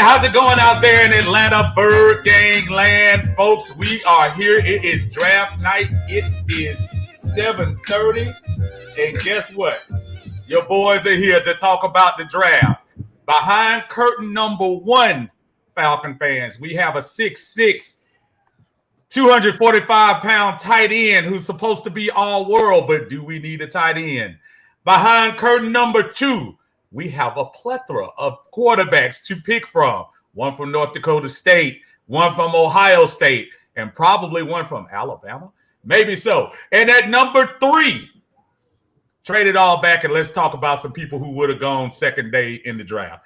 How's it going out there in Atlantabirdgang land, folks? We are here. It is draft night. It is 7:30. And guess what? Your boys are here to talk about the draft. Behind curtain number one, Falcon fans, we have a 6'6", 245-pound tight end who's supposed to be all-world, but do we need a tight end? Behind curtain number two, we have a plethora of quarterbacks to pick from. One from North Dakota State, one from Ohio State, and probably one from Alabama. Maybe so. And at number three, trade it all back and let's talk about some people who would have gone second day in the draft.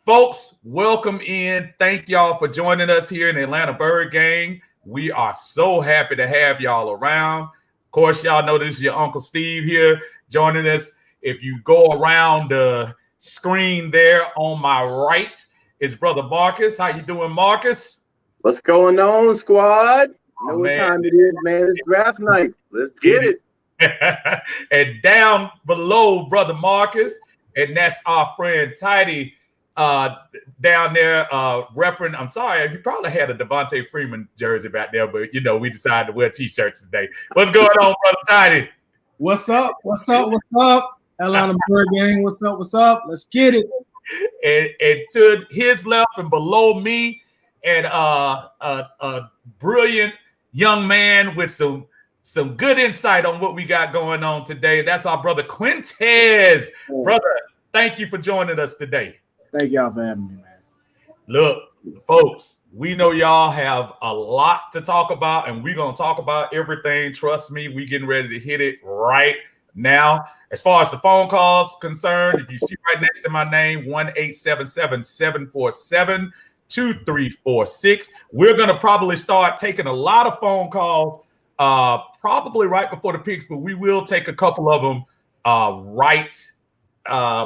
Folks, welcome in. Thank y'all for joining us here in Atlantabirdgang. We are so happy to have y'all around. Of course, y'all know this is your Uncle Steve here joining us. If you go around the screen there on my right is Brother Marcus. How you doing, Marcus? What's going on, squad? You know what time it is, man. It's draft night. Let's get it. And down below, Brother Marcus, and that's our friend Tidy down there repping. I'm sorry, you probably had a Devontae Freeman jersey back there, but, you know, we decided to wear T-shirts today. What's going on, Brother Tidy? What's up? What's up? What's up? Atlantabirdgang, what's up? What's up? Let's get it. And to his left and below me, and a brilliant young man with some good insight on what we got going on today. That's our brother Quintez. Brother, thank you for joining us today. Thank y'all for having me, man. Look, folks, we know y'all have a lot to talk about, and we're going to talk about everything. Trust me, we getting ready to hit it right now. As far as the phone calls concerned, if you see right next to my name, 1-877-747-2346. We're going to probably start taking a lot of phone calls probably right before the picks, but we will take a couple of them right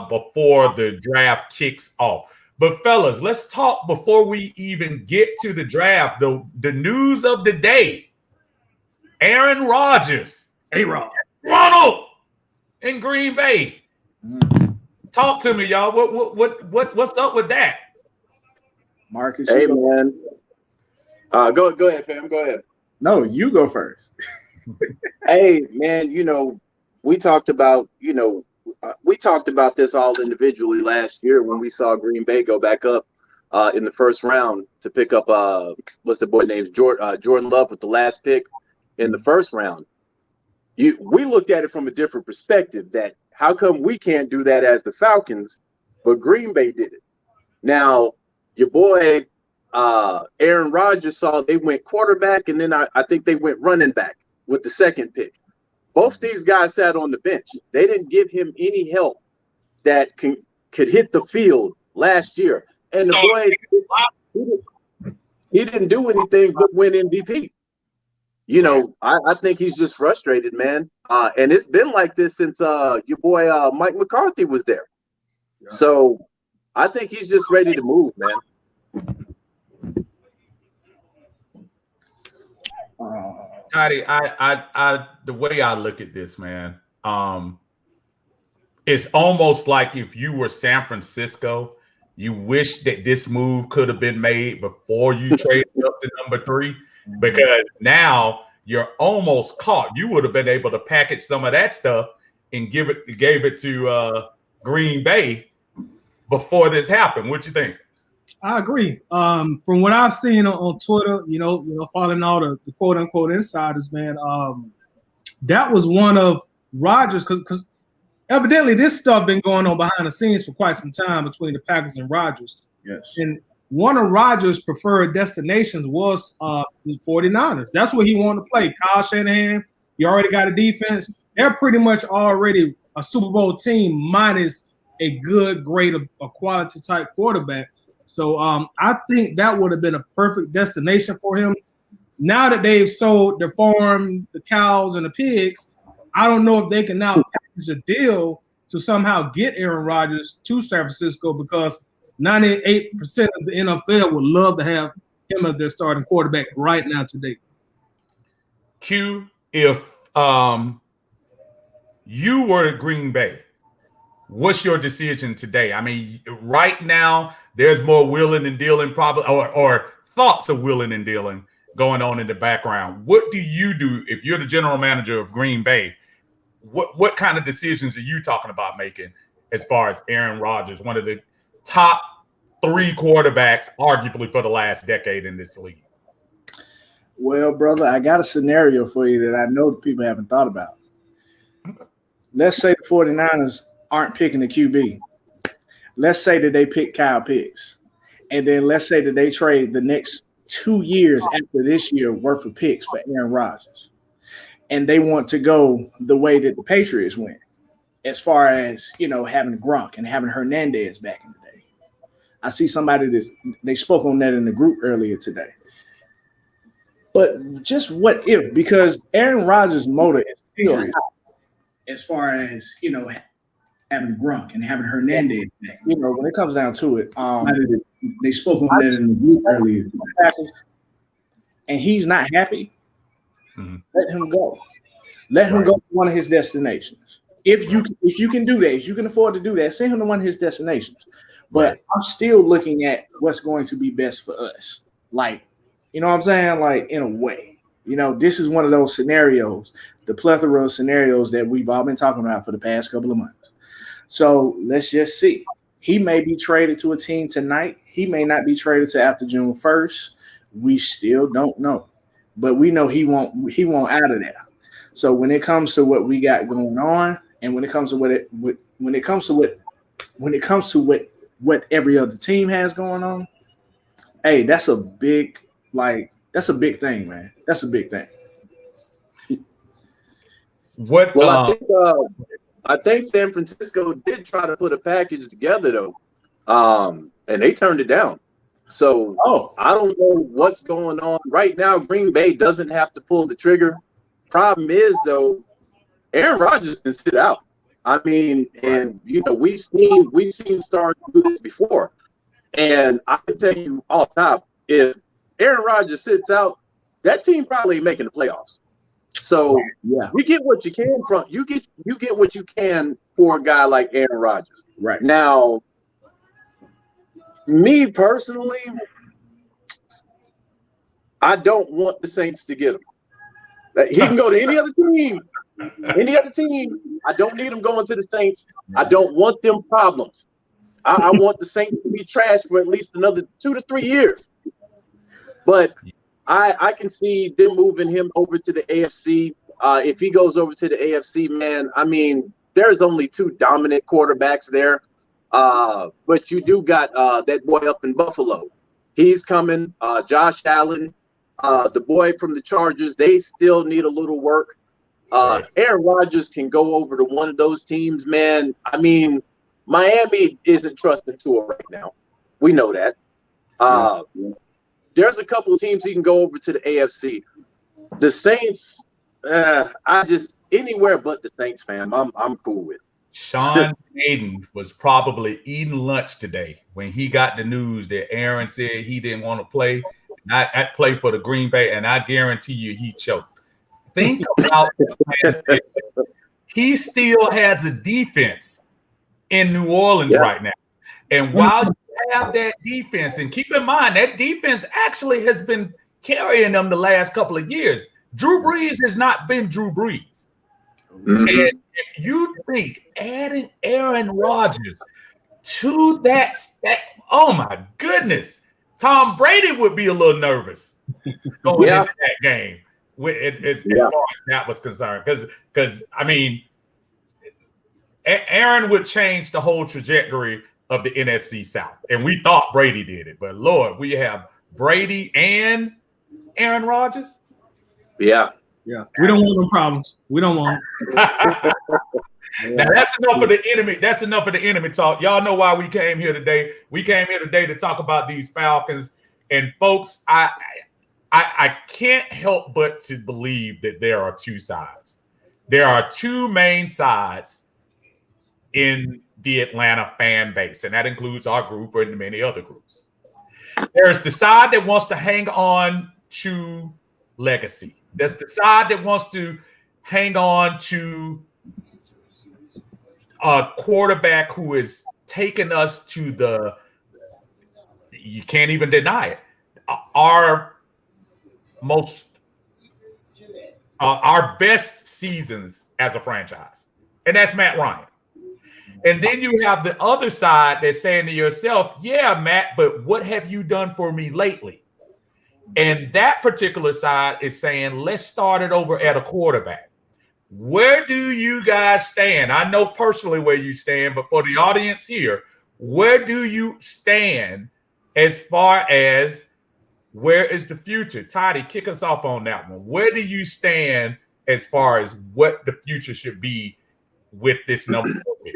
before the draft kicks off. But fellas, let's talk before we even get to the draft. The news of the day: Aaron Rodgers, Ronald in Green Bay. Talk to me, y'all. What's up with that? Marcus, hey man, go ahead, fam. Go ahead. No, you go first. Hey man, you know we talked about this all individually last year when we saw Green Bay go back up in the first round to pick up what's the boy named Jordan Love with the last pick in the first round. We looked at it from a different perspective, that how come we can't do that as the Falcons, but Green Bay did it. Now, your boy Aaron Rodgers saw they went quarterback, and then I think they went running back with the second pick. Both these guys sat on the bench. They didn't give him any help that could hit the field last year. And the boy, he didn't do anything but win MVP. You know, I think he's just frustrated, man. And it's been like this since your boy Mike McCarthy was there. Yeah. So I think he's just ready to move, man. Toddy, I the way I look at this, man, it's almost like if you were San Francisco, you wish that this move could have been made before you traded up to number 3. Because now you're almost caught. You would have been able to package some of that stuff and gave it to Green Bay before this happened. What you think? I agree. From what I've seen on Twitter, you know, following all the quote unquote insiders, man, that was one of Rodgers, because evidently this stuff been going on behind the scenes for quite some time between the Packers and Rodgers. Yes. And one of Rodgers' preferred destinations was the 49ers. That's where he wanted to play. Kyle Shanahan, he already got a defense. They're pretty much already a Super Bowl team minus a good, great, a quality type quarterback. So I think that would have been a perfect destination for him. Now that they've sold the farm, the cows, and the pigs, I don't know if they can now package a deal to somehow get Aaron Rodgers to San Francisco, because 98% of the NFL would love to have him as their starting quarterback right now today. Q, if you were at Green Bay What's your decision today? I mean, right now there's more willing and dealing, probably, or thoughts of willing and dealing going on in the background. What do you do if you're the general manager of Green Bay? What kind of decisions are you talking about making as far as Aaron Rodgers, one of the top 3 quarterbacks, arguably for the last decade in this league? Well, brother, I got a scenario for you that I know people haven't thought about. Let's say the 49ers aren't picking the QB. Let's say that they pick Kyle Pitts. And then let's say that they trade the next 2 years after this year worth of picks for Aaron Rodgers. And they want to go the way that the Patriots went, as far as, having Gronk and having Hernandez back in the day. I see somebody that they spoke on that in the group earlier today. But just what if? Because Aaron Rodgers' motor is still hot as far as, having Gronk and having Hernandez back. When it comes down to it, they spoke on that in the group earlier today. And he's not happy. Mm-hmm. Let him go. Let him go to one of his destinations. If you can do that, if you can afford to do that, send him to one of his destinations. But I'm still looking at what's going to be best for us. Like, you know what I'm saying? Like, in a way. This is one of those scenarios, the plethora of scenarios that we've all been talking about for the past couple of months. So let's just see. He may be traded to a team tonight. He may not be traded to after June 1st. We still don't know. But we know he won't out of there. So when it comes to what we got going on, and when it comes to what every other team has going on, hey, that's a big thing, man. That's a big thing. I think San Francisco did try to put a package together though, and they turned it down. So I don't know what's going on right now. Green Bay doesn't have to pull the trigger. Problem is though, Aaron Rodgers can sit out. I mean, and we've seen stars do this before. And I can tell you off top, if Aaron Rodgers sits out, that team probably ain't making the playoffs. So you get what you can from you get what you can for a guy like Aaron Rodgers. Right now. Me personally, I don't want the Saints to get him. He can go to any other team. I don't need him going to the Saints. I don't want them problems. I want the Saints to be trashed for at least another 2 to 3 years. But I can see them moving him over to the AFC. If he goes over to the AFC, man, I mean, there's only 2 dominant quarterbacks there. But you do got that boy up in Buffalo. He's coming. Josh Allen, the boy from the Chargers, they still need a little work. Aaron Rodgers can go over to one of those teams, man. I mean, Miami isn't trusting Tua right now. We know that. There's a couple of teams he can go over to the AFC. The Saints, anywhere but the Saints, fam. I'm cool with. Sean Payton was probably eating lunch today when he got the news that Aaron said he didn't want to play, not play for the Green Bay, and I guarantee you he choked. Think about it. He still has a defense in New Orleans right now. And while you have that defense, and keep in mind, that defense actually has been carrying them the last couple of years. Drew Brees has not been Drew Brees. Mm-hmm. And if you think adding Aaron Rodgers to that, oh my goodness, Tom Brady would be a little nervous going into that game as far as that was concerned. Because I mean, Aaron would change the whole trajectory of the NFC South. And we thought Brady did it. But Lord, we have Brady and Aaron Rodgers. Yeah. Yeah, we don't want no problems. We don't want Now that's enough of the enemy. That's enough of the enemy talk. Y'all know why we came here today. We came here today to talk about these Falcons. And folks, I can't help but to believe that there are 2 sides. There are 2 main sides in the Atlanta fan base, and that includes our group and many other groups. There's the side that wants to hang on to legacy. There's the side that wants to hang on to a quarterback who has taken us to you can't even deny it, our best seasons as a franchise. And that's Matt Ryan. And then you have the other side that's saying to yourself, yeah, Matt, but what have you done for me lately? And that particular side is saying, let's start it over at a quarterback. Where do you guys stand? I know personally where you stand, but for the audience here, where do you stand as far as where is the future? Toddy, kick us off on that one. Where do you stand as far as what the future should be with this number 4 pick?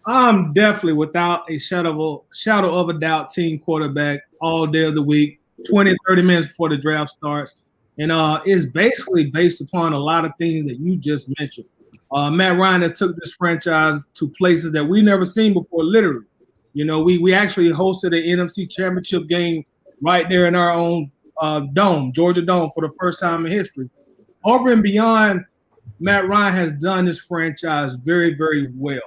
I'm definitely, without a shadow of a doubt, team quarterback all day of the week, 20, 30 minutes before the draft starts. And it's basically based upon a lot of things that you just mentioned. Matt Ryan has took this franchise to places that we never seen before, literally. You know, we actually hosted an NFC championship game right there in our own dome, Georgia Dome, for the first time in history. Over and beyond, Matt Ryan has done this franchise very, very well.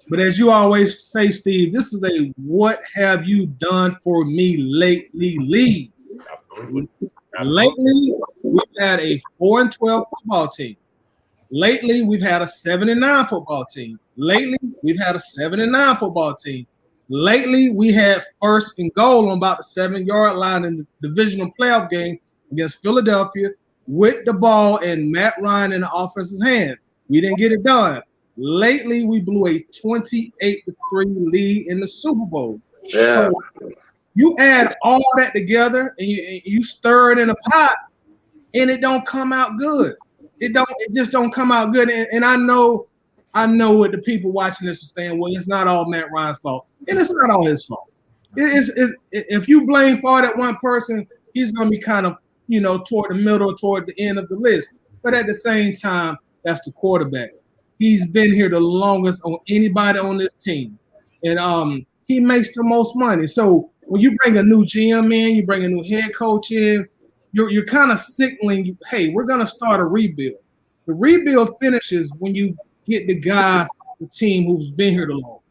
But as you always say, Steve, this is a what have you done for me lately league. Absolutely. Lately, we've had a 4-12 football team. Lately, we've had a 7-9 football team. Lately, we've had a 7-9 football team. Lately, we had first and goal on about the 7-yard line in the divisional playoff game against Philadelphia with the ball and Matt Ryan in the offense's hand. We didn't get it done. Lately, we blew a 28-3 lead in the Super Bowl. Yeah. So you add all that together and you stir it in a pot, and it don't come out good. It just don't come out good. And I know what the people watching this are saying. Well, it's not all Matt Ryan's fault, and it's not all his fault. If you blame fault at one person, he's going to be kind of toward the middle, toward the end of the list. But at the same time, that's the quarterback. He's been here the longest on anybody on this team, and he makes the most money. So when you bring a new GM in, you bring a new head coach in, you're kind of signaling, hey, we're going to start a rebuild. The rebuild finishes when you get the guys, the team who's been here the longest.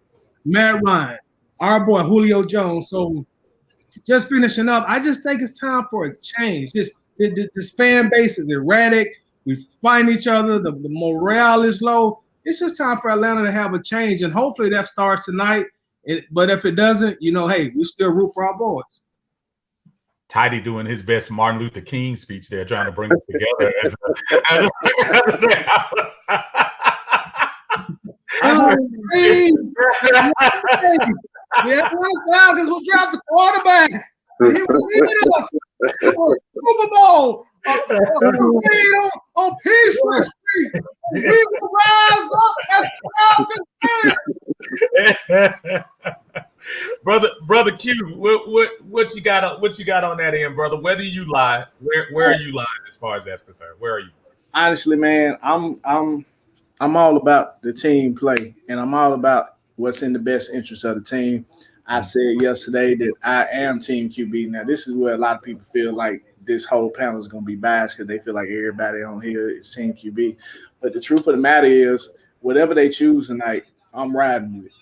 Matt Ryan, our boy Julio Jones. So just finishing up, I just think it's time for a change. This fan base is erratic. We find each other. The morale is low. It's just time for Atlanta to have a change, and hopefully that starts tonight. But if it doesn't, hey, we still root for our boys. Tidy doing his best Martin Luther King speech there, trying to bring it together. Yeah, Falcons will draft the quarterback. He will lead us to a Super Bowl. On Peachtree Street. We will rise up as Falcons fans. Brother Q, what you got on that end, brother? Whether you lie, where are you lying as far as that's concerned? Where are you? Honestly, man, I'm all about the team play, and I'm all about what's in the best interest of the team. I said yesterday that I am Team QB. Now, this is where a lot of people feel like this whole panel is going to be biased because they feel like everybody on here is Team QB. But the truth of the matter is, whatever they choose tonight, I'm riding with it.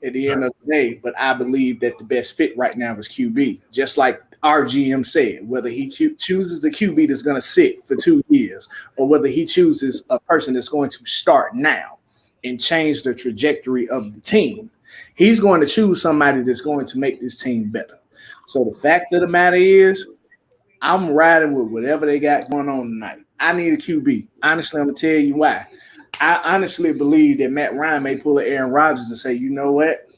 At the end of the day, but I believe that the best fit right now is QB. Just like our GM said, whether he chooses a QB that's going to sit for 2 years or whether he chooses a person that's going to start now and change the trajectory of the team, he's going to choose somebody that's going to make this team better. So the fact of the matter is, I'm riding with whatever they got going on tonight. I need a QB. Honestly, I'm going to tell you why. I honestly believe that Matt Ryan may pull an Aaron Rodgers and say, you know what?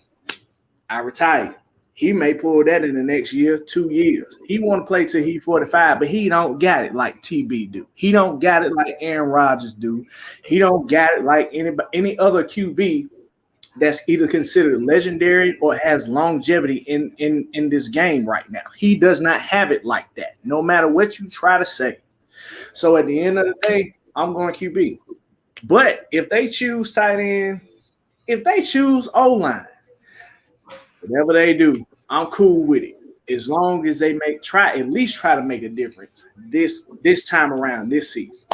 I retired. He may pull that in the next year, 2 years. He want to play till he's 45, but he don't got it like TB do. He don't got it like Aaron Rodgers do. He don't got it like any other QB that's either considered legendary or has longevity in this game right now. He does not have it like that, no matter what you try to say. So at the end of the day, I'm going QB. But if they choose tight end, if they choose O-line, whatever they do, I'm cool with it. As long as they at least try to make a difference this time around this season,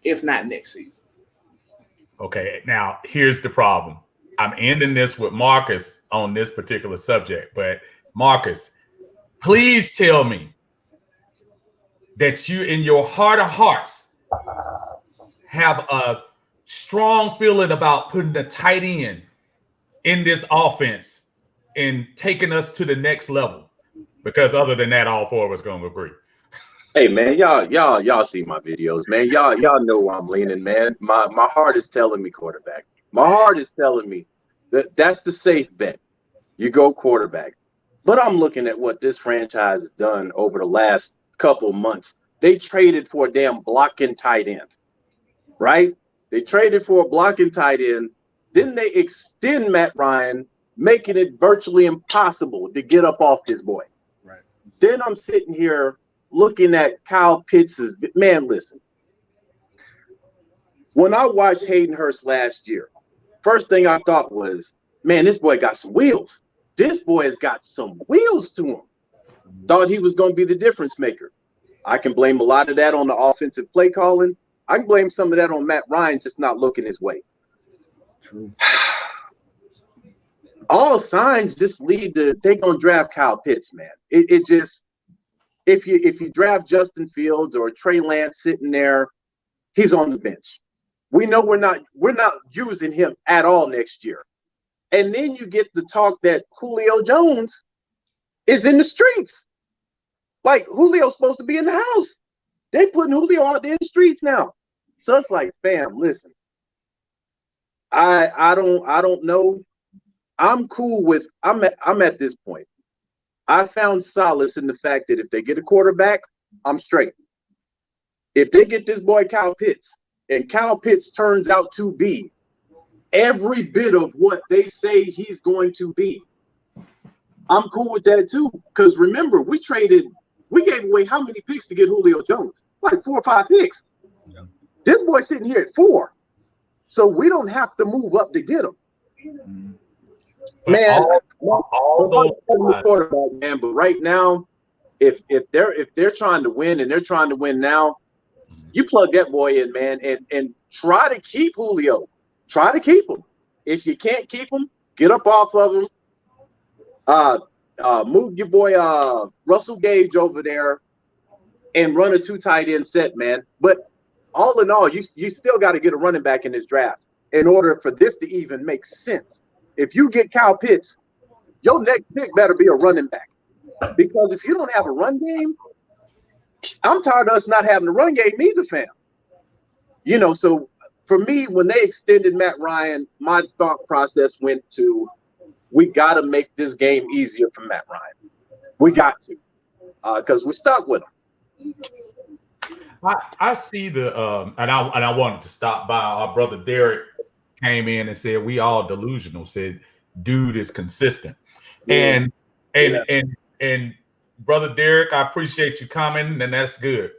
if not next season. Okay, now here's the problem. I'm ending this with Marcus on this particular subject, but Marcus, please tell me that you, in your heart of hearts, have a strong feeling about putting a tight end in this offense and taking us to the next level. Because other than that, all four of us going to agree. Hey man, y'all see my videos, man. Y'all know where I'm leaning, man. My heart is telling me quarterback. My heart is telling me that's the safe bet. You go quarterback. But I'm looking at what this franchise has done over the last couple of months. They traded for a damn blocking tight end, right? They traded for a blocking tight end. Then they extend Matt Ryan, making it virtually impossible to get up off this boy. Right. Then I'm sitting here looking at Kyle Pitts' man. Listen, when I watched Hayden Hurst last year, first thing I thought was, man, this boy got some wheels. This boy has got some wheels to him. Thought he was going to be the difference maker. I can blame a lot of that on the offensive play calling. I can blame some of that on Matt Ryan just not looking his way. True. All signs just lead to they're going to draft Kyle Pitts, man. It just, if you draft Justin Fields or Trey Lance sitting there, he's on the bench. We know we're not using him at all next year. And then you get the talk that Julio Jones is in the streets. Like Julio's supposed to be in the house. They putting Julio out there in the streets now. So it's like, fam, listen. I don't know. I'm cool with I'm at this point. I found solace in the fact that if they get a quarterback, I'm straight. If they get this boy Kyle Pitts, and Kyle Pitts turns out to be every bit of what they say he's going to be, I'm cool with that too. Because remember, we gave away how many picks to get Julio Jones? Like 4 or 5 picks. Yeah. This boy's sitting here at 4. So we don't have to move up to get him. Mm-hmm. Man, man, but right now, if they're trying to win and they're trying to win now, you plug that boy in, man, and try to keep Julio. Try to keep him. If you can't keep him, get up off of him. Move your boy Russell Gage over there and run a 2 tight end set, man. But all in all, you still got to get a running back in this draft in order for this to even make sense. If you get Kyle Pitts, your next pick better be a running back. Because if you don't have a run game, I'm tired of us not having a run game either, fam. You know, so for me, when they extended Matt Ryan, my thought process went to, we got to make this game easier for Matt Ryan. We got to, because we're stuck with him. I see the and I wanted to stop by. Our brother Derek came in and said we all delusional. Said dude is consistent, and brother Derek, I appreciate you coming, and that's good.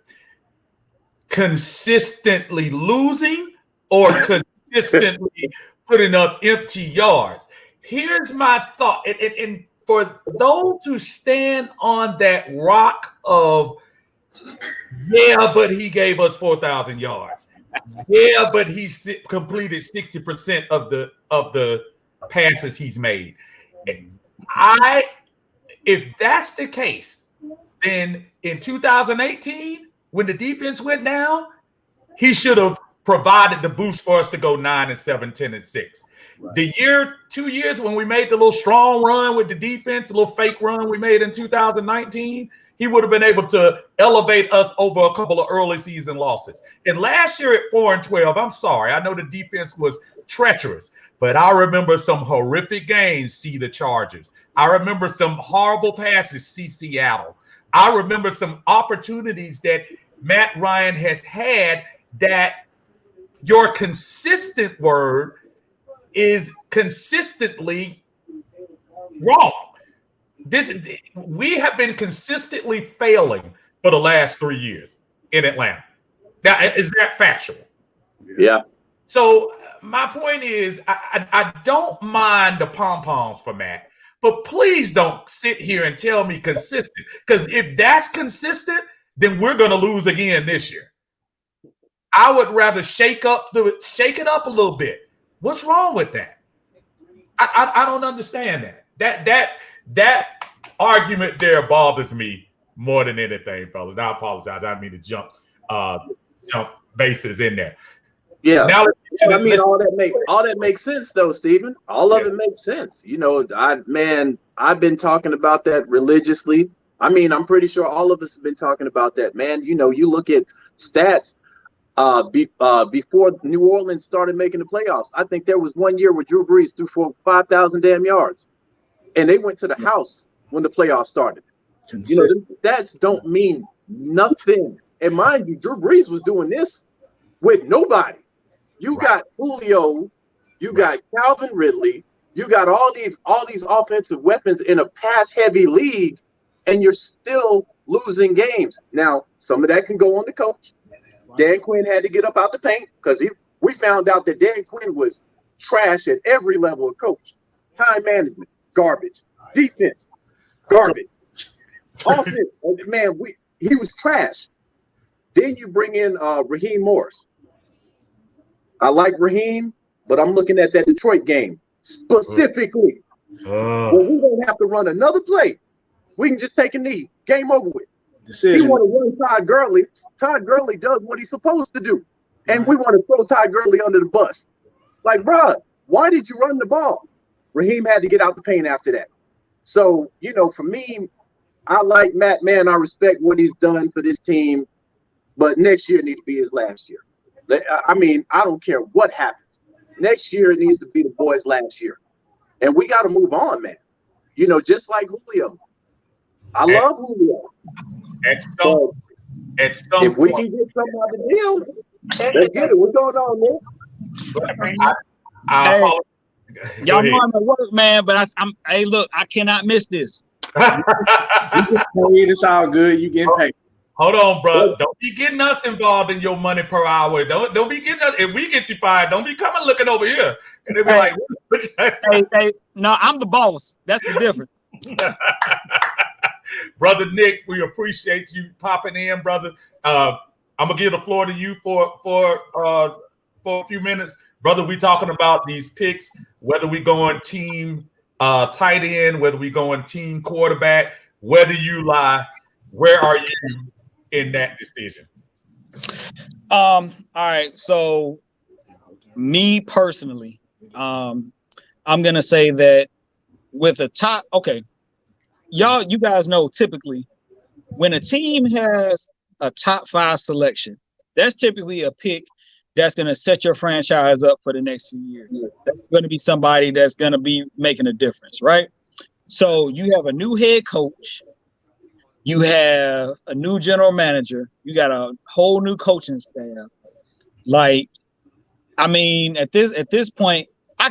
Consistently losing or consistently putting up empty yards. Here's my thought, and for those who stand on that rock of, yeah, but he gave us 4,000 yards. Yeah, but he completed 60% of the passes he's made. If that's the case, then in 2018, when the defense went down, he should have provided the boost for us to go 9-7, 10-6. Right. The 2 years when we made the little strong run with the defense, a little fake run we made in 2019, he would have been able to elevate us over a couple of early season losses. And last year at 4-12, I'm sorry, I know the defense was treacherous, but I remember some horrific games, see the Chargers. I remember some horrible passes, see Seattle. I remember some opportunities that Matt Ryan has had that your consistent word is consistently wrong. We have been consistently failing for the last 3 years in Atlanta. Now, is that factual? Yeah. So my point is, I don't mind the pom-poms for Matt, but please don't sit here and tell me consistent. Because if that's consistent, then we're going to lose again this year. I would rather shake it up a little bit. What's wrong with that? I don't understand that argument there bothers me more than anything, fellas. Now I apologize. I didn't mean to jump bases in there. Yeah. Now I mean, all that makes sense though, Stephen. All of it makes sense. You know, I've been talking about that religiously. I mean, I'm pretty sure all of us have been talking about that, man. You know, you look at stats before New Orleans started making the playoffs. I think there was one year where Drew Brees threw for 5,000 damn yards, and they went to the house when the playoffs started. You know, stats don't mean nothing. And mind you, Drew Brees was doing this with nobody. You got Julio, you got Calvin Ridley, you got all these offensive weapons in a pass-heavy league, and you're still losing games. Now, some of that can go on the coach. Dan Quinn had to get up out the paint because we found out that Dan Quinn was trash at every level of coach. Time management, garbage. Defense, garbage. Offense, man, he was trash. Then you bring in Raheem Morris. I like Raheem, but I'm looking at that Detroit game specifically. Well, we don't have to run another play. We can just take a knee. Game over with. Decision. He want to run Todd Gurley. Todd Gurley does what he's supposed to do. And we want to throw Todd Gurley under the bus. Like, bruh, why did you run the ball? Raheem had to get out the paint after that. So, you know, for me, I like Matt, man. I respect what he's done for this team. But next year needs to be his last year. I mean, I don't care what happens. Next year it needs to be the boys' last year. And we got to move on, man. You know, just like Julio. I love Julio. If we can get something out of the deal, let's get it. What's going on, man? Y'all know I'm at work, man, but hey, look, I cannot miss this. It's all good. You getting paid. Hold on, bro. Don't be getting us involved in your money per hour. Don't be getting us. If we get you fired, don't be coming looking over here. And they'll be like, hey, no, I'm the boss. That's the difference. Brother Nick, we appreciate you popping in, brother. I'm gonna give the floor to you for a few minutes, brother. We talking about these picks, whether we going team tight end, whether we going team quarterback, whether you lie. Where are you in that decision? All right. So, me personally, I'm gonna say that with a top. Okay. You guys know typically when a team has a top 5 selection, that's typically a pick that's going to set your franchise up for the next few years. That's going to be somebody that's going to be making a difference, right? So you have a new head coach, you have a new general manager, you got a whole new coaching staff. Like, I mean, at this point,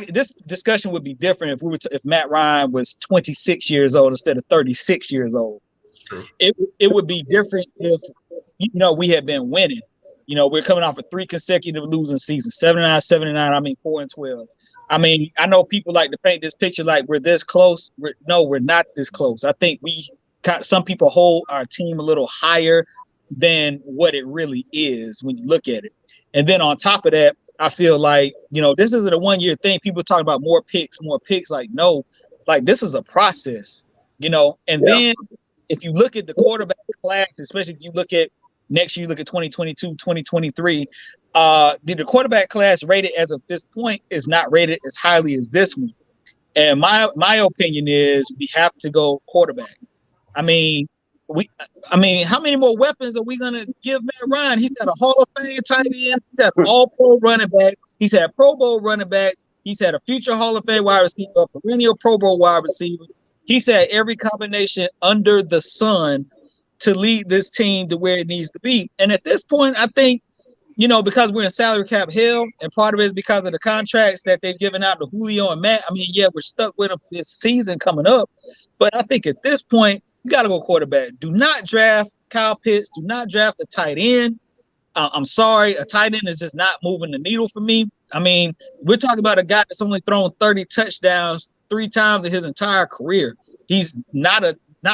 this discussion would be different if Matt Ryan was 26 years old instead of 36 years old. True. It would be different if, you know, we had been winning. You know, we're coming off of 3 consecutive losing seasons, 79-79. I mean, 4-12. I mean, I know people like to paint this picture like we're this close. We're not this close. I think some people hold our team a little higher than what it really is when you look at it. And then on top of that, I feel like, you know, this isn't a 1-year thing. People talk about more picks. Like, no, like this is a process, you know. And then if you look at the quarterback class, especially if you look at next year, you look at 2022, 2023, the quarterback class rated as of this point is not rated as highly as this one. And my opinion is we have to go quarterback. I mean, how many more weapons are we gonna give Matt Ryan? He's got a Hall of Fame tight end. He's had an All-Pro running back. He's had Pro Bowl running backs. He's had a future Hall of Fame wide receiver, a perennial Pro Bowl wide receiver. He's had every combination under the sun to lead this team to where it needs to be. And at this point, I think, you know, because we're in salary cap hell, and part of it is because of the contracts that they've given out to Julio and Matt. I mean, yeah, we're stuck with them this season coming up, but I think at this point, you got to go quarterback. Do not draft Kyle Pitts. Do not draft a tight end. I'm sorry. A tight end is just not moving the needle for me. I mean, we're talking about a guy that's only thrown 30 touchdowns 3 times in his entire career. He's not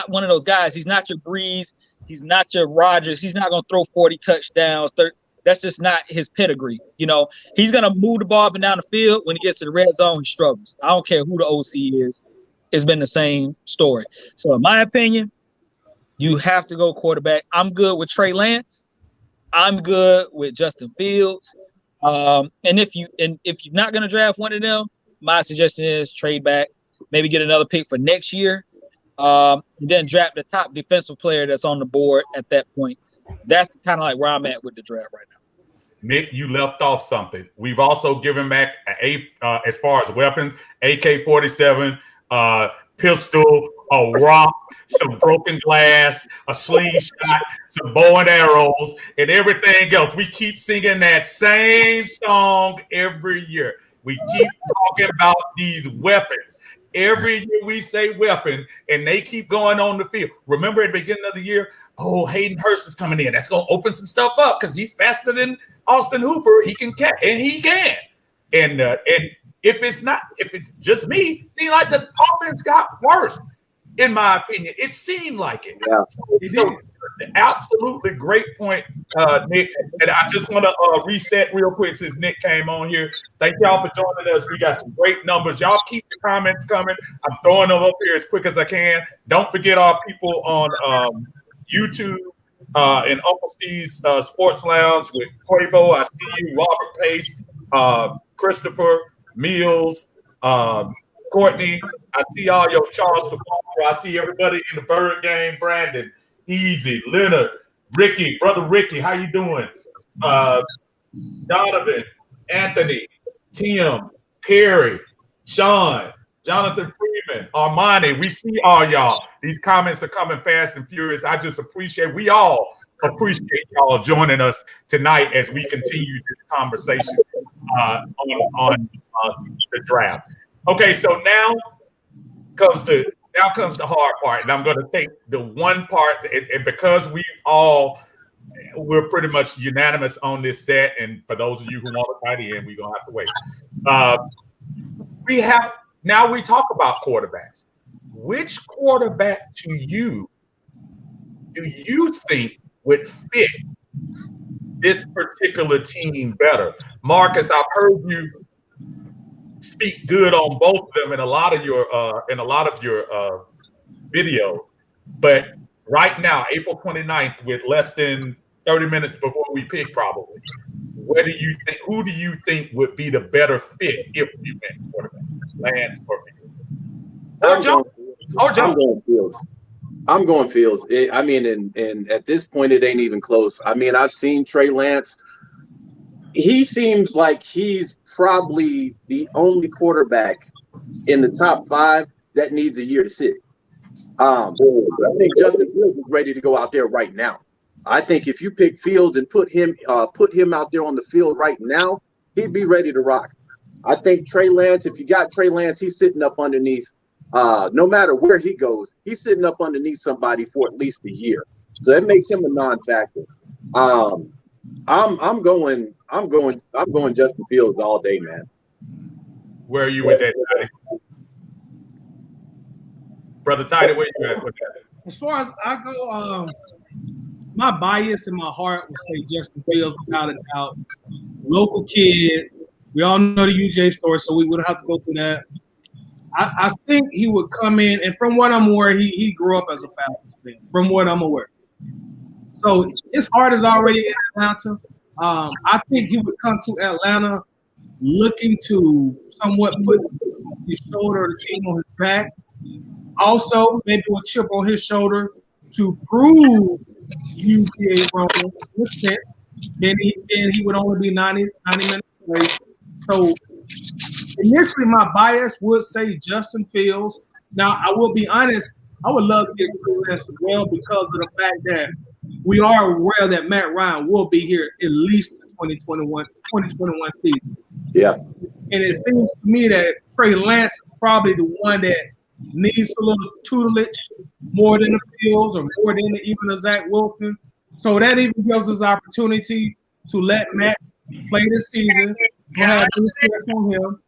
one of those guys. He's not your Breeze. He's not your Rodgers. He's not going to throw 40 touchdowns, That's just not his pedigree. You know, he's gonna move the ball up and down the field. When he gets to the red zone, he struggles. I don't care who the OC is. It's been the same story. So in my opinion, you have to go quarterback. I'm good with Trey Lance. I'm good with Justin Fields. And if you're not gonna draft one of them, my suggestion is trade back, maybe get another pick for next year, and then draft the top defensive player that's on the board at that point. That's kind of like where I'm at with the draft right now. Nick, you left off something. We've also given back as far as weapons, AK-47, pistol, a rock, some broken glass, a slingshot, some bow and arrows, and everything else. We keep singing that same song every year. We keep talking about these weapons. Every year we say weapon, and they keep going on the field. Remember at the beginning of the year, Hayden Hurst is coming in. That's going to open some stuff up because he's faster than Austin Hooper. He can catch, and he can. And if it's just me, it seemed like the offense got worse, in my opinion. It seemed like it. Yeah. So absolutely great point, Nick. And I just want to reset real quick since Nick came on here. Thank y'all for joining us. We got some great numbers. Y'all keep the comments coming. I'm throwing them up here as quick as I can. Don't forget our people on YouTube and Uncle Steve's Sports Lounge with Quavo. I see you, Robert Pace, Christopher Mills, Courtney. I see all your Charles DePaul. I see everybody in the Bird Game. Brandon, Easy, Leonard, Ricky, brother Ricky, how you doing? Donovan, Anthony, Tim, Perry, Sean, Jonathan Freeman, Armani. We see all y'all. These comments are coming fast and furious. I just we all appreciate y'all joining us tonight as we continue this conversation on the draft. Okay, so now comes the hard part, and I'm going to take the one part, and because we're pretty much unanimous on this set, and for those of you who want a tight end, we're going to have to wait. Now we talk about quarterbacks. Which quarterback do you think would fit this particular team better? Marcus, I've heard you speak good on both of them in a lot of your videos, but right now, April 29th, with less than 30 minutes before we pick, probably, who do you think would be the better fit if you went quarterback? Lance or Fields? I'm going Fields. And at this point, it ain't even close. I mean, I've seen Trey Lance. He seems like he's probably the only quarterback in the top 5 that needs a year to sit. I think Justin Fields is ready to go out there right now. I think if you pick Fields and put him out there on the field right now, he'd be ready to rock. I think Trey Lance, if you got Trey Lance, he's sitting up underneath. No matter where he goes, he's sitting up underneath somebody for at least a year. So that makes him a non-factor. I'm going Justin Fields all day, man. Where are you with that, Tidy? Brother Tidy, where you at with that? As far as I go, my bias in my heart would say Justin Fields without a doubt. Local kid. We all know the UJ story, so we wouldn't have to go through that. I think he would come in, and from what I'm aware, he grew up as a Falcons fan, from what I'm aware. So his heart is already in Atlanta. I think he would come to Atlanta looking to somewhat put his shoulder, the team on his back. Also, maybe a chip on his shoulder to prove UGA wrong. Then he would only be 90 minutes away. So initially, my bias would say Justin Fields. Now, I will be honest, I would love to get Trey Lance as well because of the fact that we are aware that Matt Ryan will be here at least the 2021 season. Yeah. And it seems to me that Trey Lance is probably the one that needs a little tutelage more than the Fields or more than even a Zach Wilson. So that even gives us opportunity to let Matt play this season. We'll have press on him,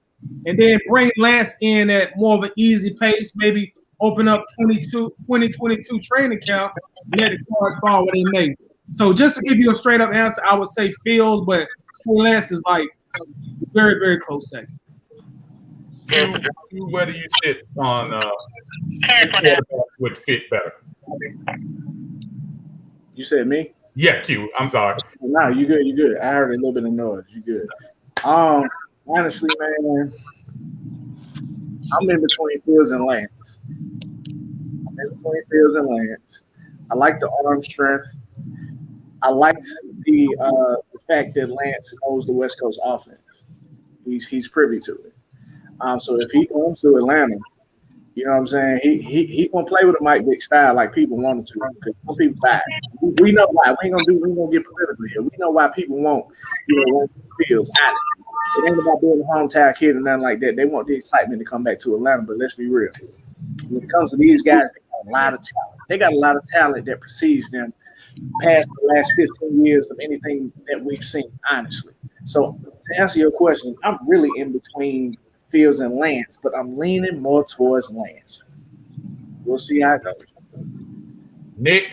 and then bring Lance in at more of an easy pace, maybe open up 2022 training camp and let the cards fall where they may. So just to give you a straight up answer, I would say Fields, but Trey Lance is like very, very close second. Where do you sit on which quarterback would fit better? You said me? Yeah, Q. I'm sorry. No, you good. You good. I heard a little bit of noise. You good. Honestly, man, I'm in between Fields and Lance. I like the arm strength. I like the fact that Lance knows the West Coast offense. He's privy to it. So if he comes to Atlanta, you know what I'm saying, he gonna play with a Mike Vick style like people want him to. Because some people buy it. We know why. We ain't gonna get political here. We know why people want, Fields. Honestly, it ain't about being a hometown kid or nothing like that. They want the excitement to come back to Atlanta. But let's be real. When it comes to these guys, they got a lot of talent. They got a lot of talent that precedes them past the last 15 years of anything that we've seen, honestly. So to answer your question, I'm really in between Fields and Lance, but I'm leaning more towards Lance. We'll see how it goes. Nick,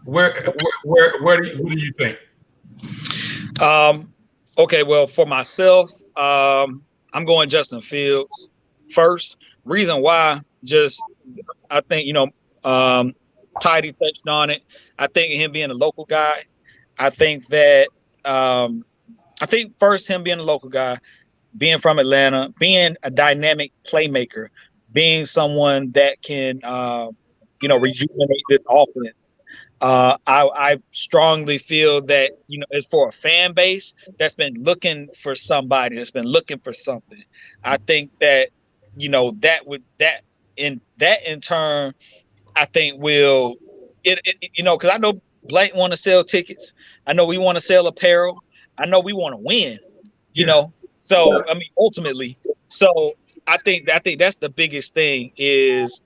who do you think? Okay, well, for myself, I'm going Justin Fields first. Reason why, I think, Tidy touched on it. I think him being a local guy, I think first him being a local guy, being from Atlanta, being a dynamic playmaker, being someone that can, rejuvenate this offense. I strongly feel that, it's for a fan base that's been looking for somebody, that's been looking for something. I think that, that in turn, I think will because I know Blank want to sell tickets. I know we want to sell apparel. I know we want to win, So I mean, ultimately, so I think that's the biggest thing is,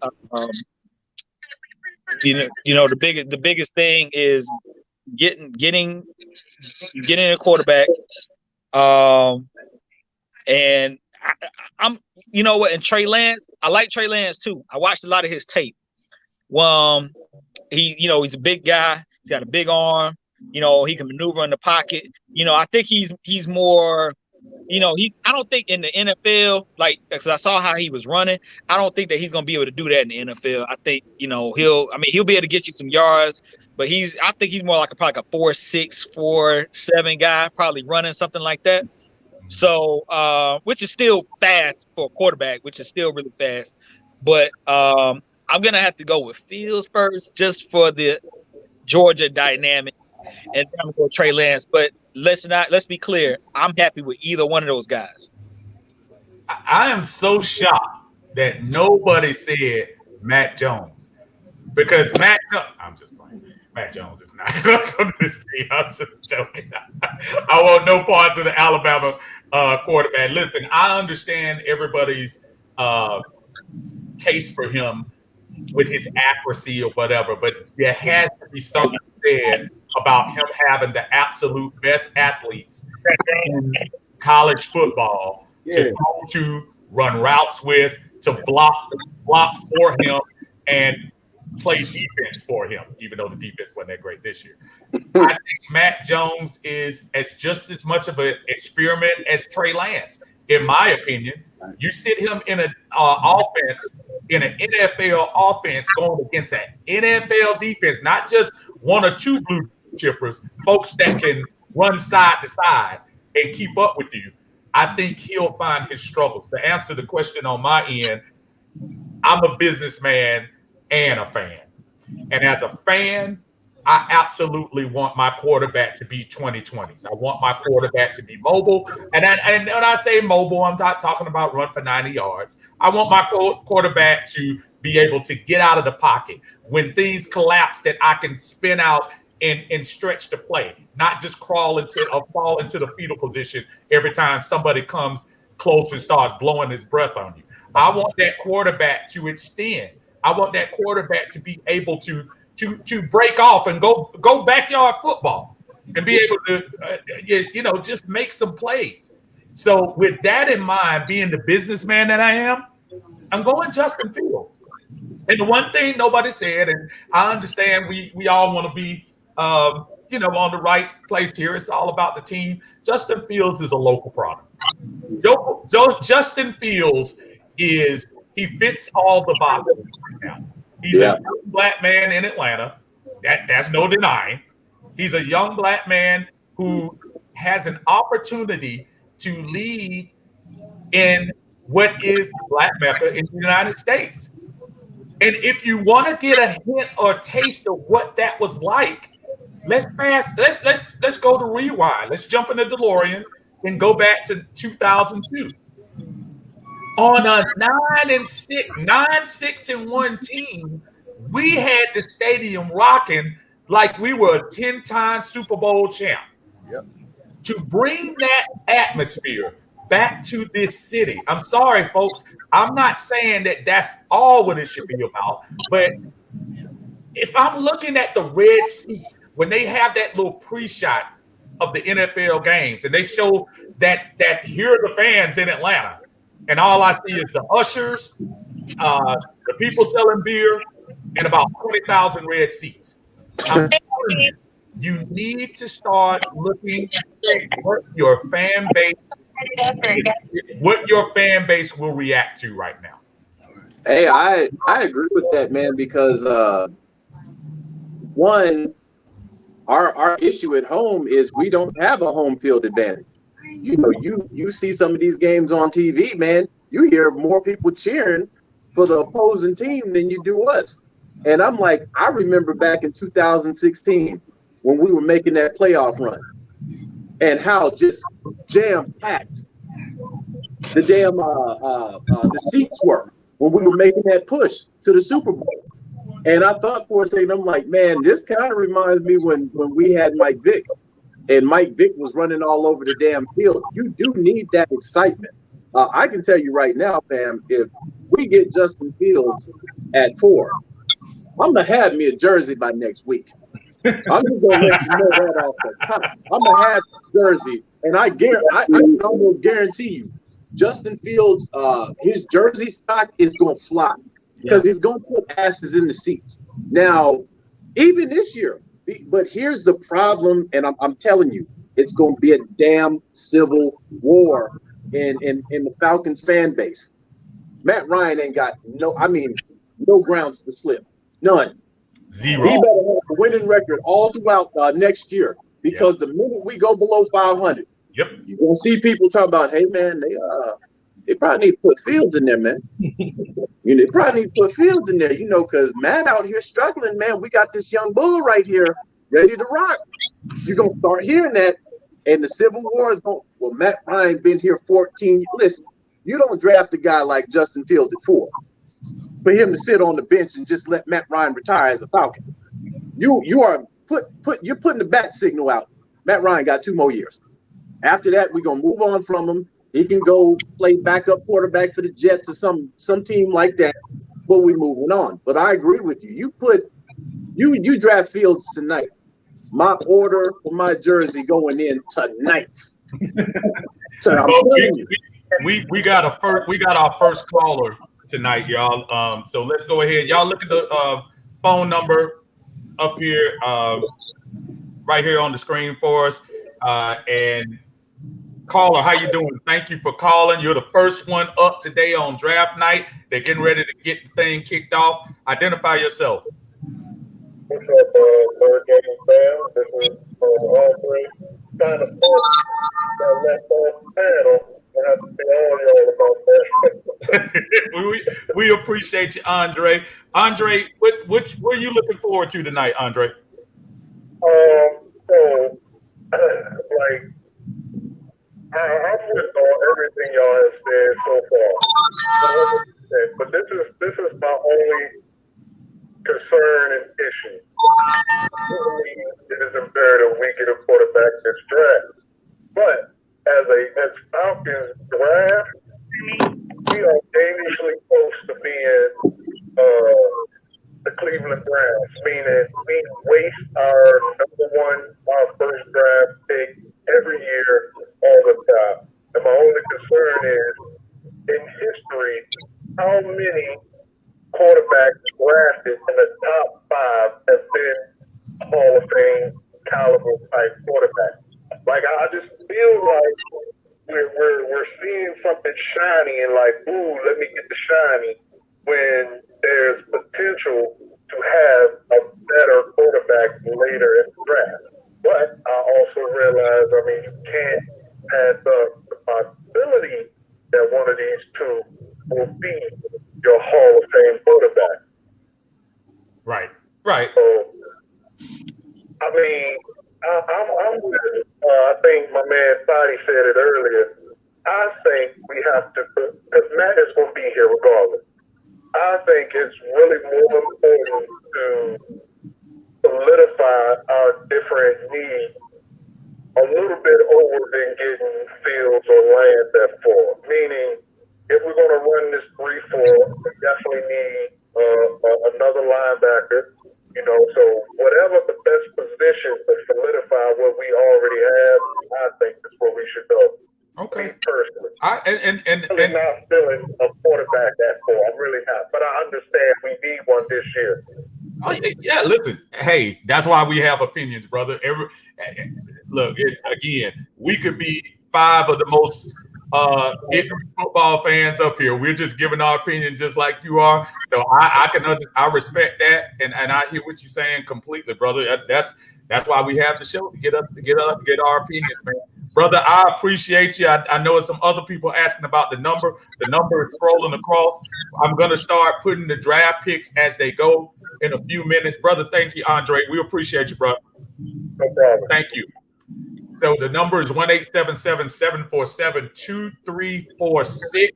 the biggest thing is getting a quarterback, and I'm, and Trey Lance, I like Trey Lance too. I watched a lot of his tape. He's a big guy. He's got a big arm. He can maneuver in the pocket. I think he's more. I don't think in the NFL, because I saw how he was running, I don't think that he's gonna be able to do that in the NFL. I think he'll be able to get you some yards, but I think he's more like probably a 4.6, 4.7 guy, probably running something like that. So, which is still fast for a quarterback, which is still really fast. But I'm gonna have to go with Fields first, just for the Georgia dynamic, and then I'm gonna go Trey Lance. But let's be clear. I'm happy with either one of those guys. I am so shocked that nobody said Matt Jones, because I'm just playing. Matt Jones is not going to come to this team. I'm just joking. I want no parts of the Alabama quarterback. Listen, I understand everybody's case for him with his accuracy or whatever, but there has to be something said about him having the absolute best athletes in college football to go to, run routes with, to block for him, and play defense for him, even though the defense wasn't that great this year. I think Matt Jones is just as much of an experiment as Trey Lance, in my opinion. You sit him in an offense, in an NFL offense, going against an NFL defense, not just one or two blue chippers, folks that can run side to side and keep up with you. I think he'll find his struggles. To answer the question on my end, I'm a businessman and a fan. And as a fan, I absolutely want my quarterback to be 2020s. I want my quarterback to be mobile. And when I say mobile, I'm not talking about run for 90 yards. I want my quarterback to be able to get out of the pocket. When things collapse, that I can spin out and stretch the play, not just crawl into or fall into the fetal position every time somebody comes close and starts blowing his breath on you. I want that quarterback to extend. I want that quarterback to be able to break off and go backyard football and be able to, just make some plays. So with that in mind, being the businessman that I am, I'm going Justin Fields. And the one thing nobody said, and I understand we all want to be, on the right place here. It's all about the team. Justin Fields is a local product. Justin Fields he fits all the boxes right now. He's a young black man in Atlanta. That's no denying. He's a young black man who has an opportunity to lead in what is Black Mecca in the United States. And if you want to get a hint or taste of what that was like, let's go to rewind. Let's jump in the DeLorean and go back to 2002. On a 9-6-1 team, we had the stadium rocking like we were a 10-time Super Bowl champ. Yep. To bring that atmosphere back to this city. I'm sorry, folks. I'm not saying that that's all what it should be about, but if I'm looking at the red seats when they have that little pre-shot of the NFL games and they show that here are the fans in Atlanta, and all I see is the ushers, the people selling beer, and about 20,000 red seats. I'm telling you need to start looking at what your fan base will react to right now. Hey, I agree with that, man, because one, our issue at home is we don't have a home field advantage. You see some of these games on TV, man, you hear more people cheering for the opposing team than you do us. And I'm like, I remember back in 2016 when we were making that playoff run and how just jam-packed the damn the seats were when we were making that push to the Super Bowl. And I thought for a second, I'm like, man, this kind of reminds me when we had Mike Vick and Mike Vick was running all over the damn field. You do need that excitement. I can tell you right now, fam, if we get Justin Fields at 4, I'm going to have me a jersey by next week. I'm just going to let you know that off the top. I'm going to have a jersey, and I can almost guarantee you, Justin Fields, his jersey stock is going to fly because he's going to put asses in the seats. Now, even this year, but here's the problem, and I'm telling you, it's going to be a damn civil war in the Falcons fan base. Matt Ryan ain't got no grounds to slip. None. Zero. He better have a winning record all throughout next year because the minute we go below 500, you're gonna see people talk about, hey man, they probably need to put Fields in there, man. They probably need to put Fields in there, because Matt out here struggling, man. We got this young bull right here ready to rock. You're gonna start hearing that, and the Civil War is going. Well, Matt Ryan been here 14. Listen, you don't draft a guy like Justin Fields at 4. For him to sit on the bench and just let Matt Ryan retire as a Falcon. You are you're putting the bat signal out. Matt Ryan got 2 more years. After that, we're gonna move on from him. He can go play backup quarterback for the Jets or some team like that. But we're moving on. But I agree with you. You draft Fields tonight. My order for my jersey going in tonight. So I'm telling you. We got our first caller tonight, y'all. So let's go ahead. Y'all look at the phone number up here, right here on the screen for us. And caller, how you doing? Thank you for calling. You're the first one up today on draft night. They're getting ready to get the thing kicked off. Identify yourself. What's up, Birdgang fam? This is Andre. Kind of fun. That left off panel. I have to tell y'all about that. we appreciate you, Andre. Andre, what are you looking forward to tonight, Andre? So, like, I'm with everything y'all have said so far. But this is my only concern and issue. It is imperative we get a quarterback this draft. But as Falcons draft, we are dangerously close to being the Cleveland Browns, meaning we waste our our first draft pick every year all the time. And my only concern is, in history, how many quarterbacks drafted in the top 5 have been Hall of Fame caliber shiny and like, ooh, let me get the shiny, when there's potential to have a better quarterback later in the draft. But I also realize, I mean, you can't pass up the possibility that one of these two will be your Hall of Fame quarterback. Right. Right. So, I mean, I'm with, I think my man Fadi said it earlier. I think we have to, because Matt is going to be here regardless. I think it's really more important to solidify our different needs a little bit over than getting fields or land at 4. Meaning, if we're going to run this 3-4, we definitely need another linebacker. You know, so whatever the best position to solidify what we already have, I think is where we should go. Okay. Me personally, I'm really not feeling a quarterback at 4. I'm really not, but I understand we need one this year. Oh yeah, listen. Hey, that's why we have opinions, brother. Look, again, we could be 5 of the most ignorant football fans up here. We're just giving our opinion, just like you are. So I respect that, and I hear what you're saying completely, brother. That's why we have the show, to get our opinions, man. Brother, I appreciate you. I know some other people asking about the number. The number is scrolling across. I'm gonna start putting the draft picks as they go in a few minutes. Brother, thank you, Andre. We appreciate you, brother. No problem. Thank you. So the number is 1-877-747-2346.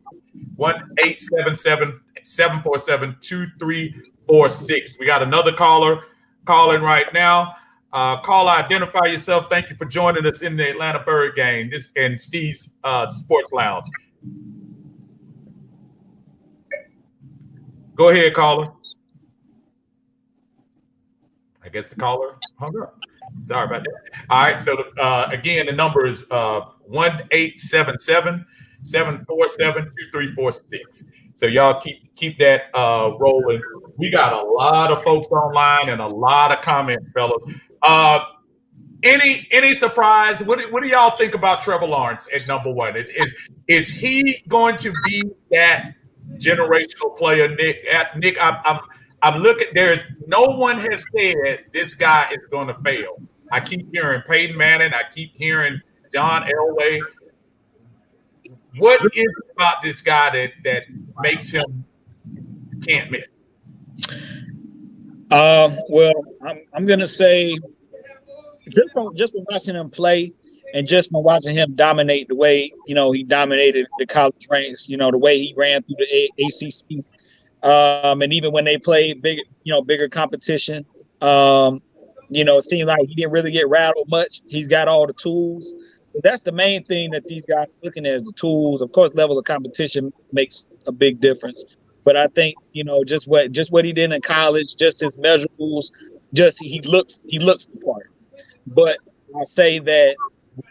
1-877-747-2346. We got another caller calling right now. Caller, identify yourself. Thank you for joining us in the Atlantabirdgang. This and Steve's Sports Lounge. Go ahead, caller. I guess the caller hung up. Sorry about that. All right. So again, the number is 1-877-747-2346. So y'all keep that rolling. We got a lot of folks online and a lot of comments, fellas. Any surprise? What do y'all think about Trevor Lawrence at number 1? Is he going to be that generational player, Nick? Nick, I'm looking. There's no one has said this guy is going to fail. I keep hearing Peyton Manning. I keep hearing John Elway. What is it about this guy that makes him can't miss? Well, I'm gonna say just from watching him play and just from watching him dominate the way he dominated the college ranks. The way he ran through the ACC. And even when they played bigger competition, it seemed like he didn't really get rattled much. He's got all the tools. That's the main thing that these guys are looking at, is the tools. Of course, level of competition makes a big difference. But I think, just what he did in college, just his measurables, just he looks the part. But I say that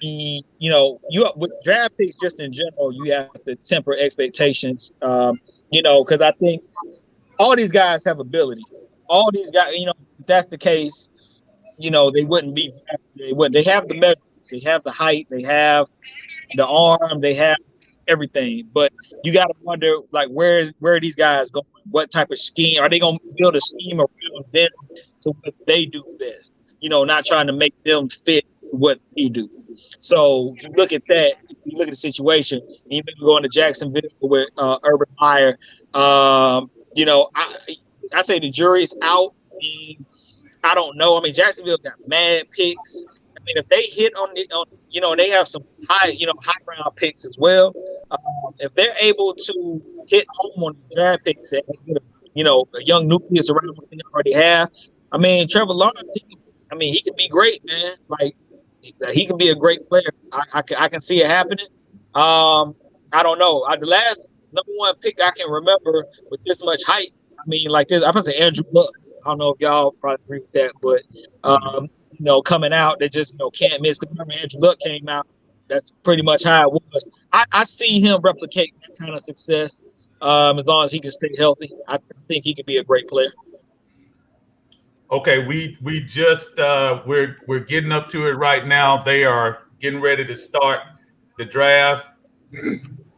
with draft picks just in general, you have to temper expectations. Because I think all these guys have ability. All these guys, if that's the case, they wouldn't be. They have the measures. They have the height. They have the arm. They have everything. But you got to wonder, like, where are these guys going? What type of scheme are they going to build a scheme around them to what they do best? Not trying to make them fit what they do. So you look at that. You look at the situation. And you look going to Jacksonville with Urban Meyer. I say the jury's out. I don't know. I mean, Jacksonville got mad picks. I mean, if they hit on they have some high round picks as well. If they're able to hit home on the draft picks and get a young nucleus around what they already have, I mean, Trevor Lawrence, he could be great, man. Like, he can be a great player. I can see it happening. I don't know. The last number 1 pick I can remember with this much hype. I mean, like this, I'm gonna say Andrew Luck. I don't know if y'all probably agree with that, but coming out, they just can't miss. Because remember, Andrew Luck came out. That's pretty much how it was. I see him replicate that kind of success as long as he can stay healthy. I think he could be a great player. Okay, we just we're getting up to it right now. They are getting ready to start the draft.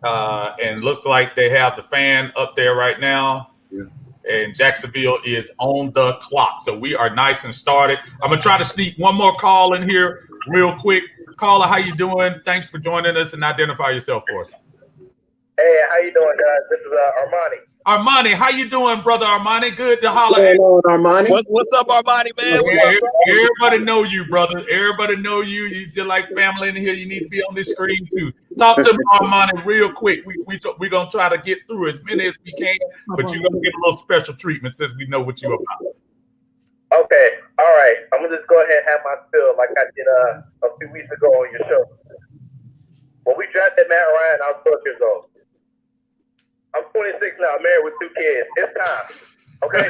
And looks like they have the fan up there right now. Yeah. And Jacksonville is on the clock. So we are nice and started. I'm going to try to sneak one more call in here real quick. Caller, how you doing? Thanks for joining us, and identify yourself for us. Hey, how you doing, guys? This is Armani. Armani, how you doing, brother Armani? Good to holler What's at going on, Armani? What's up, Armani, man? Everybody know you, brother. Everybody know you. You just like family in here. You need to be on this screen too. Talk to me, Armani, real quick. We're gonna try to get through as many as we can, but you're gonna get a little special treatment since we know what you're about. Okay, all right. I'm gonna just go ahead and have my spill like I did a few weeks ago on your show. When we drafted Matt Ryan, I was 12 years old. I'm 26 now, married with 2 kids. It's time. Okay?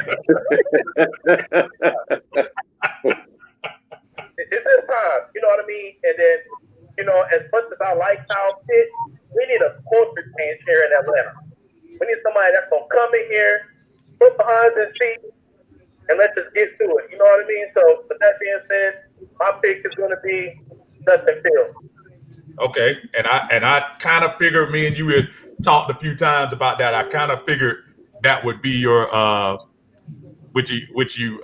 It's this time. You know what I mean? And then, you know, as much as I like Kyle Pitts, we need a culture change here in Atlanta. We need somebody that's going to come in here, put behind his feet, and let's just get to it. You know what I mean? So, with that being said, my pick is going to be Justin Fields. Okay, and I kind of figured me and you had talked a few times about that. I kind of figured that would be your which you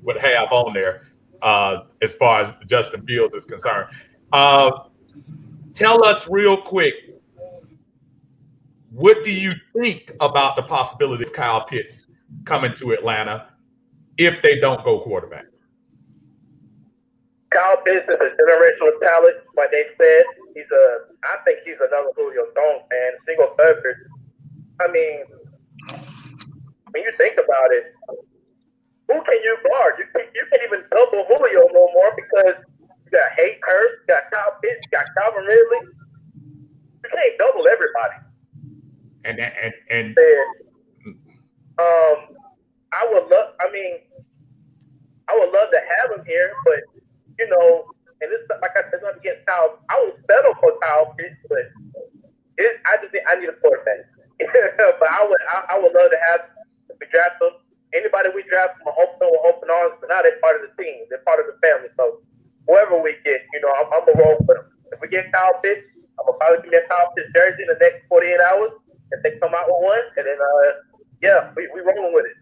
would have on there as far as Justin Fields is concerned. Tell us real quick, what do you think about the possibility of Kyle Pitts coming to Atlanta if they don't go quarterback? Kyle Pitts is a generational talent, like they said. I think he's another Julio Jones, man. Single third. I mean, when you think about it, who can you guard? You can't even double Julio no more because you got Hayes Hurst, you got Kyle Pitts, you got Calvin Ridley. You can't double everybody. I would love to have him here, but you know, and this, like I said, not against Kyle. I would settle for Kyle Pitts, but I just think I need a quarterback. But I would love to have, if we draft them, anybody we draft from with open arms, but now they're part of the team. They're part of the family. So whoever we get, you know, I'm going to roll with them. If we get Kyle Pitts, I'm going to probably get that Kyle Pitts jersey in the next 48 hours. If they come out with one, and then, we rolling with it.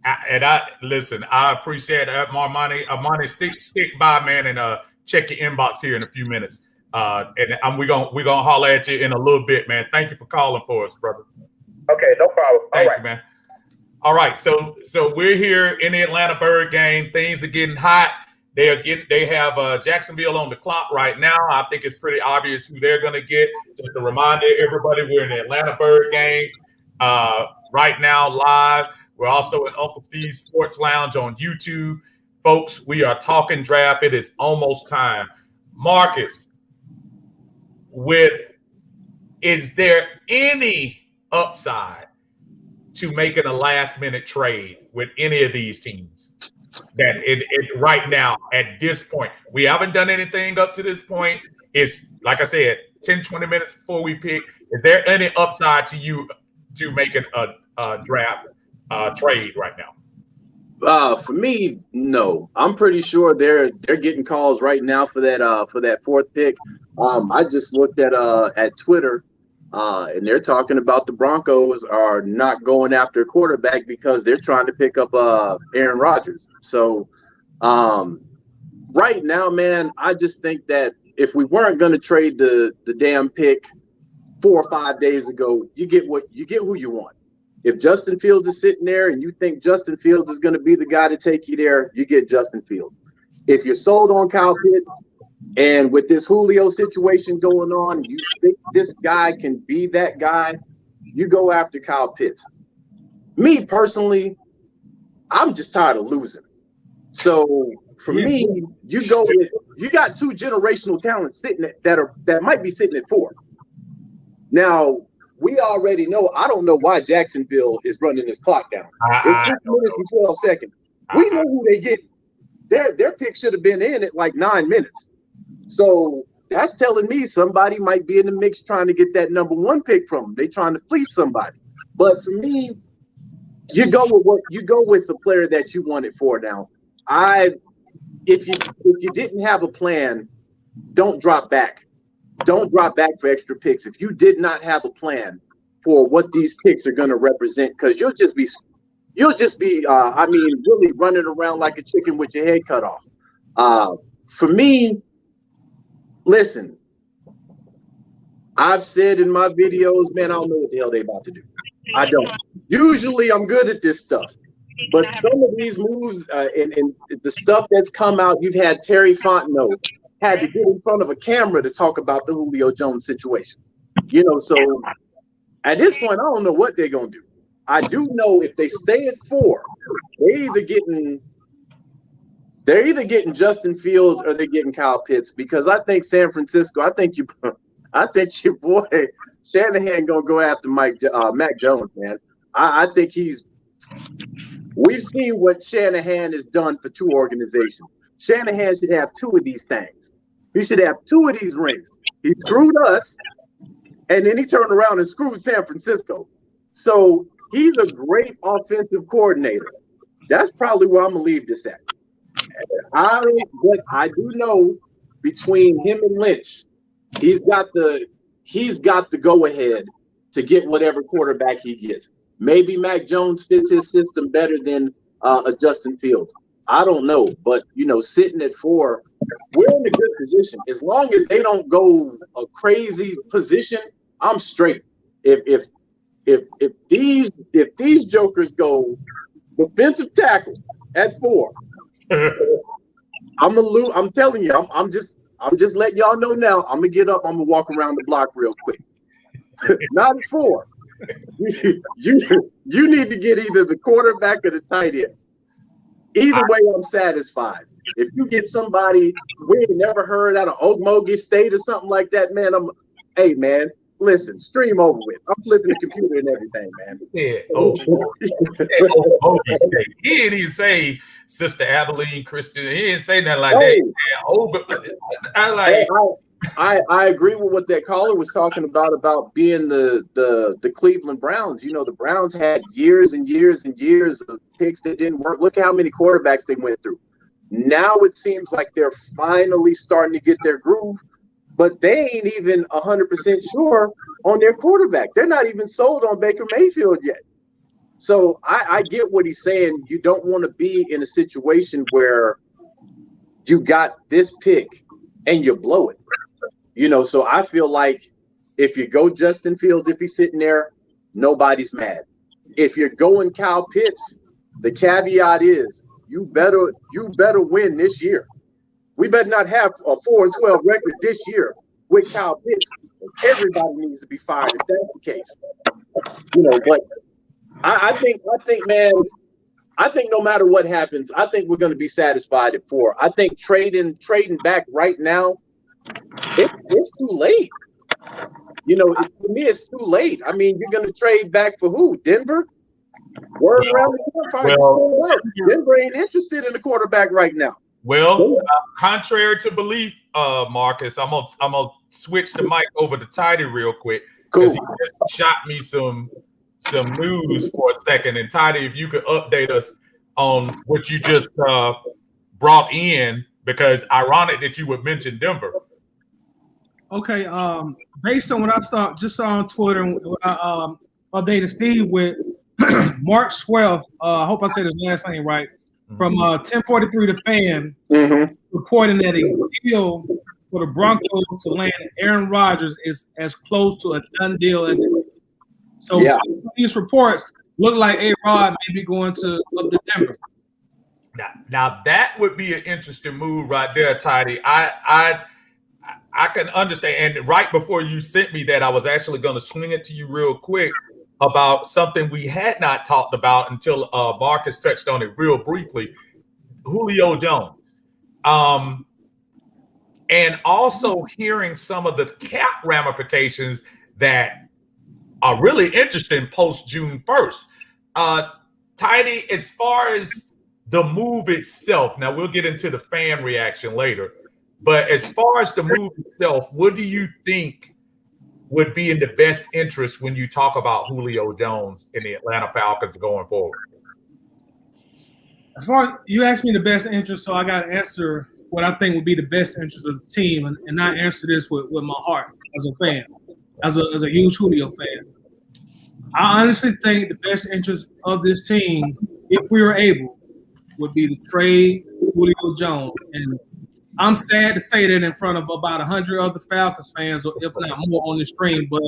And I appreciate that, Armani, stick by, man, and check your inbox here in a few minutes. And we're gonna holler at you in a little bit, man. Thank you for calling for us, brother. Okay, no problem. Thank you, man. All right, so we're here in the Atlantabirdgang. Things are getting hot. They have Jacksonville on the clock right now. I think it's pretty obvious who they're gonna get. Just a reminder, everybody, we're in the Atlantabirdgang right now, live. We're also in Uncle Steve's Sports Lounge on YouTube. Folks, we are talking draft. It is almost time. Marcus, is there any upside to making a last-minute trade with any of these teams? That right now, at this point, we haven't done anything up to this point. It's, like I said, 10, 20 minutes before we pick. Is there any upside to you to making a draft trade right now? For me, no. I'm pretty sure they're getting calls right now for that fourth pick. I just looked at Twitter, and they're talking about the Broncos are not going after a quarterback because they're trying to pick up Aaron Rodgers. So right now, man, I just think that if we weren't going to trade the damn pick 4 or 5 days ago, you get who you want. If Justin Fields is sitting there and you think Justin Fields is going to be the guy to take you there, you get Justin Fields. If you're sold on Kyle Pitts and with this Julio situation going on, you think this guy can be that guy, you go after Kyle Pitts. Me personally, I'm just tired of losing. So for me, you got 2 generational talents sitting that might be sitting at 4. Now, we already know. I don't know why Jacksonville is running this clock down. It's 6 minutes and 12 seconds. We know who they get. Their pick should have been in at like 9 minutes. So that's telling me somebody might be in the mix trying to get that number 1 pick from them. They trying to fleece somebody. But for me, you go with the player that you want it for now. If you didn't have a plan, don't drop back. don't drop back for extra picks if you did not have a plan for what these picks are going to represent, because you'll just be really running around like a chicken with your head cut off. For me, listen, I've said in my videos, man, I don't know what the hell they about to do. I don't. Usually I'm good at this stuff. But some of these moves and the stuff that's come out, you've had Terry Fontenot had to get in front of a camera to talk about the Julio Jones situation. So at this point, I don't know what they're going to do. I do know if they stay at 4, they're either getting Justin Fields or they're getting Kyle Pitts, because I think San Francisco, I think your boy Shanahan gonna go after Mac Jones, man. I think we've seen what Shanahan has done for 2 organizations. Shanahan should have 2 of these things. He should have 2 of these rings. He screwed us, and then he turned around and screwed San Francisco. So he's a great offensive coordinator. That's probably where I'm gonna leave this at. But I do know between him and Lynch, he's got the go ahead to get whatever quarterback he gets. Maybe Mac Jones fits his system better than a Justin Fields. I don't know, but sitting at 4, we're in a good position. As long as they don't go a crazy position, I'm straight. If these jokers go defensive tackle at 4, I'm gonna lose. I'm telling you, I'm just letting y'all know now. I'm gonna get up. I'm gonna walk around the block real quick. Not at 4. You need to get either the quarterback or the tight end. Either way, I'm satisfied. If you get somebody we ain't never heard out of Okmulgee State or something like that, man, hey man, listen, stream over with. I'm flipping the computer and everything, man. Okmulgee State. He didn't even say Sister Abilene Christian. He didn't say nothing like that. I agree with what that caller was talking about being the Cleveland Browns. The Browns had years and years and years of picks that didn't work. Look how many quarterbacks they went through. Now it seems like they're finally starting to get their groove, but they ain't even 100% sure on their quarterback. They're not even sold on Baker Mayfield yet. So I get what he's saying. You don't want to be in a situation where you got this pick and you blow it. So I feel like if you go Justin Fields, if he's sitting there, nobody's mad. If you're going Kyle Pitts, the caveat is you better win this year. We better not have a 4-12 record this year with Kyle Pitts. Everybody needs to be fired if that's the case. But I think, man, no matter what happens, I think we're going to be satisfied at 4. I think trading back right now, it's too late. For me, it's too late. I mean, you're going to trade back for who? Denver? Word around the campfire. Denver ain't interested in the quarterback right now. Well, contrary to belief, Marcus, I'm gonna switch the mic over to Tidy real quick because he just shot me some news for a second. And Tidy, if you could update us on what you just brought in, because ironic that you would mention Denver. Okay, based on what I saw on Twitter and what I updated Steve with March 12th, I hope I said his last name right, from 1043 The Fan, reporting that a deal for the Broncos to land Aaron Rodgers is as close to a done deal as it is. So these reports look like A-Rod may be going to up to Denver. Now that would be an interesting move right there, Tidy. I can understand. And right before you sent me that, I was actually going to swing it to you real quick about something we had not talked about until Marcus touched on it real briefly, Julio Jones. And also hearing some of the cap ramifications that are really interesting post June 1st. Tidy, as far as the move itself, now we'll get into the fan reaction later, but as far as the move itself, what do you think would be in the best interest when you talk about Julio Jones and the Atlanta Falcons going forward? As far as you asked me the best interest, so I got to answer what I think would be the best interest of the team, and I answer this with my heart as a fan, as a huge Julio fan. I honestly think the best interest of this team, if we were able, would be to trade Julio Jones. And I'm sad to say that in front of about 100 other Falcons fans, or if not more, on the stream, but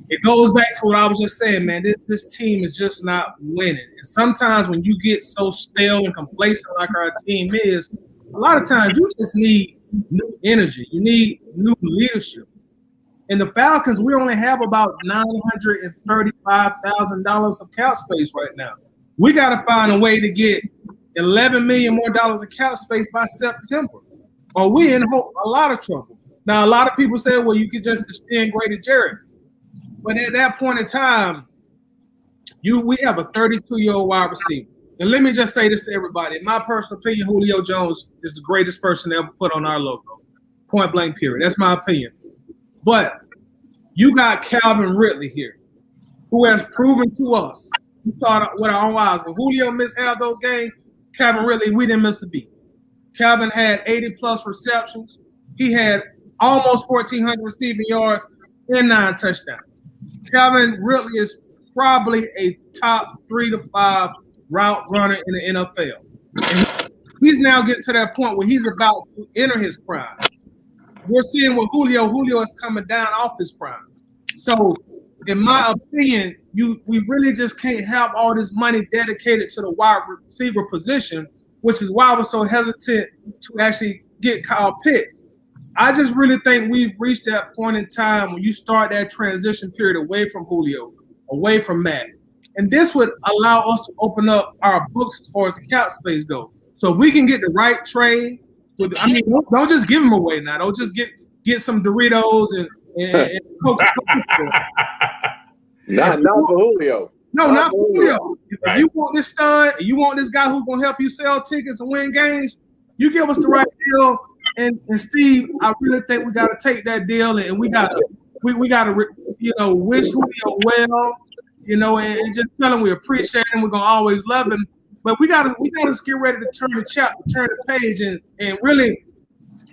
it goes back to what I was just saying, man. This team is just not winning. And sometimes when you get so stale and complacent like our team is, a lot of times you just need new energy. You need new leadership. In the Falcons, we only have about $935,000 of cap space right now. We got to find a way to get $11 million more of cap space by September, or we in a lot of trouble. Now, a lot of people say, well, you could just extend Grady Jarrett. But at that point in time, we have a 32-year-old wide receiver. And let me just say this to everybody. In my personal opinion, Julio Jones is the greatest person to ever put on our logo. Point blank, period. That's my opinion. But you got Calvin Ridley here, who has proven to us, we saw it with our own eyes, when Julio missed half those games, Calvin Ridley, we didn't miss a beat. Calvin had 80-plus receptions. He had almost 1,400 receiving yards and 9 touchdowns. Calvin Ridley is probably a top 3 to 5 route runner in the NFL. And he's now getting to that point where he's about to enter his prime. We're seeing with Julio is coming down off his prime. So, in my opinion, we really just can't have all this money dedicated to the wide receiver position, which is why we're so hesitant to actually get Kyle Pitts. I just really think we've reached that point in time when you start that transition period away from Julio, away from Matt. And this would allow us to open up our books as far as the cap space goes. So if we can get the right trade, don't just give them away now. Don't just get some Doritos and Coca-Cola. Not for Julio. No, not for Julio. If you want this stud, you want this guy who's going to help you sell tickets and win games, you give us the right deal. And Steve, I really think we got to take that deal, and we got to wish Julio well, and just tell him we appreciate him. We're gonna always love him, but we got to get ready to turn the page, and really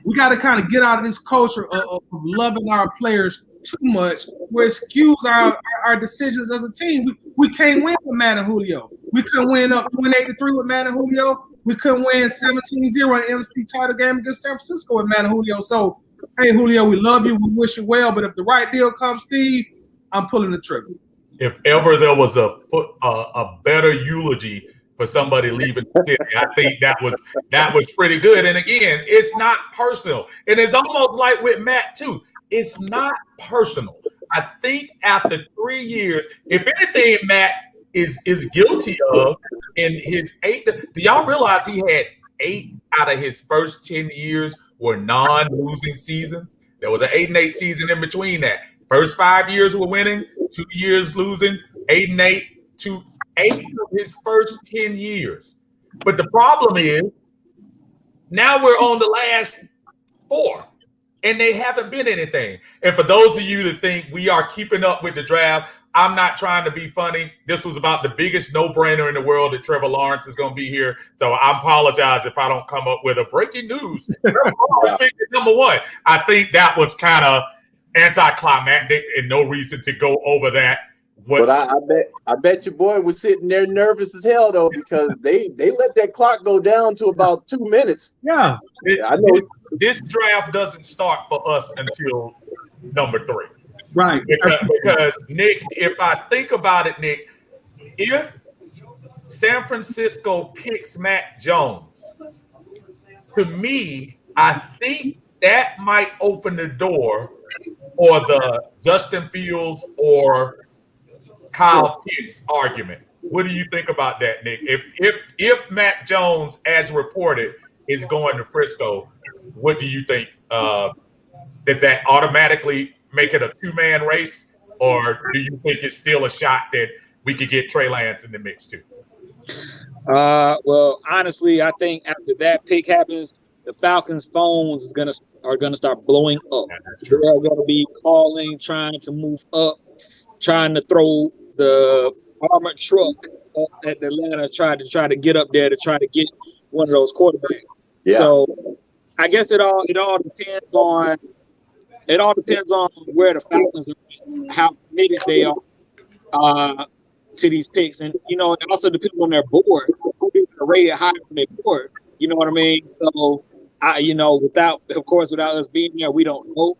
we got to kind of get out of this culture of loving our players too much, where it skews our decisions as a team. We can't win with Matt and Julio. We couldn't win up 28-3 with Matt and Julio. We couldn't win 17-0 in the NFC title game against San Francisco with Matt and Julio. So, hey, Julio, we love you. We wish you well. But if the right deal comes, Steve, I'm pulling the trigger. If ever there was a better eulogy for somebody leaving the city, I think that was pretty good. And again, it's not personal. And it's almost like with Matt, too. It's not personal. I think after 3 years, if anything, Matt is guilty of in his 8. Do y'all realize he had 8 out of his first 10 years were non-losing seasons? There was an 8-8 season in between that. First 5 years were winning, 2 years losing, 8-8 to 8 of his first 10 years. But the problem is now we're on the last 4. And they haven't been anything. And for those of you that think we are keeping up with the draft, I'm not trying to be funny. This was about the biggest no-brainer in the world that Trevor Lawrence is going to be here. So I apologize if I don't come up with a breaking news. Trevor Lawrence picked number 1. I think that was kind of anticlimactic and no reason to go over that. But I bet your boy was sitting there nervous as hell though, because they let that clock go down to about 2 minutes. Yeah, I know. This draft doesn't start for us until number 3. Right. Because Nick, if I think about it, Nick, if San Francisco picks Mac Jones, to me, I think that might open the door for the Justin Fields or Kyle Pitts argument. What do you think about that, Nick? If Mac Jones, as reported, is going to Frisco, what do you think? Does that automatically make it a 2-man race, or do you think it's still a shot that we could get Trey Lance in the mix too? Well, honestly, I think after that pick happens, the Falcons' phones are gonna start blowing up. They're gonna be calling, trying to move up, trying to throw the armored truck up at Atlanta, try to get up there to try to get one of those quarterbacks. Yeah. So I guess it all depends on where the Falcons are, how committed they are to these picks, and it also depends on their board, who they're rated higher on their board. You know what I mean? So without us being there, we don't know.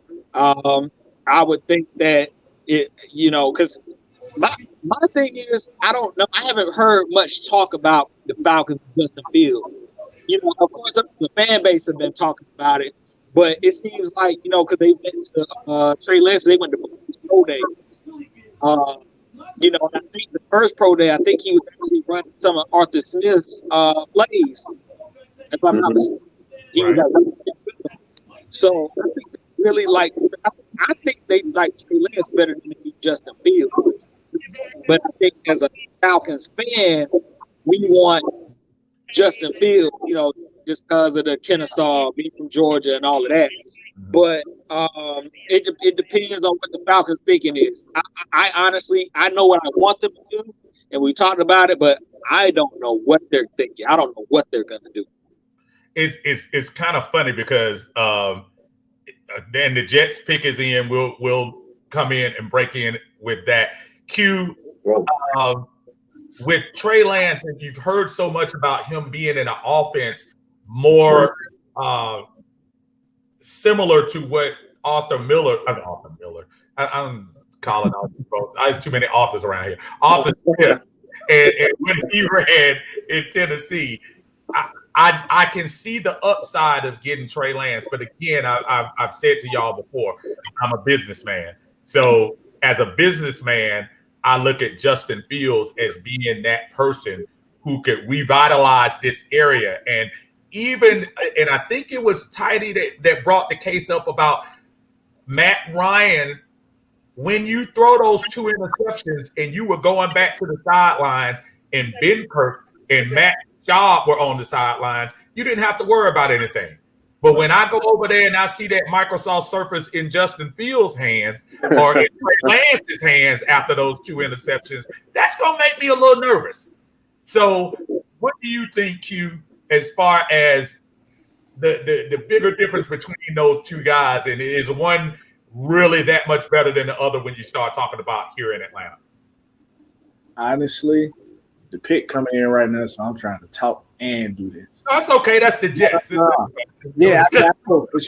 I would think that because my thing is, I don't know. I haven't heard much talk about the Falcons and Justin Fields. Of course, the fan base have been talking about it, but it seems like because they went to Trey Lance, they went to pro days. And I think the first pro day, I think he was actually running some of Arthur Smith's plays. If I'm not mistaken, he was so I think they really like. I think they like Trey Lance better than they do Justin Fields. But I think as a Falcons fan, we want Justin Fields, just because of the Kennesaw, being from Georgia and all of that. But it depends on what the Falcons thinking is. I honestly, I know what I want them to do, and we talked about it, but I don't know what they're thinking. I don't know what they're going to do. It's kind of funny because then the Jets pick is in. We'll come in and break in with that. Q, with Trey Lance, and you've heard so much about him being in an offense more similar to what Arthur Miller. I'm calling out folks. I have too many authors around here. Arthur Smith, and when he ran in Tennessee, I can see the upside of getting Trey Lance, but again, I've said to y'all before, I'm a businessman. So as a businessman, I look at Justin Fields as being that person who could revitalize this area. And I think it was Tidy that brought the case up about Matt Ryan. When you throw those two interceptions and you were going back to the sidelines and Ben Kirk and Matt Schaub were on the sidelines, you didn't have to worry about anything. But when I go over there and I see that Microsoft Surface in Justin Fields' hands or in Trey Lance's hands after those two interceptions, that's going to make me a little nervous. So what do you think, Q, as far as the bigger difference between those two guys? And is one really that much better than the other when you start talking about here in Atlanta? Honestly, the pick coming in right now, so I'm trying to talk and do this. No, that's okay. That's the Jets. Yeah, I know, but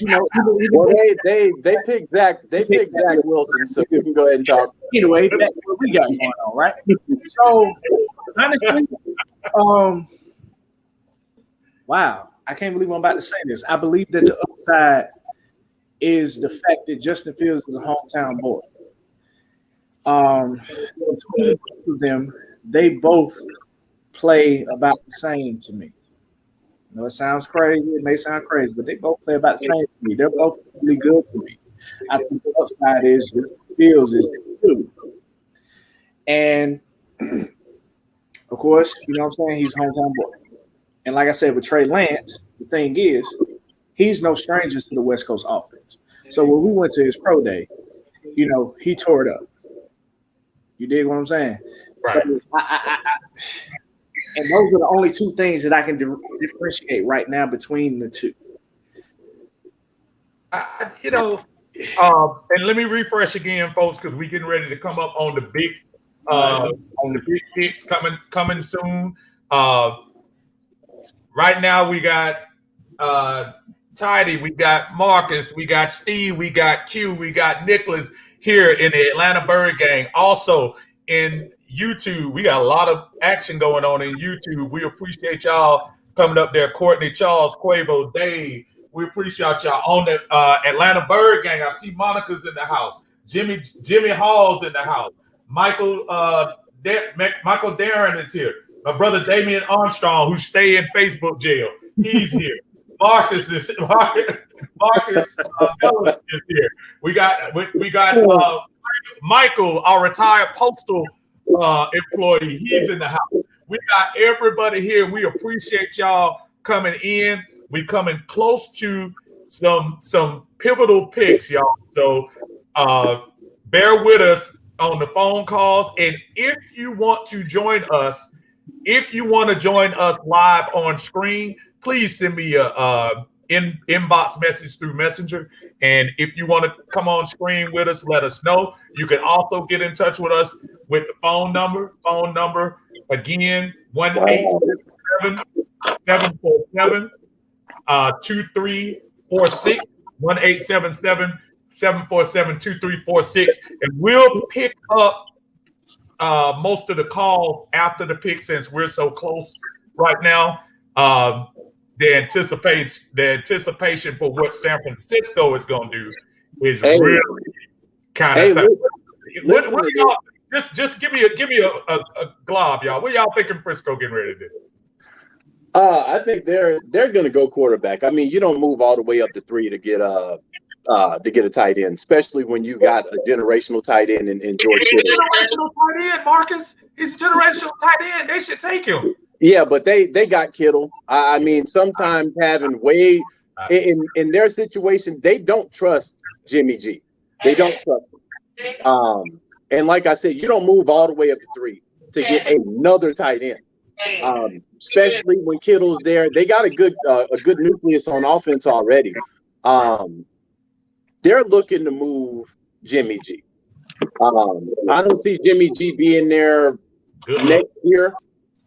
well, they picked Zach. They picked Zach Wilson, so you can go ahead and talk. Anyway, that's what we got going on, right? So honestly, wow, I can't believe I'm about to say this. I believe that the upside is the fact that Justin Fields is a hometown boy. Between both of them, they both play about the same to me. I know it sounds crazy. It may sound crazy, but they both play about the same to me. They're both really good to me. I think the upside is Justin Fields is good. And, of course, you know what I'm saying? He's a hometown boy. And like I said, with Trey Lance, the thing is, he's no stranger to the West Coast offense. So when we went to his pro day, he tore it up. You dig what I'm saying? Right. So and those are the only two things that I can differentiate right now between the two. And let me refresh again, folks, because we're getting ready to come up on the big picks coming soon. Right now we got Tidy, we got Marcus, we got Steve, we got Q, we got Nicholas here in the Atlantabirdgang. Also in YouTube, we got a lot of action going on in YouTube. We appreciate y'all coming up there. Courtney, Charles, Quavo, Dave. We appreciate y'all on the Atlantabirdgang. I see Monica's in the house. Jimmy Hall's in the house. Michael Darren is here. My brother Damian Armstrong, who stay in Facebook jail, he's here. Marcus Ellis is here. We got Michael, our retired postal employee. He's in the house. We got everybody here. We appreciate y'all coming in. We coming close to some pivotal picks, y'all. So bear with us on the phone calls. And if you want to join us live on screen, please send me a inbox message through Messenger. And if you want to come on screen with us, let us know. You can also get in touch with us with the phone number. Phone number again, 1-877-747-2346. 1-877-747-2346. And we'll pick up most of the calls after the pick since we're so close right now. The anticipation for what San Francisco is going to do is really kind of. What y'all? Just give me a glob, y'all. What y'all thinking Frisco getting ready to do? I think they're going to go quarterback. I mean, you don't move all the way up to 3 to get a tight end, especially when you got a generational tight end in George Kittle. Generational tight end, Marcus. He's a generational tight end. They should take him. Yeah, but they got Kittle. I mean, sometimes having Wade in their situation, they don't trust Jimmy G. They don't trust him. And like I said, you don't move all the way up to 3 to get another tight end. Especially when Kittle's there. They got a good nucleus on offense already. They're looking to move Jimmy G. I don't see Jimmy G being there next year.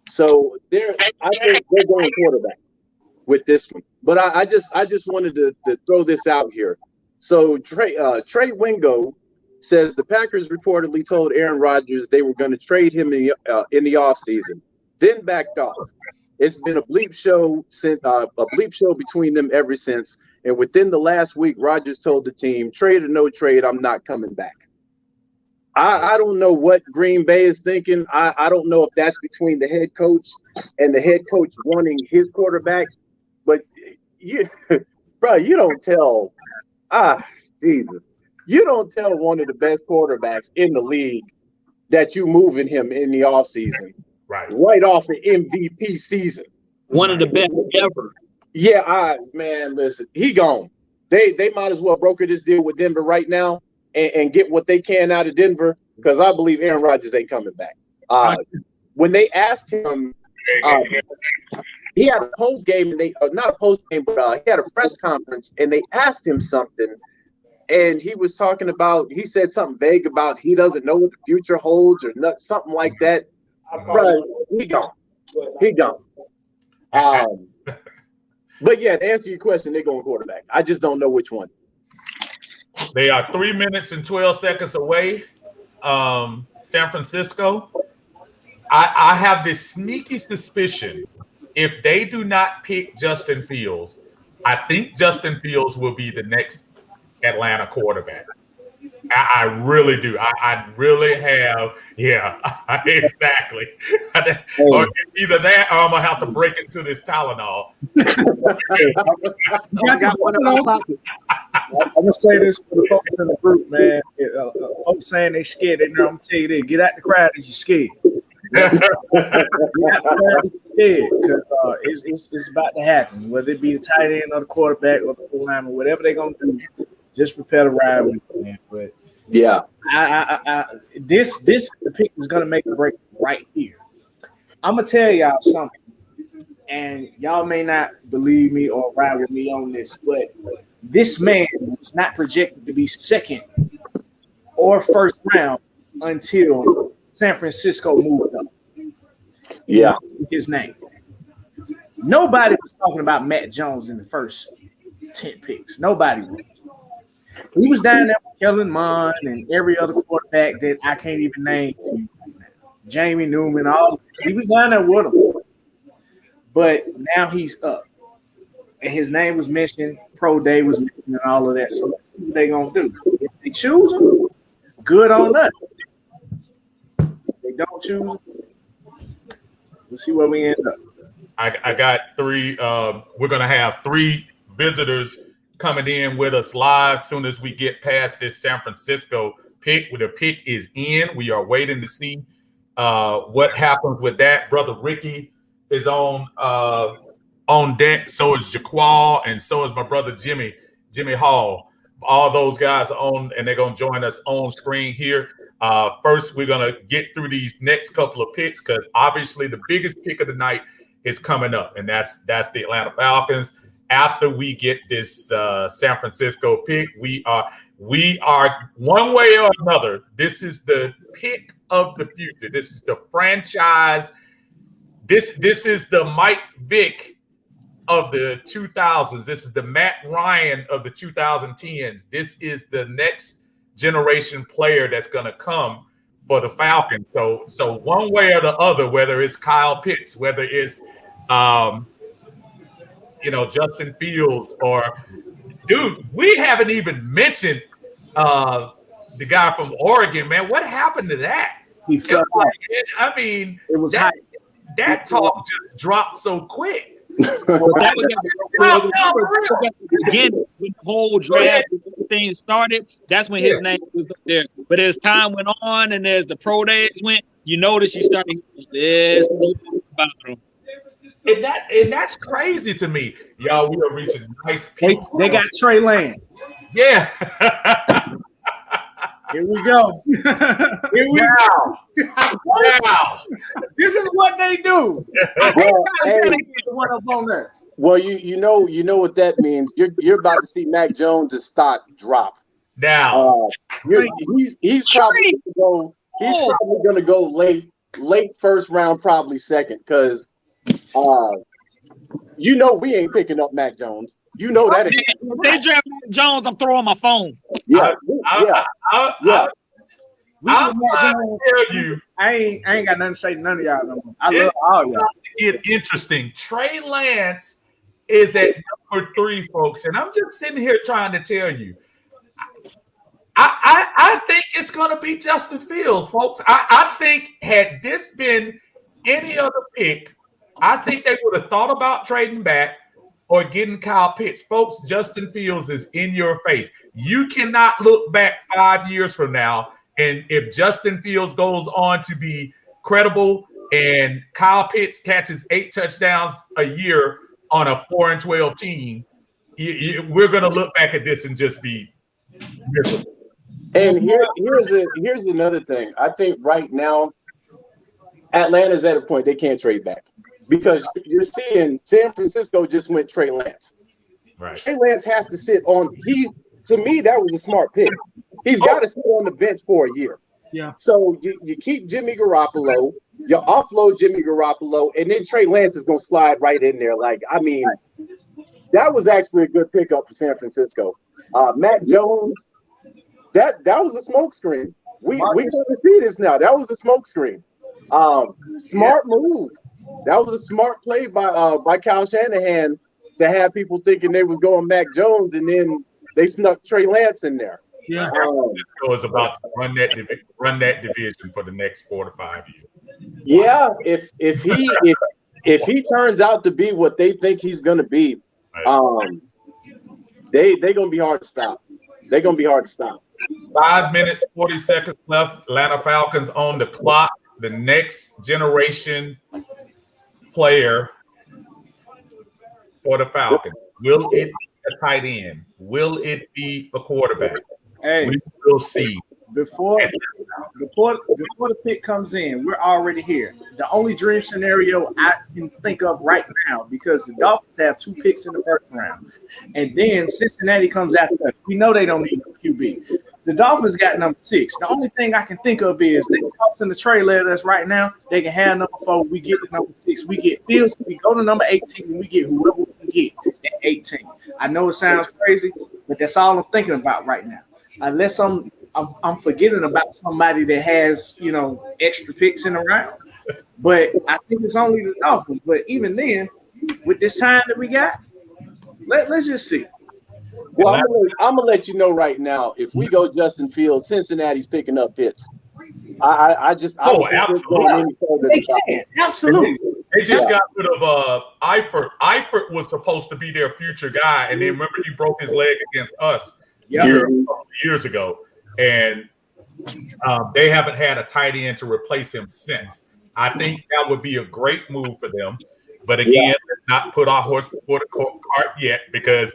So I think they're going quarterback with this one. But I just wanted to throw this out here. So Trey Wingo says the Packers reportedly told Aaron Rodgers they were going to trade him in the offseason, then backed off. It's been a bleep show between them ever since. And within the last week, Rodgers told the team, trade or no trade, I'm not coming back. I don't know what Green Bay is thinking. I don't know if that's between the head coach and the head coach wanting his quarterback. But you don't tell Jesus. You don't tell one of the best quarterbacks in the league that you moving him in the offseason. Right off an MVP season. One of the best ever. Yeah, man, listen, he gone. They might as well broker this deal with Denver right now and get what they can out of Denver, because I believe Aaron Rodgers ain't coming back. When they asked him, he had a post game, and not a post game, but he had a press conference, and they asked him something, and he was talking about, he said something vague about he doesn't know what the future holds or something like that. Bro, he gone. But yeah, to answer your question, they're going quarterback. I just don't know which one. They are 3 minutes and 12 seconds away. San Francisco. I have this sneaky suspicion if they do not pick Justin Fields, I think Justin Fields will be the next Atlanta quarterback. I really do. I really have. Yeah, exactly. Or either that or I'm going to have to break into this Tylenol. I'm going to say this for the folks in the group, man. Folks saying they scared. I'm going to tell you this. Get out the crowd if you're scared. Because it's about to happen. Whether it be the tight end or the quarterback or the lineman, whatever they're going to do, just prepare to ride with it, man. But yeah, this the pick is gonna make a break right here. I'm gonna tell y'all something, and y'all may not believe me or ride with me on this, but this man was not projected to be second or first round until San Francisco moved up. Yeah, his name. Nobody was talking about Matt Jones in the first 10 picks. Nobody was. He was down there with Kellen Mond and every other quarterback that I can't even name. Jamie Newman, he was down there with them. But now he's up. And his name was mentioned, Pro Day was mentioned, and all of that. So let's see what they're going to do. If they choose him, good on us. If they don't choose him, we'll see where we end up. I got three. We're going to have three visitors coming in with us live soon as we get past this San Francisco pick. The pick is in. We are waiting to see what happens with that. Brother Ricky is on deck. So is Jaqual, and so is my brother Jimmy Hall. All those guys are on, and they're going to join us on screen here. First, we're going to get through these next couple of picks because obviously the biggest pick of the night is coming up, and that's the Atlanta Falcons. after we get this San Francisco pick. We are one way or another. This is the pick of the future. This is the franchise. This is the Mike Vick of the 2000s. This is the Matt Ryan of the 2010s. This is the next generation player that's going to come for the Falcons. So one way or the other, whether it's Kyle Pitts, whether it's Justin Fields, or dude, we haven't even mentioned the guy from Oregon, man. What happened to that? He fell off. I mean, It was that talk just dropped so quick. Again, when the whole draft thing started, that's when his name was up there. But as time went on and as the pro days went, you notice you started this about him. And that's crazy to me. Y'all, we are reaching nice peaks. They got Trey Lance. Yeah. Here we go. Here we go. Wow. This is what they do. Well, you know what that means. You're about to see Mac Jones' stock drop. Now, he's probably going to go late first round, probably second, because we ain't picking up Mac Jones. You know that. If they draft Mac Jones, I'm throwing my phone. Yeah, I'll tell you. I ain't got nothing to say to none of y'all no more. I love all y'all. To get interesting. Trey Lance is at number 3, folks, and I'm just sitting here trying to tell you. I think it's going to be Justin Fields, folks. I think had this been any other pick, I think they would have thought about trading back or getting Kyle Pitts. Folks, Justin Fields is in your face. You cannot look back 5 years from now, and if Justin Fields goes on to be credible and Kyle Pitts catches 8 touchdowns a year on a 4-12 team, we're going to look back at this and just be miserable. And here's another thing. I think right now, Atlanta's at a point they can't trade back. Because you're seeing San Francisco just went Trey Lance. Right. Trey Lance has to sit on. To me, that was a smart pick. He's got to sit on the bench for a year. Yeah. So you keep Jimmy Garoppolo, you offload Jimmy Garoppolo, and then Trey Lance is going to slide right in there. That was actually a good pickup for San Francisco. Matt Jones, that was a smoke screen. We going to see this now. That was a smoke screen. Smart move. That was a smart play by Kyle Shanahan to have people thinking they was going Mac Jones, and then they snuck Trey Lance in there. Yeah, Francisco is about to run that division for the next 4 to 5 years. Yeah, if he turns out to be what they think he's going to be, they going to be hard to stop. They're going to be hard to stop. 5 minutes, 40 seconds left. Atlanta Falcons on the clock. The next generation player for the Falcons. Will it be a tight end? Will it be a quarterback? Hey, we will see. Before the pick comes in, we're already here. The only dream scenario I can think of right now, because the Dolphins have 2 picks in the first round, and then Cincinnati comes after us. We know they don't need a QB. The Dolphins got number 6. The only thing I can think of is they toss in the trade letter us right now. They can have number 4. We get the number 6. We get Fields. We go to number 18, and we get whoever we can get at 18. I know it sounds crazy, but that's all I'm thinking about right now. Unless I'm forgetting about somebody that has, extra picks in the round. But I think it's only the Dolphins. But even then, with this time that we got, let's just see. Well, I'm gonna let you know right now. If we go Justin Fields, Cincinnati's picking up Pitts. Absolutely. Absolutely. They just got rid of Eifert. Eifert was supposed to be their future guy, and then remember he broke his leg against us years ago, and they haven't had a tight end to replace him since. I think that would be a great move for them. But again, let's not put our horse before the cart yet, because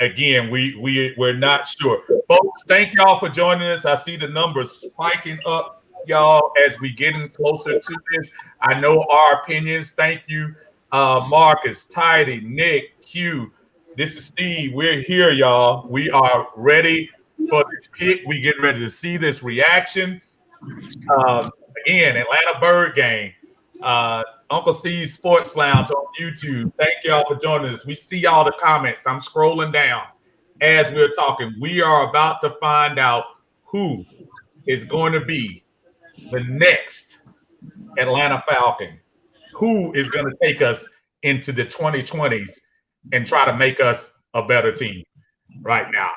again, we're not sure. Folks, thank y'all for joining us. I see the numbers spiking up, y'all, as we getting closer to this. I know our opinions. Thank you Marcus, Tidy, Nick, Q. This is Steve. We're here, y'all. We are ready for this pick. We getting ready to see this reaction. Again, Atlantabirdgang, Uncle Steve's Sports Lounge on YouTube. Thank y'all for joining us. We see all the comments. I'm scrolling down as we're talking. We are about to find out who is going to be the next Atlanta Falcon. Who is going to take us into the 2020s and try to make us a better team right now?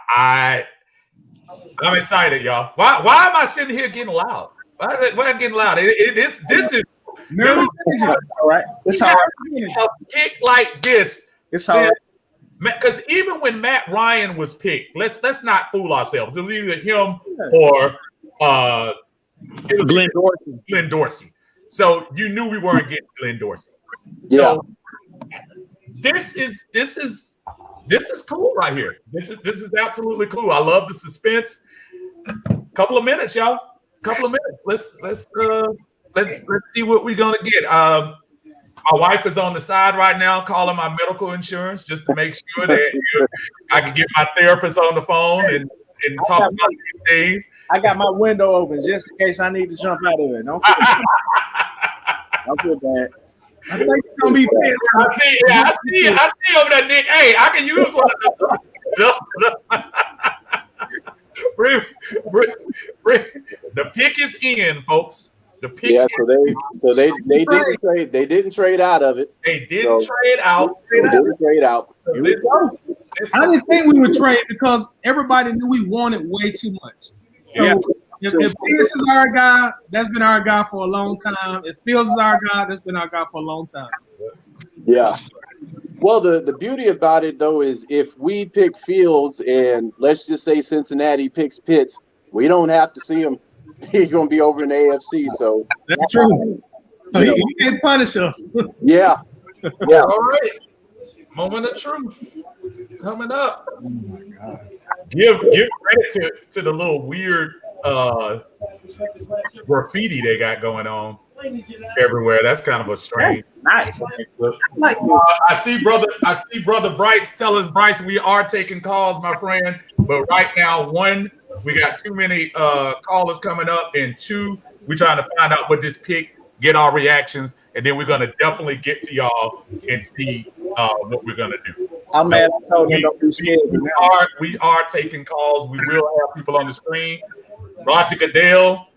I'm excited, y'all. Why am I sitting here getting loud? Why am I getting loud? This is all right. It's all right. A pick like this. It's all right. Because even when Matt Ryan was picked, let's not fool ourselves. It was either him or Glenn Dorsey. So you knew we weren't getting Glenn Dorsey. Yeah. So this is cool right here. This is absolutely cool. I love the suspense. Couple of minutes, y'all. Couple of minutes. Let's see what we're gonna get. My wife is on the side right now calling my medical insurance just to make sure that I can get my therapist on the phone and talk about these things. I got my window open just in case I need to jump out of it. Don't feel bad. I think it's gonna be pissed. I see over there, Nick. Hey, I can use one of them. The pick is in, folks. The pick. Yeah, so they didn't trade out of it. They didn't trade out. They didn't trade out. I didn't think we would trade because everybody knew we wanted way too much. So Yeah. if Pierce is our guy, that's been our guy for a long time. If Fields is our guy, that's been our guy for a long time. Yeah. Well, the beauty about it though is if we pick Fields and let's just say Cincinnati picks Pitts, we don't have to see him. He's gonna be over in the AFC. So that's true. So he can't punish us. Yeah. All right. Moment of truth coming up. Give credit to the little weird graffiti they got going on everywhere. That's kind of a strange. Nice. I see brother Bryce. Tell us, Bryce, we are taking calls, my friend. But right now, one, we got too many callers coming up, and two, we're trying to find out what this pick, get our reactions, and then we're gonna definitely get to y'all and see what we're gonna do. I'm mad. Don't be scared. We are taking calls. We will have people on the screen. Roger Goodell.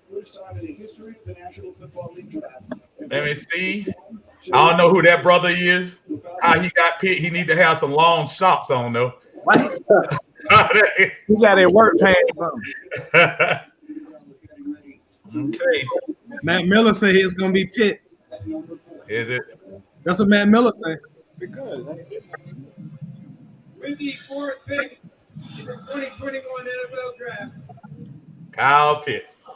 Let me see. I don't know who that brother is. How he got picked. He need to have some long shots on though. You got a work pants on. Okay. Matt Miller said it's gonna be Pitts. Is it? That's what Matt Miller said. With the fourth pick in the 2021 NFL Draft, Kyle Pitts.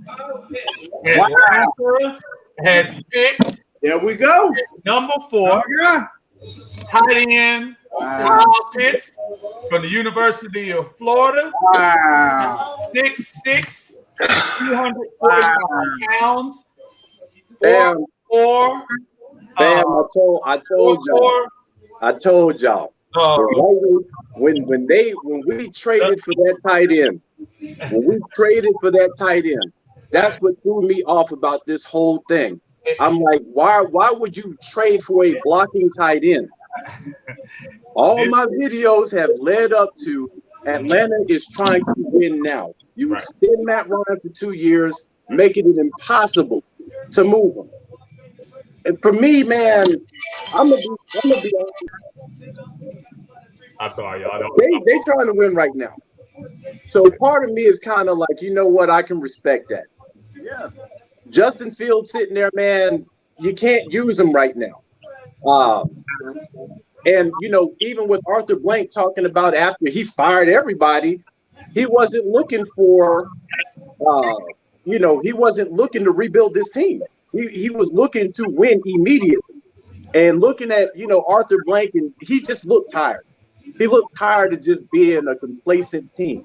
Kyle Pitts. Atlanta has picked. There we go. Number 4. Yeah. Tight end. Kyle Pitts from the University of Florida. Wow. 6'6", 245 pounds. Bam. 4. Bam, I told y'all. When we traded for that tight end, that's what threw me off about this whole thing. I'm like, why would you trade for a blocking tight end? All my videos have led up to Atlanta is trying to win now. You extend Matt Ryan for 2 years, making it impossible to move him. And for me, man, I'm gonna be honest. I'm sorry, y'all. They trying to win right now. So part of me is kind of like, you know what, I can respect that. Yeah. Justin Fields sitting there, man, you can't use him right now. And you know, even with Arthur Blank talking about after he fired everybody, he wasn't looking for he wasn't looking to rebuild this team. He was looking to win immediately. And looking at, Arthur Blank, and he just looked tired. He looked tired of just being a complacent team.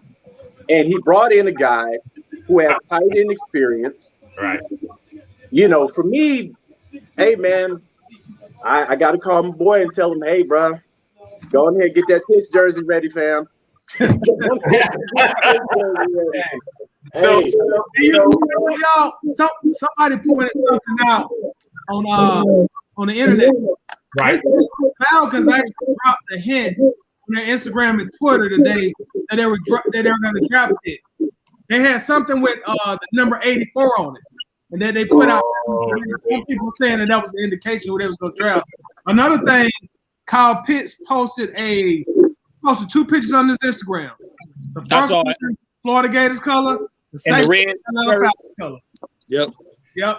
And he brought in a guy who has tight end experience. Right. For me, hey, man, I got to call my boy and tell him, hey, bro, go ahead and get that Pitts jersey ready, fam. So, y'all, somebody pointed something out on the internet. right. Falcons actually dropped a hint on their Instagram and Twitter today that they were going to draft it. They had something with the number 84 on it, and then they put out some people saying that was the indication who they was going to draft. Another thing, Kyle Pitts posted 2 pictures on his Instagram. The first one, Florida Gators color, the second red Falcons colors. Yep. Yeah.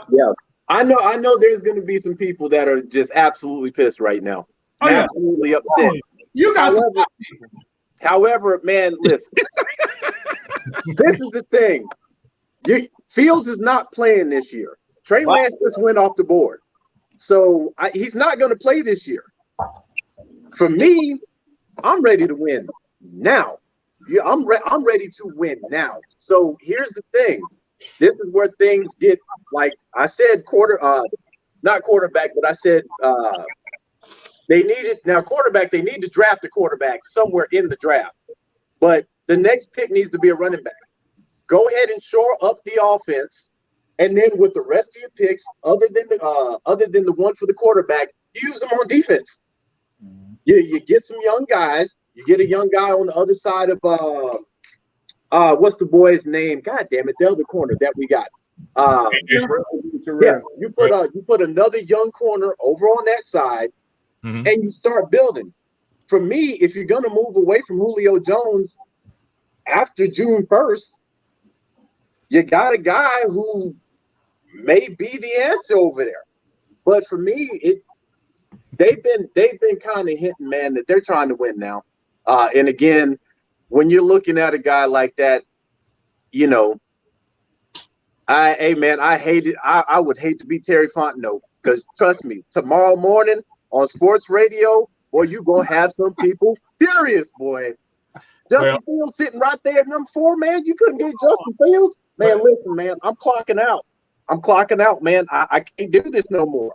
I know there's going to be some people that are just absolutely pissed right now. Oh, yeah. Absolutely upset. You got some people. However, man, listen. This is the thing. Fields is not playing this year. Trey Lance just went off the board. So he's not going to play this year. For me, I'm ready to win now. Yeah, I'm ready to win now. So here's the thing. This is where things get, like I said, not quarterback, but I said they need to draft a quarterback somewhere in the draft. But the next pick needs to be a running back. Go ahead and shore up the offense, and then with the rest of your picks, other than the one for the quarterback, use them on defense. You get some young guys. You get a young guy on the other side of what's the boy's name? God damn it, the other corner that we got. Yeah, you put another young corner over on that side, and you start building. For me, if you're gonna move away from Julio Jones after June 1st, you got a guy who may be the answer over there. But for me, they've been kind of hinting, man, that they're trying to win now. And again, when you're looking at a guy like that, you know, I hate it. I would hate to be Terry Fontenot, because trust me, tomorrow morning on sports radio, boy, you gonna have some people furious, boy. Justin Fields sitting right there at number 4, man. You couldn't get Justin Fields, man. Listen, man, I'm clocking out, man. I can't do this no more.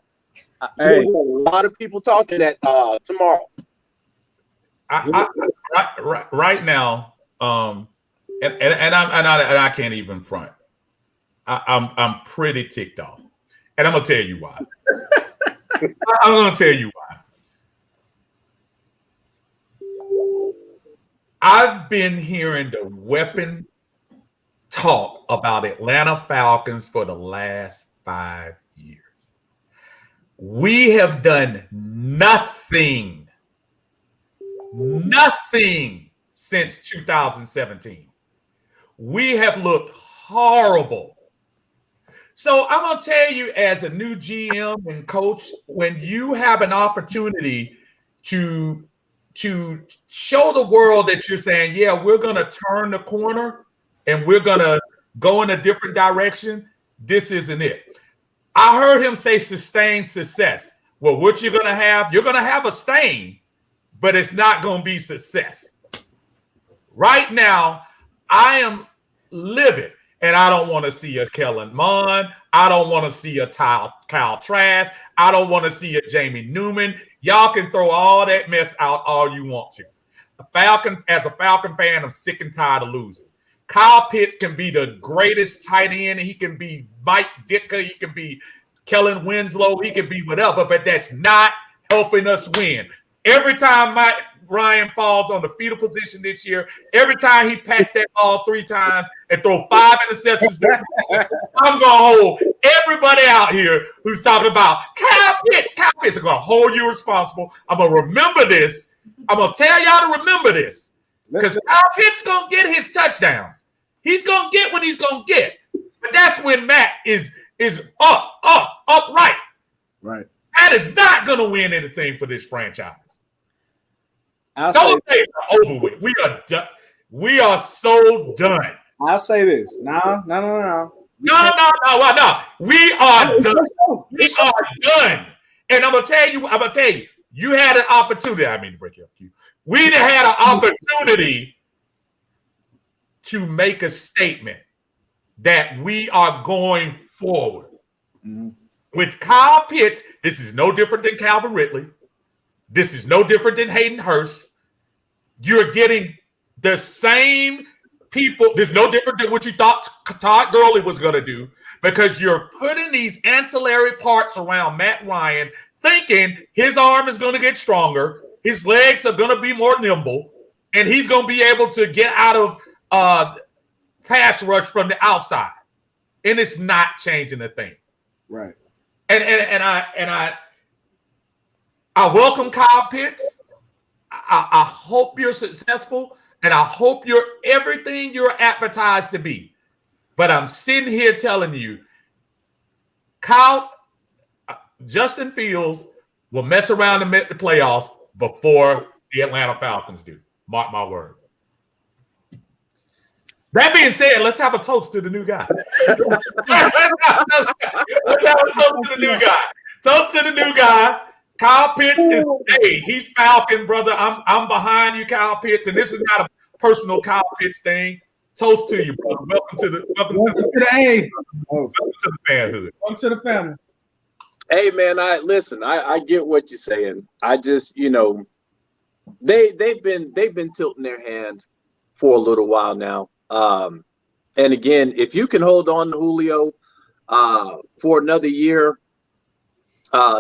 Hey, a lot of people talking that tomorrow. Right now, and I can't even front. I'm pretty ticked off, and I'm gonna tell you why. I'm gonna tell you why. I've been hearing the weapon talk about Atlanta Falcons for the last 5 years. We have done nothing since 2017. We have looked horrible. So I'm going to tell you, as a new GM and coach, when you have an opportunity to show the world that you're saying, yeah, we're going to turn the corner and we're going to go in a different direction, this isn't it. I heard him say sustained success. Well, what you're going to have a stain, but it's not going to be success. Right now, I am livid, and I don't want to see a Kellen Mond. I don't want to see a Kyle Trask. I don't want to see a Jamie Newman. Y'all can throw all that mess out all you want to. As a Falcon fan, I'm sick and tired of losing. Kyle Pitts can be the greatest tight end. He can be Mike Ditka. He can be Kellen Winslow. He can be whatever, but that's not helping us win. Every time Ryan falls on the fetal position this year, every time he pats that ball 3 times and throw 5 interceptions, I'm going to hold everybody out here who's talking about Kyle Pitts. Kyle Pitts are going to hold you responsible. I'm going to remember this. I'm going to tell y'all to remember this, because Kyle Pitts is going to get his touchdowns. He's going to get what he's going to get. But that's when Matt is upright. Right. That is not going to win anything for this franchise. Those days are over with. We are done. We are so done. I'll say this. No. No. We are done. We are done. And I'm gonna tell you, you had an opportunity. I mean to break it up to you. We had an opportunity to make a statement that we are going forward. Mm-hmm. with Kyle Pitts, this is no different than Calvin Ridley. This is no different than Hayden Hurst. You're getting the same people. There's no different than what you thought Todd Gurley was going to do, because you're putting these ancillary parts around Matt Ryan, thinking his arm is going to get stronger, his legs are going to be more nimble, and he's going to be able to get out of pass rush from the outside. And it's not changing a thing. Right. And I welcome Kyle Pitts. I hope you're successful, and I hope you're everything you're advertised to be. But I'm sitting here telling you, Justin Fields will mess around and make the playoffs before the Atlanta Falcons do. Mark my word. That being said, let's have a toast to the new guy. Let's have a toast to the new guy. Toast to the new guy. Kyle Pitts is, hey, he's Falcon, brother. I'm behind you, Kyle Pitts, and this is not a personal Kyle Pitts thing. Toast to you, brother. Welcome to the fanhood. Welcome to the family. Hey man, I get what you're saying. I just, they've been tilting their hand for a little while now. And again, if you can hold on to Julio for another year,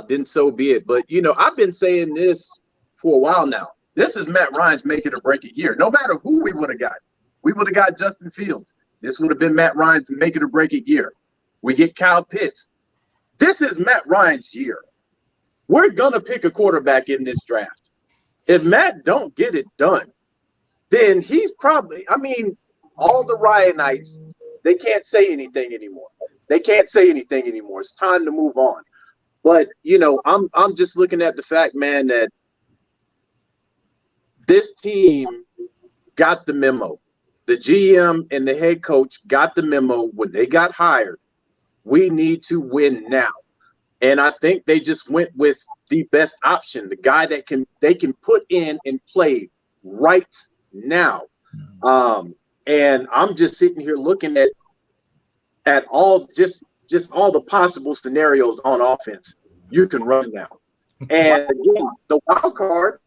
then so be it. But I've been saying this for a while now. This is Matt Ryan's make it or break it year. No matter who we would have got. We would have got Justin Fields. This would have been Matt Ryan's make it or break it year. We get Kyle Pitts. This is Matt Ryan's year. We're gonna pick a quarterback in this draft. If Matt don't get it done, then he's probably, all the Ryanites, they can't say anything anymore. It's time to move on. But I'm just looking at the fact, man, that this team got the memo. The GM and the head coach got the memo when they got hired. We need to win now. And I think they just went with the best option, the guy that they can put in and play right now. And I'm just sitting here looking at all just all the possible scenarios on offense you can run now. And again, the wild card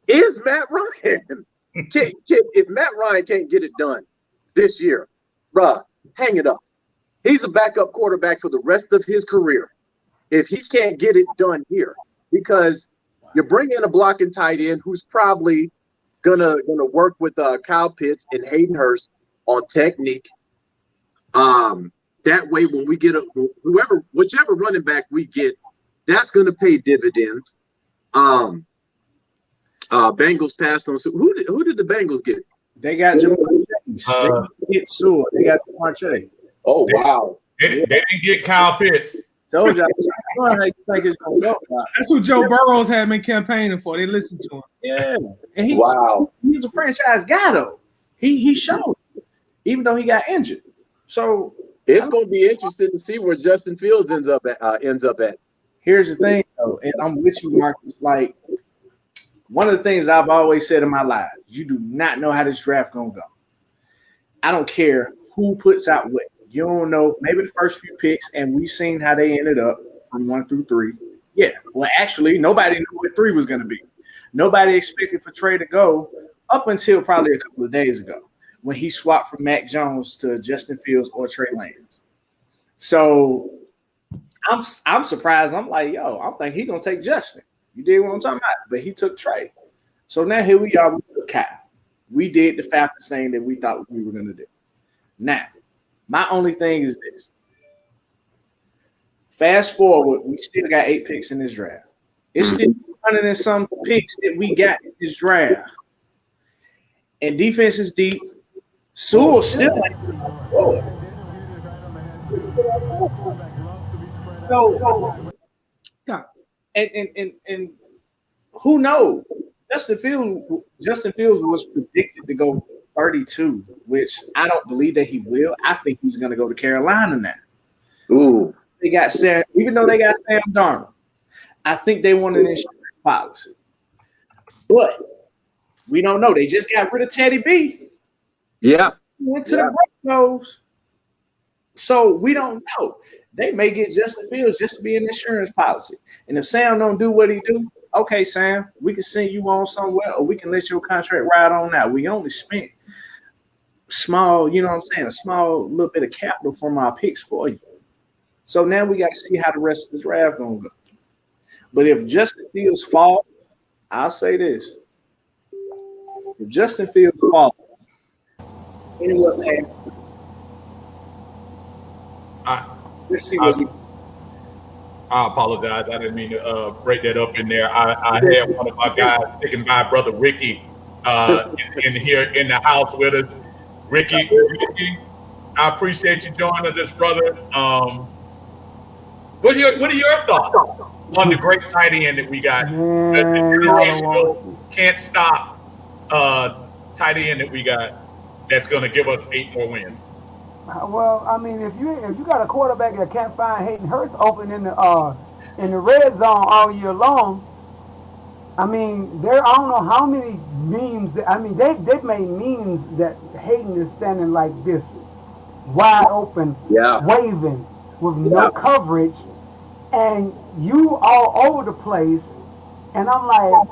is Matt Ryan. If Matt Ryan can't get it done this year, bruh, hang it up. He's a backup quarterback for the rest of his career. If he can't get it done here, because you bring in a blocking tight end who's probably gonna work with Kyle Pitts and Hayden Hurst on technique. That way, when we get whichever running back we get, that's gonna pay dividends. Bengals passed on. So who did the Bengals get? They got Jamal James. They get Sewell. They got Marche. Oh wow! They didn't get Kyle Pitts. Told you. How you think it's gonna go? That's what Joe Burrows had been campaigning for. They listened to him. Yeah, and he's a franchise guy though. He showed, even though he got injured. So it's going to be interesting to see where Justin Fields ends up at. Here's the thing, though, and I'm with you, Marcus. Like, one of the things I've always said in my life, you do not know how this draft gonna go. I don't care who puts out what. You don't know. Maybe the first few picks, and we've seen how they ended up from 1 through 3. Yeah. Well, actually, nobody knew what 3 was going to be. Nobody expected for Trey to go up until probably a couple of days ago when he swapped from Mac Jones to Justin Fields or Trey Lance. So I'm surprised. I'm like, I'm thinking he's going to take Justin. You dig what I'm talking about? But he took Trey. So now here we are with Kyle. We did the Falcons thing that we thought we were going to do. Now, my only thing is this. Fast forward, we still got 8 picks in this draft. It's still 200 and some picks that we got in this draft. And defense is deep. Sewell still ain't forward. So, and who knows? Justin Fields was predicted to go 32, which I don't believe that he will. I think he's going to go to Carolina now. Ooh. They got Sam, even though they got Sam Darnold, I think they want an insurance policy. But we don't know. They just got rid of Teddy B. Yeah. Went to the Broncos. So we don't know. they may get Justin Fields just to be an insurance policy. And if Sam don't do what he do, okay, Sam, we can send you on somewhere, or we can let your contract ride on out. We only spent small, you know what I'm saying, a small little bit of capital from our picks for you. So now we got to see how the rest of the draft gonna go. But if Justin Fields falls, I'll say this. If Justin Fields falls, anywhere past, let's see what he. I apologize. I didn't mean to break that up in there. I had one of my guys taken by Brother Ricky is in here in the house with us. Ricky, I appreciate you joining us, this brother. What are your thoughts on the great tight end that we got? The generational can't stop tight end that we got that's going to give us 8 more wins. Well, I mean, if you got a quarterback that can't find Hayden Hurst open in the red zone all year long, I mean, I don't know how many memes they've made memes that Hayden is standing like this, wide open, waving with no coverage, and you all over the place, and I'm like,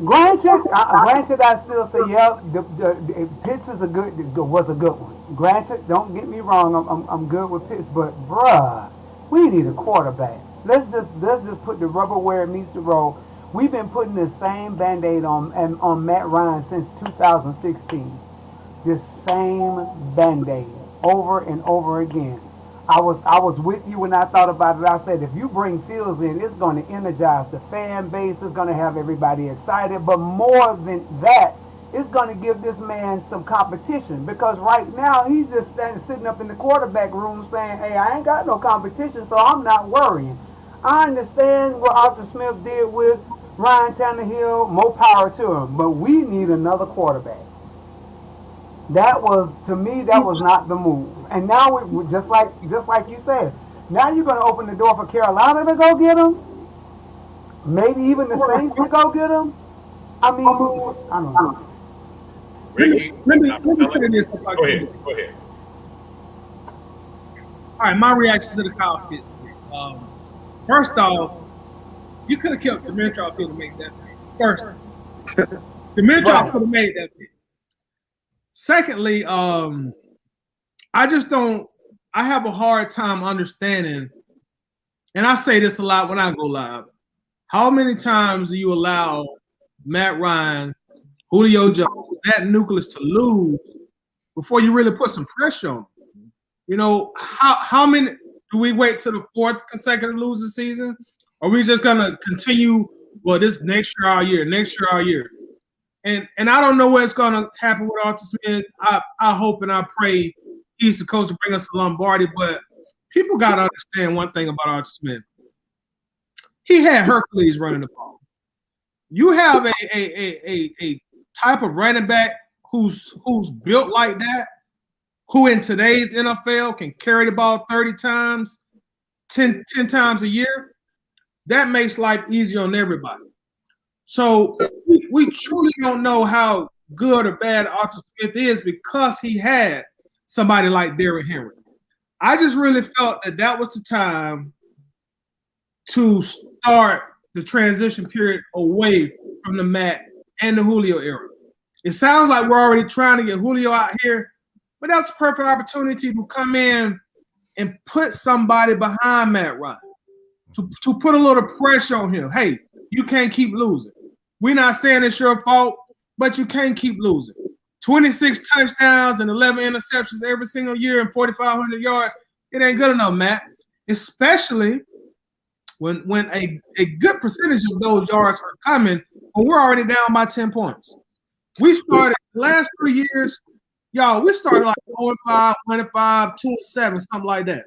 granted, I still say the Pitts is was a good one. Granted, don't get me wrong, I'm good with Pitts, but bruh, we need a quarterback. Let's just put the rubber where it meets the road. We've been putting the same Band-Aid on Matt Ryan since 2016. This same Band-Aid over and over again. I was with you when I thought about it. I said, if you bring Fields in, it's going to energize the fan base. It's going to have everybody excited. But more than that, it's going to give this man some competition. Because right now, he's just sitting up in the quarterback room saying, hey, I ain't got no competition, so I'm not worrying. I understand what Arthur Smith did with Ryan Tannehill. More power to him. But we need another quarterback. To me, that was not the move. And now, we just like you said, now you're going to open the door for Carolina to go get him. Maybe even the Saints to go get him. I mean, I don't know. Ricky, let me say this. Go ahead. All right, my reaction to the Kyle Pitts. First off, you could have kept Dimitrov here to make that pick. First, Dimitrov could have made that pick. Secondly, I just don't. I have a hard time understanding, and I say this a lot when I go live. How many times do you allow Matt Ryan, Julio Jones, that nucleus to lose before you really put some pressure on them? You know, how many do we wait till the 4th consecutive losing season? Or are we just gonna continue? Well, this next year, our year. And I don't know what's gonna happen with Arthur Smith. I hope and I pray he's the coach to bring us to Lombardi. But people gotta understand one thing about Arthur Smith. He had Hercules running the ball. You have a type of running back who's built like that, who in today's NFL can carry the ball 30 times, 10 times a year. That makes life easier on everybody. So we truly don't know how good or bad Arthur Smith is because he had somebody like Derrick Henry. I just really felt that was the time to start the transition period away from the Matt and the Julio era. It sounds like we're already trying to get Julio out here, but that's a perfect opportunity to come in and put somebody behind Matt Ryan, to put a little pressure on him. Hey, you can't keep losing. We're not saying it's your fault, but you can't keep losing. 26 touchdowns and 11 interceptions every single year and 4,500 yards. It ain't good enough, Matt, especially when a good percentage of those yards are coming when we're already down by 10 points. We started the last 3 years, y'all, we started like 0-5, 1-5, 2-7, something like that.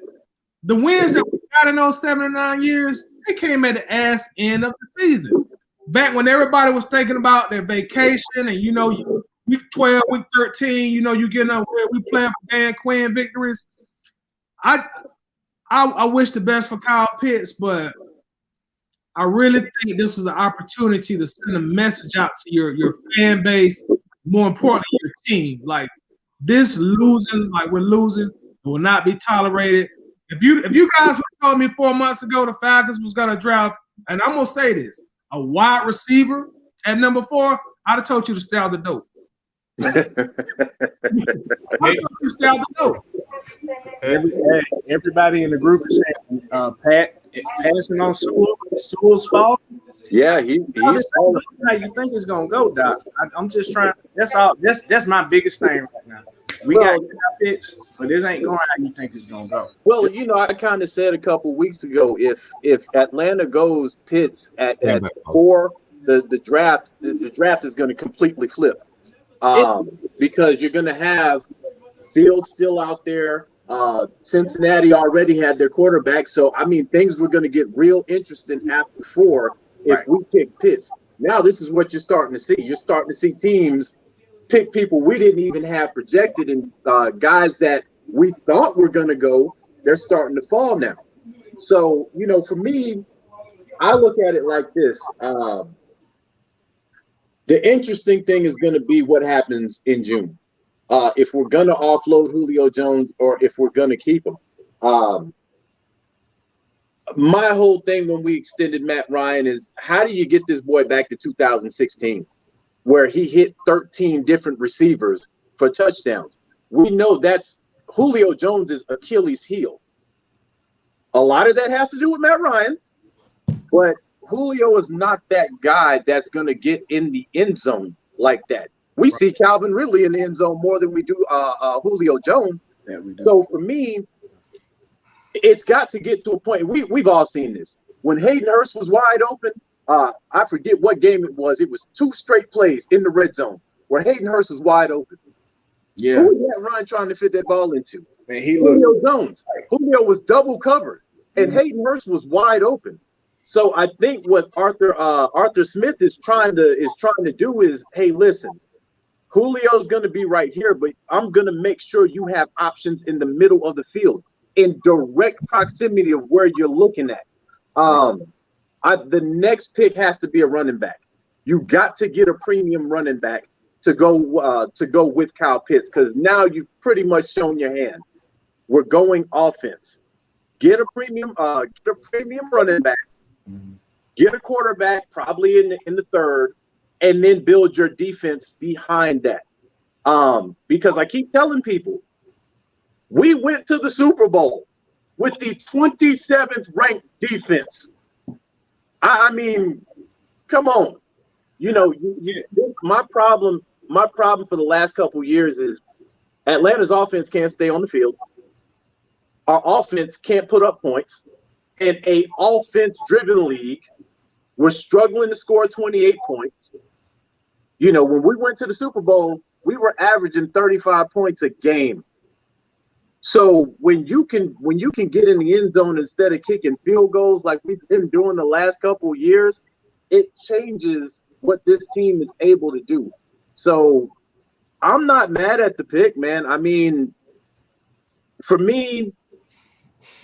The wins that we got in those 7 or 9 years, they came at the ass end of the season. Back when everybody was thinking about their vacation and, you know, week 12, week 13, you know, you getting up where we playing for Dan Quinn victories. I wish the best for Kyle Pitts, but I really think this was an opportunity to send a message out to your fan base, more importantly, your team. Like, this losing, like we're losing, It will not be tolerated. If you guys would have told me 4 months ago the Falcons was going to draft, and I'm going to say this, a wide receiver at number 4, I'd have told you to stay out the door. Everybody in the group is saying Pat passing on Sewell's fault. Yeah, he's how you think it's gonna go, Doc. I'm just trying. That's all. That's my biggest thing right now. We got picks, but this ain't going how you think it's gonna go. Well, I kind of said a couple weeks ago, if Atlanta goes Pitts at 4, the draft is going to completely flip, because you're going to have Fields still out there. Cincinnati already had their quarterback, so I mean things were going to get real interesting after 4 if we pick Pitts. Now this is what you're starting to see. You're starting to see teams pick people we didn't even have projected, and guys that we thought were going to go, they're starting to fall now. So, for me, I look at it like this. The interesting thing is going to be what happens in June. If we're going to offload Julio Jones or if we're going to keep him. My whole thing when we extended Matt Ryan is, how do you get this boy back to 2016? Where he hit 13 different receivers for touchdowns. We know that's Julio Jones' Achilles heel. A lot of that has to do with Matt Ryan, but Julio is not that guy that's going to get in the end zone like that. We see Calvin Ridley in the end zone more than we do Julio Jones. Yeah, we do. So for me, it's got to get to a point. We've all seen this. When Hayden Hurst was wide open, I forget what game it was. It was 2 straight plays in the red zone where Hayden Hurst was wide open. Yeah. Who was that Ryan trying to fit that ball into? Man, Julio Jones. Julio was double covered, and Hayden Hurst was wide open. So I think what Arthur Smith is trying to do is, hey, listen, Julio's going to be right here, but I'm going to make sure you have options in the middle of the field in direct proximity of where you're looking at. The next pick has to be a running back. You got to get a premium running back to go with Kyle Pitts, because now you've pretty much shown your hand. We're going offense. Get a premium running back. Get a quarterback, probably in the 3rd, and then build your defense behind that. Because I keep telling people, we went to the Super Bowl with the 27th ranked defense. I mean, come on. My problem for the last couple of years is Atlanta's offense can't stay on the field. Our offense can't put up points. In an offense-driven league, we're struggling to score 28 points. When we went to the Super Bowl, we were averaging 35 points a game. So when you can get in the end zone instead of kicking field goals like we've been doing the last couple of years, it changes what this team is able to do. So I'm not mad at the pick, man. I mean, for me,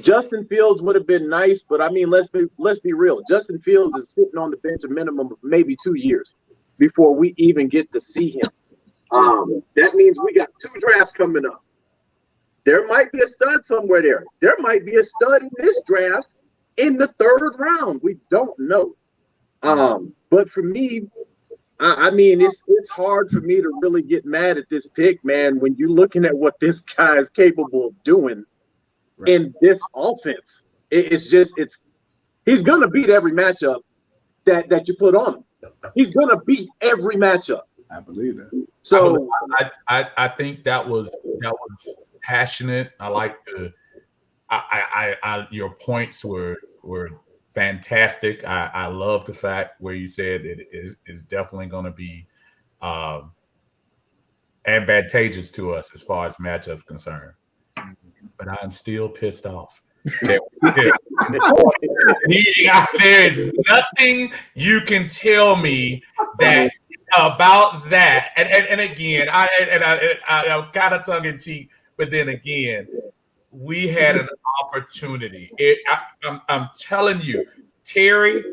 Justin Fields would have been nice, but I mean, let's be real. Justin Fields is sitting on the bench a minimum of maybe 2 years before we even get to see him. That means we got 2 drafts coming up. There might be a stud somewhere there. There might be a stud in this draft in the 3rd round. We don't know. But for me, I mean, it's hard for me to really get mad at this pick, man, when you're looking at what this guy is capable of doing in this offense. He's going to beat every matchup that you put on him. He's going to beat every matchup. I believe that. So I think that was passionate. I like your points were fantastic. I love the fact where you said it is definitely going to be advantageous to us as far as matchups concerned. But I'm still pissed off. There is nothing you can tell me that about that. And again, I'm kind of tongue in cheek, but then again, we had an opportunity. I'm telling you, Terry,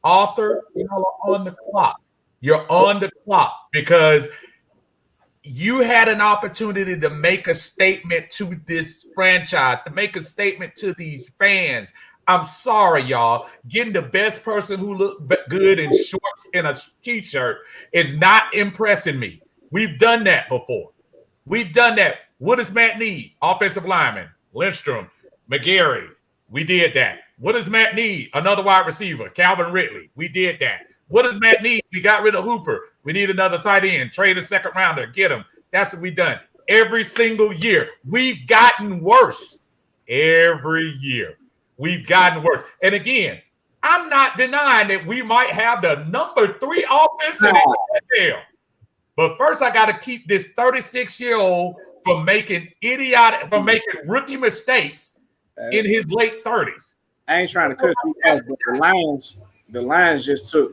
Arthur, y'all are on the clock. You're on the clock because you had an opportunity to make a statement to this franchise, to make a statement to these fans. I'm sorry, y'all. Getting the best person who looked good in shorts and a t-shirt is not impressing me. We've done that before. We've done that. What does Matt need? Offensive lineman, Lindstrom, McGarry. We did that. What does Matt need? Another wide receiver, Calvin Ridley. We did that. What does Matt need? We got rid of Hooper. We need another tight end. Trade a second rounder. Get him. That's what we've done. Every single year. We've gotten worse. Every year. We've gotten worse. And again, I'm not denying that we might have the number 3 offense in the NFL. But first, I got to keep this 36-year-old from making rookie mistakes in his late 30s. I ain't trying to cut you off, but the Lions just took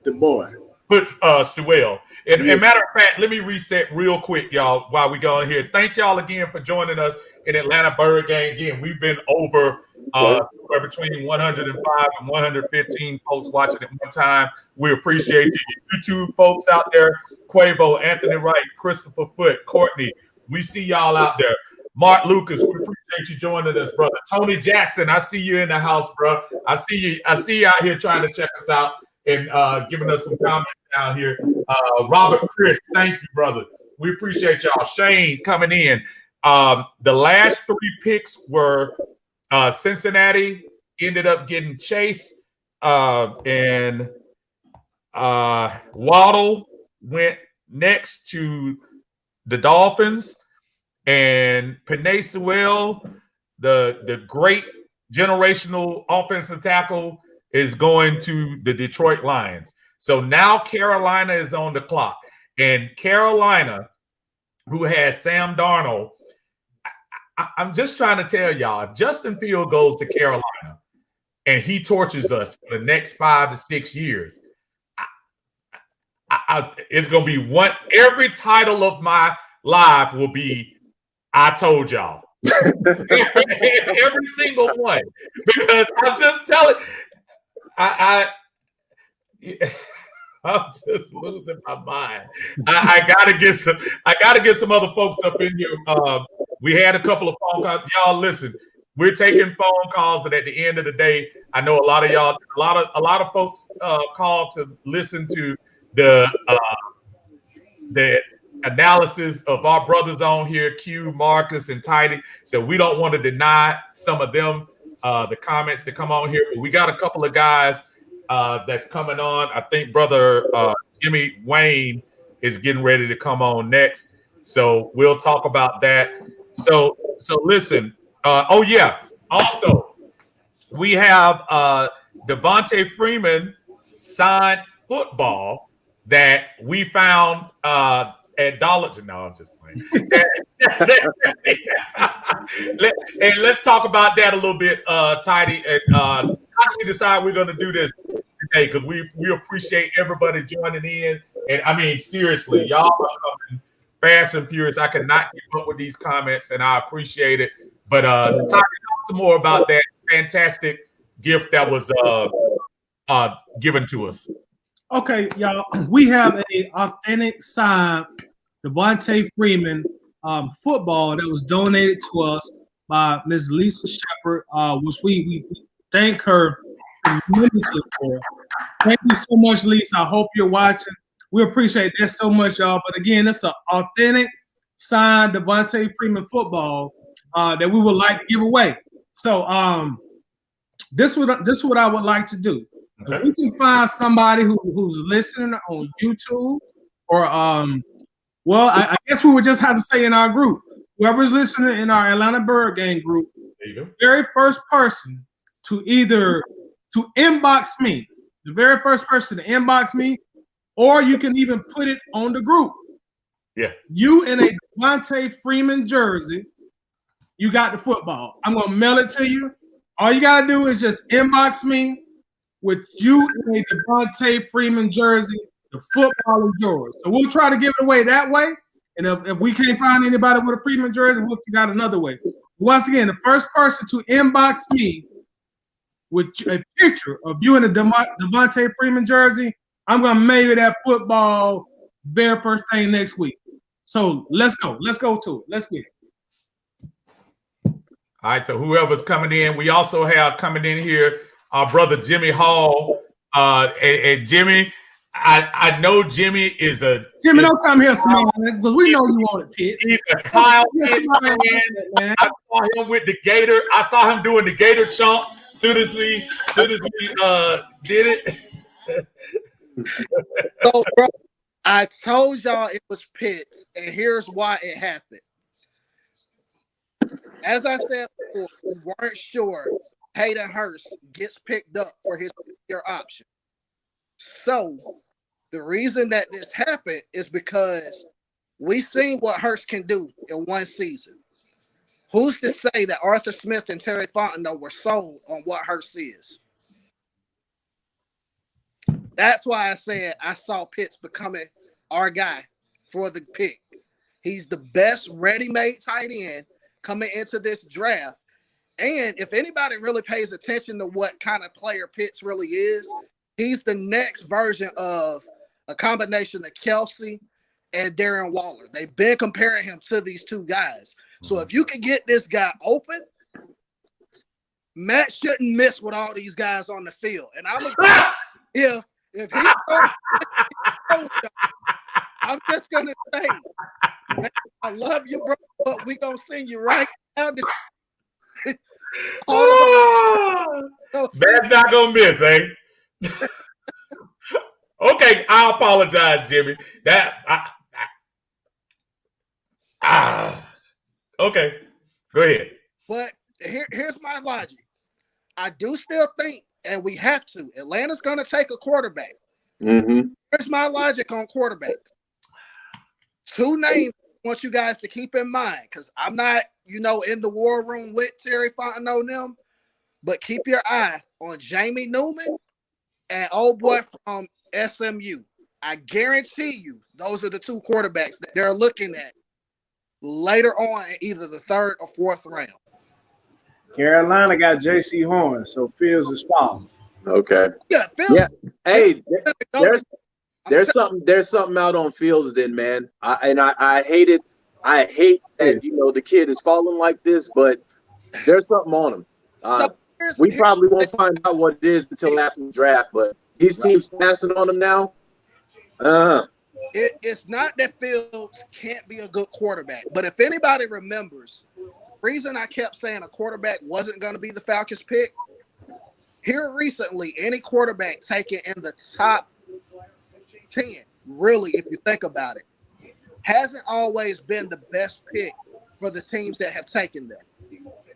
the boy. Put Sewell. And matter of fact, let me reset real quick, y'all, while we go on here. Thank y'all again for joining us in Atlantabirdgang. Again, we've been over between 105 and 115 folks watching at one time. We appreciate you. YouTube folks out there, Quavo, Anthony Wright, Christopher Foote, Courtney. We see y'all out there. Mark Lucas, we appreciate you joining us, brother. Tony Jackson, I see you in the house, bro. I see you out here trying to check us out and giving us some comments down here. Robert Chris, thank you, brother. We appreciate y'all. Shane coming in. The last 3 picks were Cincinnati ended up getting Chase, and Waddle went next to the Dolphins, and Penei Sewell, the great generational offensive tackle, is going to the Detroit Lions. So now Carolina is on the clock, and Carolina, who has Sam Darnold, I'm just trying to tell y'all, if Justin Fields goes to Carolina and he torches us for the next 5 to 6 years, it's going to be one. Every title of my life will be, I told y'all. Every single one. Because I'm just telling, I'm just losing my mind. I gotta get some other folks up in here. We had a couple of phone calls. Y'all listen, we're taking phone calls, but at the end of the day, I know a lot of y'all, a lot of folks call to listen to the analysis of our brothers on here, Q, Marcus, and Tidy. So we don't want to deny some of them the comments that come on here. But we got a couple of guys that's coming on. I think brother Jimmy Wayne is getting ready to come on next. So we'll talk about that. So listen. Also, we have Devontae Freeman signed football that we found at Dollar General. No, I'm just playing. And let's talk about that a little bit, Tidy. And how do we decide we're going to do this today? Because we appreciate everybody joining in. And I mean, seriously, y'all are coming fast and furious. I cannot keep up with these comments, and I appreciate it. But Tidy, talk some more about that fantastic gift that was given to us. Okay, y'all, we have a authentic signed Devontae Freeman football that was donated to us by Ms. Lisa Shepard, which we thank her tremendously for. Thank you so much, Lisa. I hope you're watching. We appreciate that so much, y'all. But again, it's an authentic signed Devontae Freeman football that we would like to give away. So this is what I would like to do. Okay. If we can find somebody who's listening on YouTube or I guess we would just have to say in our group, whoever's listening in our Atlantabirdgang group, very first person to inbox me, the very first person to inbox me, or you can even put it on the group. Yeah. You in a Devontae Freeman jersey, you got the football. I'm going to mail it to you. All you got to do is just inbox me with you in a Devontae Freeman jersey. The football is yours. So we'll try to give it away that way. And if we can't find anybody with a Freeman jersey, we'll figure out another way. Once again, the first person to inbox me with a picture of you in a Devontae Freeman jersey, I'm going to mail you that football very first thing next week. So let's go. Let's go to it. Let's get it. All right, so whoever's coming in, we also have coming in here our brother Jimmy Hall. And Jimmy, I know Jimmy is a Jimmy. Don't come here smiling because we know you want it, Pitts. He's a Kyle Pitts fan. I saw him with the Gator. I saw him doing the Gator chomp soon as we did it. So, bro, I told y'all it was Pitts, and here's why it happened. As I said before, we weren't sure Hayden Hurst gets picked up for his year option. So the reason that this happened is because we seen what Hurst can do in one season. Who's to say that Arthur Smith and Terry Fontenot were sold on what Hurst is? That's why I said I saw Pitts becoming our guy for the pick. He's the best ready-made tight end coming into this draft. And if anybody really pays attention to what kind of player Pitts really is, he's the next version of a combination of Kelsey and Darren Waller. They've been comparing him to these two guys. So if you can get this guy open, Matt shouldn't miss with all these guys on the field. And if he I'm just gonna say, I love you, bro, but we gonna send you right now. That's not gonna miss, eh? Okay, I apologize, Jimmy. Okay, go ahead. But here's my logic. I do still think, and we have to, Atlanta's going to take a quarterback. Mm-hmm. Here's my logic on quarterbacks. Two names I want you guys to keep in mind, because I'm not, in the war room with Terry Fontenot and them, but keep your eye on Jamie Newman and old boy from SMU. I guarantee you those are the two quarterbacks that they're looking at later on in either the third or fourth round. Carolina got J.C. Horn, so Fields is falling. Okay. Yeah, Fields. Yeah. Hey, there's something out on Fields then, man. I hate it. I hate that the kid is falling like this, but there's something on him. We probably won't find out what it is until after the draft, but these teams passing on him now. It's not that Fields can't be a good quarterback, but if anybody remembers, the reason I kept saying a quarterback wasn't going to be the Falcons pick, here recently, any quarterback taken in the top 10, really, if you think about it, hasn't always been the best pick for the teams that have taken them.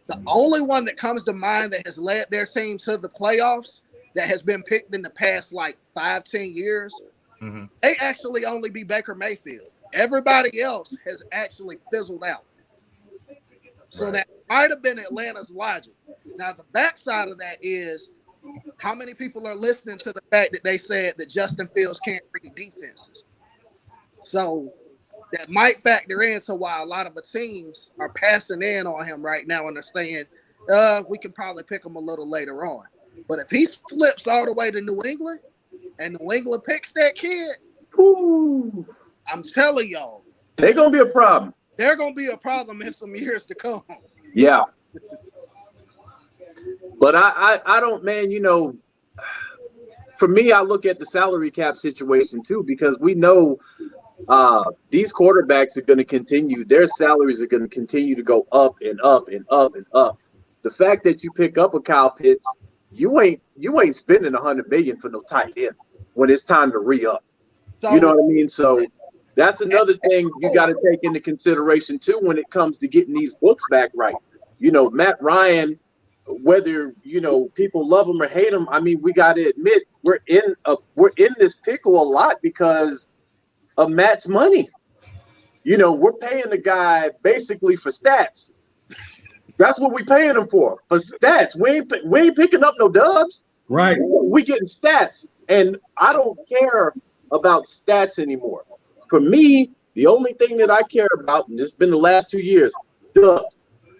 The only one that comes to mind that has led their team to the playoffs that has been picked in the past 5-10 years, they actually only be Baker Mayfield. Everybody else has actually fizzled out. So that might have been Atlanta's logic. Now, the backside of that is how many people are listening to the fact that they said that Justin Fields can't read defenses. So that might factor into why a lot of the teams are passing in on him right now and they're saying, we can probably pick him a little later on. But if he slips all the way to New England and New England picks that kid, I'm telling y'all, they're going to be a problem. They're going to be a problem in some years to come. Yeah. But I don't, man, for me, I look at the salary cap situation too, because we know these quarterbacks are going to continue. Their salaries are going to continue to go up and up and up and up. The fact that you pick up a Kyle Pitts, you ain't spending $100 million for no tight end when it's time to re-up. So, you know what I mean? So that's another thing you got to take into consideration too when it comes to getting these books back right. Matt Ryan, whether people love him or hate him, I mean, we got to admit we're in this pickle a lot because of Matt's money. We're paying the guy basically for stats. That's what we paying him for stats. We ain't picking up no dubs. Right. We getting stats, and I don't care about stats anymore. For me, the only thing that I care about, and it's been the last 2 years, dubs.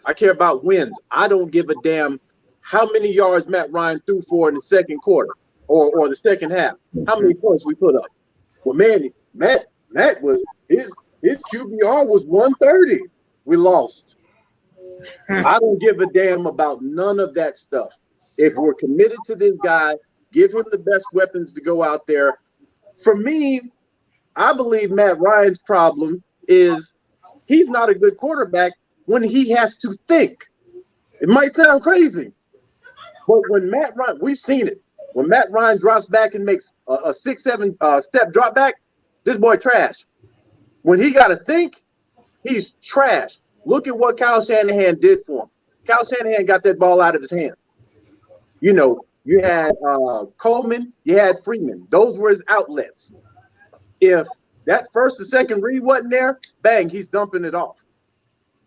I care about wins. I don't give a damn how many yards Matt Ryan threw for in the second quarter or the second half. How many points we put up. Well, man, Matt was His QBR was 130. We lost. I don't give a damn about none of that stuff. If we're committed to this guy, give him the best weapons to go out there. For me, I believe Matt Ryan's problem is he's not a good quarterback when he has to think. It might sound crazy, but when Matt Ryan, we've seen it. When Matt Ryan drops back and makes a 6-7 step drop back, this boy trash. When he got to think, he's trash. Look at what Kyle Shanahan did for him. Kyle Shanahan got that ball out of his hand. You know, you had Coleman, you had Freeman. Those were his outlets. If that first or second read wasn't there, bang, he's dumping it off.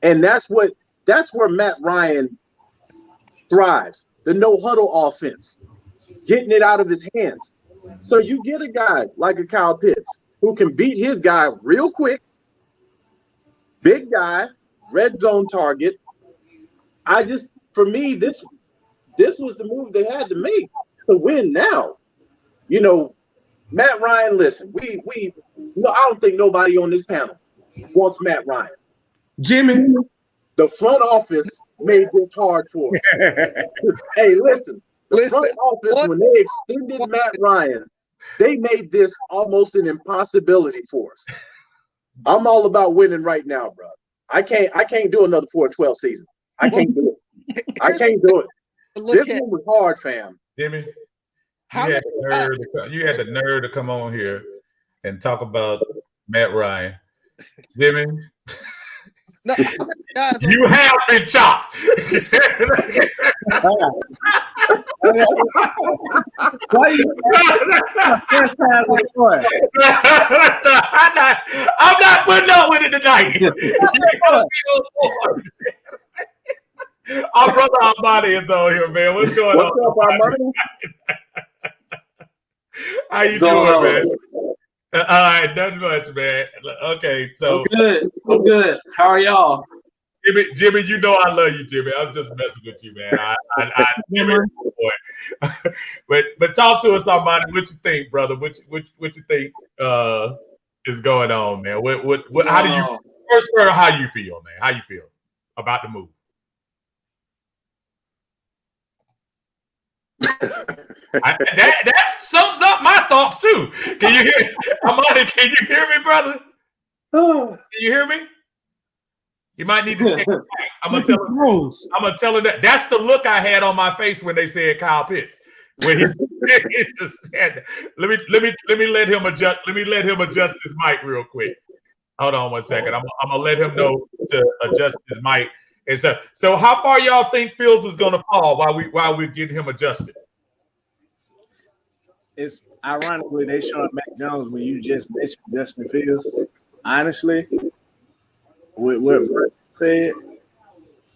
And that's where Matt Ryan thrives. The no-huddle offense, getting it out of his hands. So you get a guy like a Kyle Pitts who can beat his guy real quick, big guy, red zone target. For me, this was the move they had to make to win now. You know, Matt Ryan, listen, I don't think nobody on this panel wants Matt Ryan. Jimmy, the front office made this hard for us. Hey, listen, front office, when they extended Matt Ryan, they made this almost an impossibility for us. I'm all about winning right now, bro. I can't do another 4-12 season. I can't do it. I can't do it. This one was hard, fam. Jimmy, you had the nerve to come on here and talk about Matt Ryan. Jimmy, No, guys, you have been chopped. I'm not putting up with it tonight. Our brother Armani is on here, man. What's going on? What's up, Armani? How you doing, man? All right, nothing much, man. Okay, so I'm good. How are y'all? Jimmy, you know I love you, Jimmy. I'm just messing with you, man. Jimmy, boy. but talk to us, Armani. What you think, brother? What you think is going on, man? What how do you first how you feel, man? How you feel about the move? That sums up my thoughts too. Can you hear Armani? Can you hear me, brother? Can you hear me? You might need to take a break. I'm gonna tell him that. That's the look I had on my face when they said Kyle Pitts. When he just said, let me let him adjust. Let me let him adjust his mic real quick. Hold on one second. I'm gonna let him know to adjust his mic. And so how far y'all think Fields is gonna fall while we get him adjusted? It's ironically they showing Mac Jones when you just mentioned Justin Fields. Honestly, with what Brett said,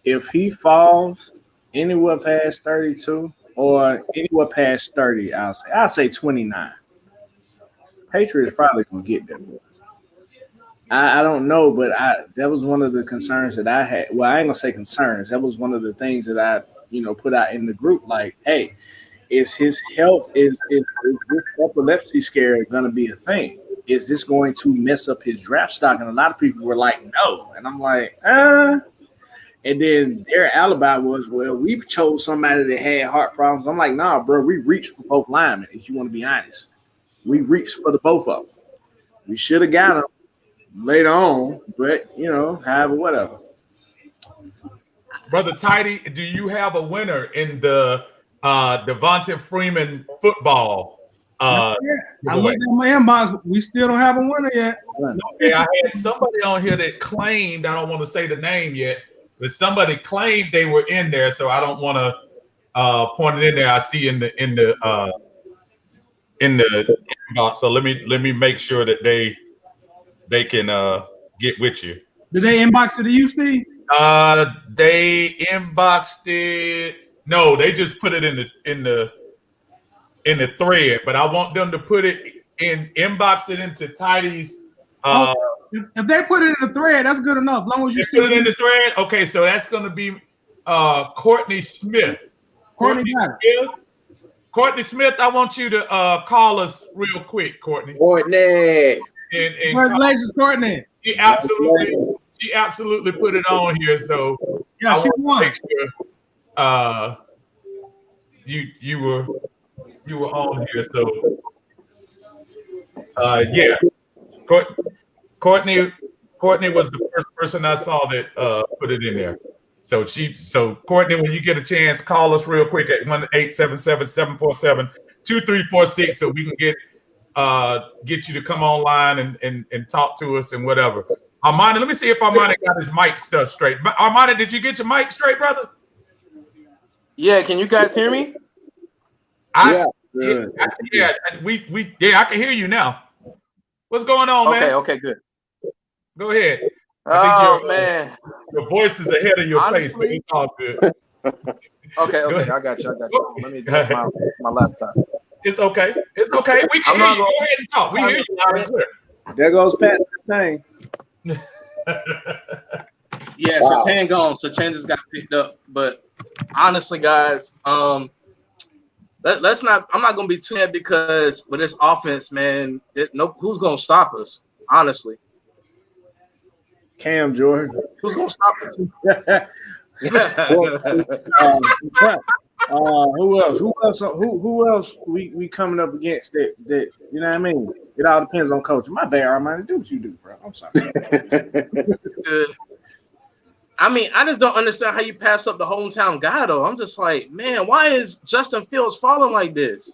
if he falls anywhere past 32 or anywhere past 30, I'll say 29. Patriots probably gonna get them. I don't know, but that was one of the concerns that I had. Well, I ain't gonna say concerns. That was one of the things that I, put out in the group. Like, hey, is his health, is this epilepsy scare gonna be a thing? Is this going to mess up his draft stock? And a lot of people were like, no. And I'm like, And then their alibi was, well, we chose somebody that had heart problems. I'm like, nah, bro, we reached for both linemen, if you want to be honest. We reached for the both of them. We should have got them later on, but, however, whatever. Brother Tidy, do you have a winner in the Devonta Freeman football? I looked at my inbox. We still don't have a winner yet. Okay, I had somebody on here that claimed, I don't want to say the name yet, but somebody claimed they were in there, so I don't want to point it in there. I see in the inbox. So let me make sure that they can get with you. Did they inbox it to you, Steve? They inboxed it. No, they just put it in the thread, but I want them to put it inbox it into Tidy's. If they put it in the thread, that's good enough. As long as you see put it in the thread. Okay, so that's going to be Courtney Smith. Courtney Smith, I want you to call us real quick, Courtney. Courtney. Congratulations, Courtney. She absolutely put it on here. So Yeah, she won. Make sure, you were on here. So yeah, Courtney was the first person I saw that put it in there. So Courtney, when you get a chance, call us real quick at 1-877-747-2346 so we can get you to come online and talk to us and whatever. Armani, let me see if Armani got his mic stuff straight. Armani, did you get your mic straight, brother? Yeah, can you guys hear me? I can hear you now. What's going on, man? Okay, good. Go ahead. Man, your voice is ahead of your face, but it's all good. Okay, I got you. Let me adjust my laptop. It's okay. We can hear you. Go ahead and talk. We hear you loud and clear. There goes Pat Thing. Yeah, wow. Sertan gone. Sertan just got picked up. But honestly, guys, let's not. I'm not gonna be too mad because with this offense, man, who's gonna stop us? Honestly, Cam Jordan. Who's gonna stop us? Who else? We coming up against that? You know what I mean? It all depends on coach. My bad, Armani. Do what you do, bro. I'm sorry. I mean, I just don't understand how you pass up the hometown guy, though. I'm just like, man, why is Justin Fields falling like this?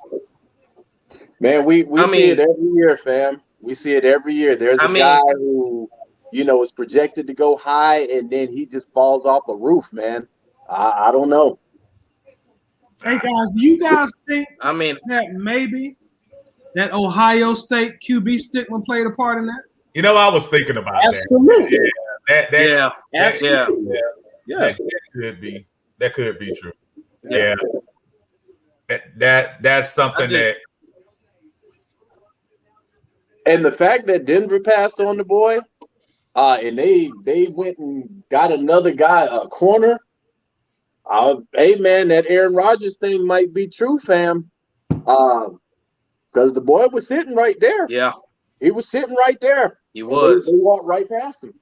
Man, we see it every year, fam. We see it every year. There's a guy who, is projected to go high, and then he just falls off a roof, man. I don't know. Hey, guys, do you guys think that maybe that Ohio State QB stigma played a part in that? I was thinking about Absolutely. that. Absolutely. Yeah. That could be true. Yeah. That's something that. And the fact that Denver passed on the boy, and they went and got another guy, a corner. Hey man, that Aaron Rodgers thing might be true, fam. Because the boy was sitting right there. Yeah, he was sitting right there. He was. They walked right past him.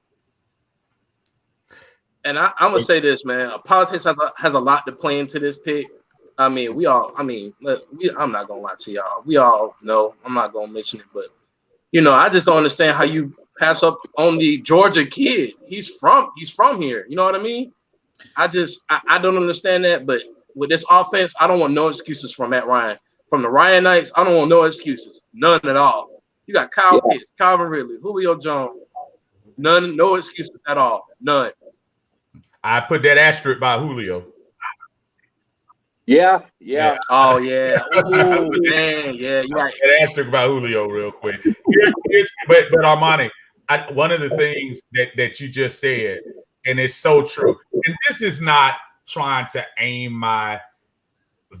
And I'm gonna say this, man. Politics has a lot to play into this pick. I'm not gonna lie to y'all. We all know. I'm not gonna mention it, but I just don't understand how you pass up on the Georgia kid. He's from here. You know what I mean? I don't understand that. But with this offense, I don't want no excuses from Matt Ryan. From the Ryan Knights, I don't want no excuses. None at all. You got Kyle Pitts, Calvin Ridley, Julio Jones. None, no excuses at all. None. I put that asterisk by Julio. Yeah. Oh yeah. Oh man, yeah. You right. That asterisk by Julio real quick. But Armani, one of the things that you just said, and it's so true. And this is not trying to aim my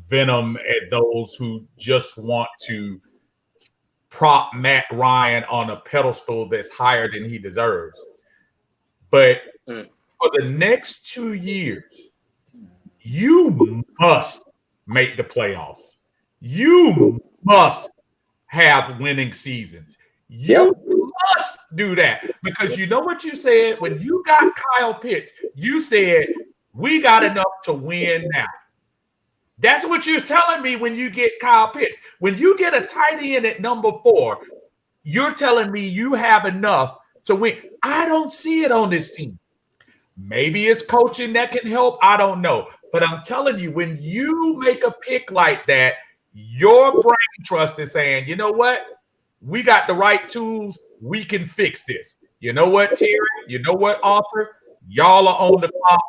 venom at those who just want to prop Matt Ryan on a pedestal that's higher than he deserves. But for the next 2 years, you must make the playoffs. You must have winning seasons. You must do that because you know what you said when you got Kyle Pitts. You said we got enough to win now. That's what you're telling me when you get Kyle Pitts. When you get a tight end at number 4, you're telling me you have enough to win. I don't see it on this team. Maybe it's coaching that can help. I don't know. But I'm telling you, when you make a pick like that, your brain trust is saying, you know what? We got the right tools. We can fix this. You know what, Terry? You know what, Arthur? Y'all are on the clock.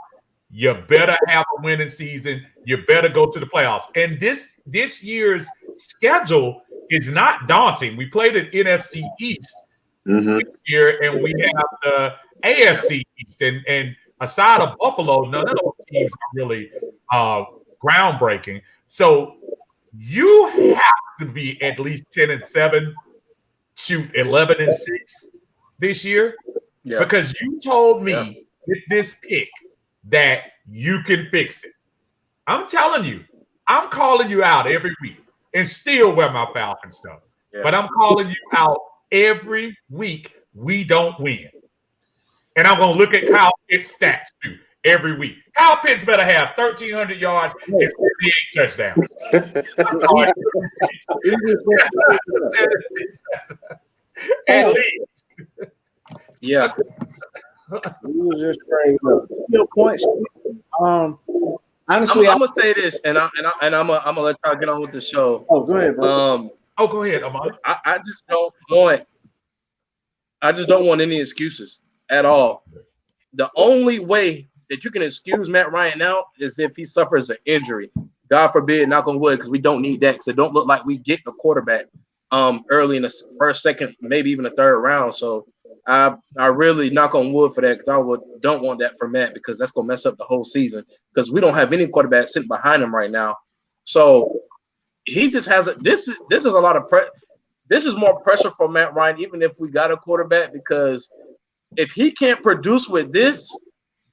You better have a winning season. You better go to the playoffs. And this year's schedule is not daunting. We played at NFC East this year, and we have the AFC East. And aside of Buffalo, none of those teams are really groundbreaking. So you have to be at least 10-7, shoot 11-6 this year, because you told me with this pick that you can fix it. I'm telling you, I'm calling you out every week and still wear my Falcons stuff. But I'm calling you out every week. We don't win. And I'm going to look at Kyle Pitts' stats too every week. Kyle Pitts better have 1,300 yards and 78 touchdowns. At least. Yeah. He was just straight up. Your point. Honestly, I'm gonna say this, and I'm gonna let y'all get on with the show. Oh, go ahead, bro. Go ahead, Amon. I just don't want any excuses at all. The only way that you can excuse Matt Ryan now is if he suffers an injury. God forbid, knock on wood, because we don't need that. Because it don't look like we get the quarterback early in the first, second, maybe even the third round. So I really knock on wood for that, because don't want that for Matt, because that's gonna mess up the whole season, because we don't have any quarterback sitting behind him right now. So he just has this is a lot of this is more pressure for Matt Ryan, even if we got a quarterback, because if he can't produce with this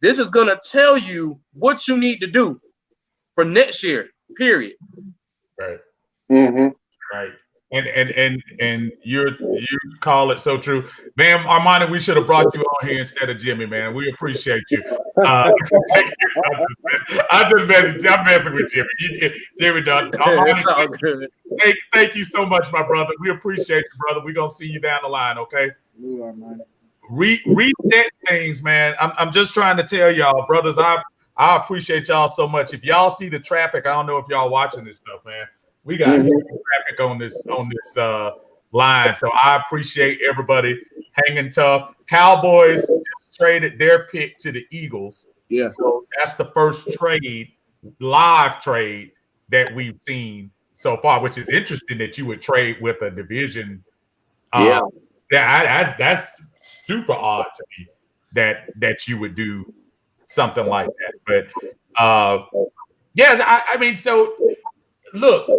is gonna tell you what you need to do for next year. Period. Right. Mm-hmm. Right. And you call it so true, man. Armani, we should have brought you on here instead of Jimmy, man. We appreciate you. I'm messing with Jimmy. Jimmy done. Thank you so much, my brother. We appreciate you, brother. We're gonna see you down the line, okay? Reset things, man. I'm just trying to tell y'all, brothers. I appreciate y'all so much. If y'all see the traffic, I don't know if y'all watching this stuff, man. We got traffic on this line, so I appreciate everybody hanging tough. Cowboys just traded their pick to the Eagles, so that's the first live trade that we've seen so far, which is interesting that you would trade with a division. That's super odd to me that you would do something like that. But I mean, so look.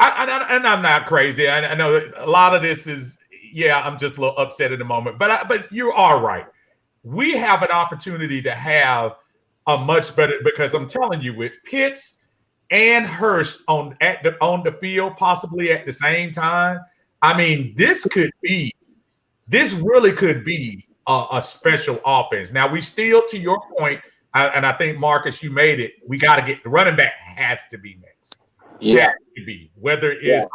I'm not crazy. I know that a lot of this is, I'm just a little upset at the moment. But you are right. We have an opportunity to have a much better, because I'm telling you, with Pitts and Hurst on the field, possibly at the same time. I mean, this really could be a special offense. Now, we still, to your point, and I think Marcus, you made it. We got to get the running back has to be next. Yeah, be whether it's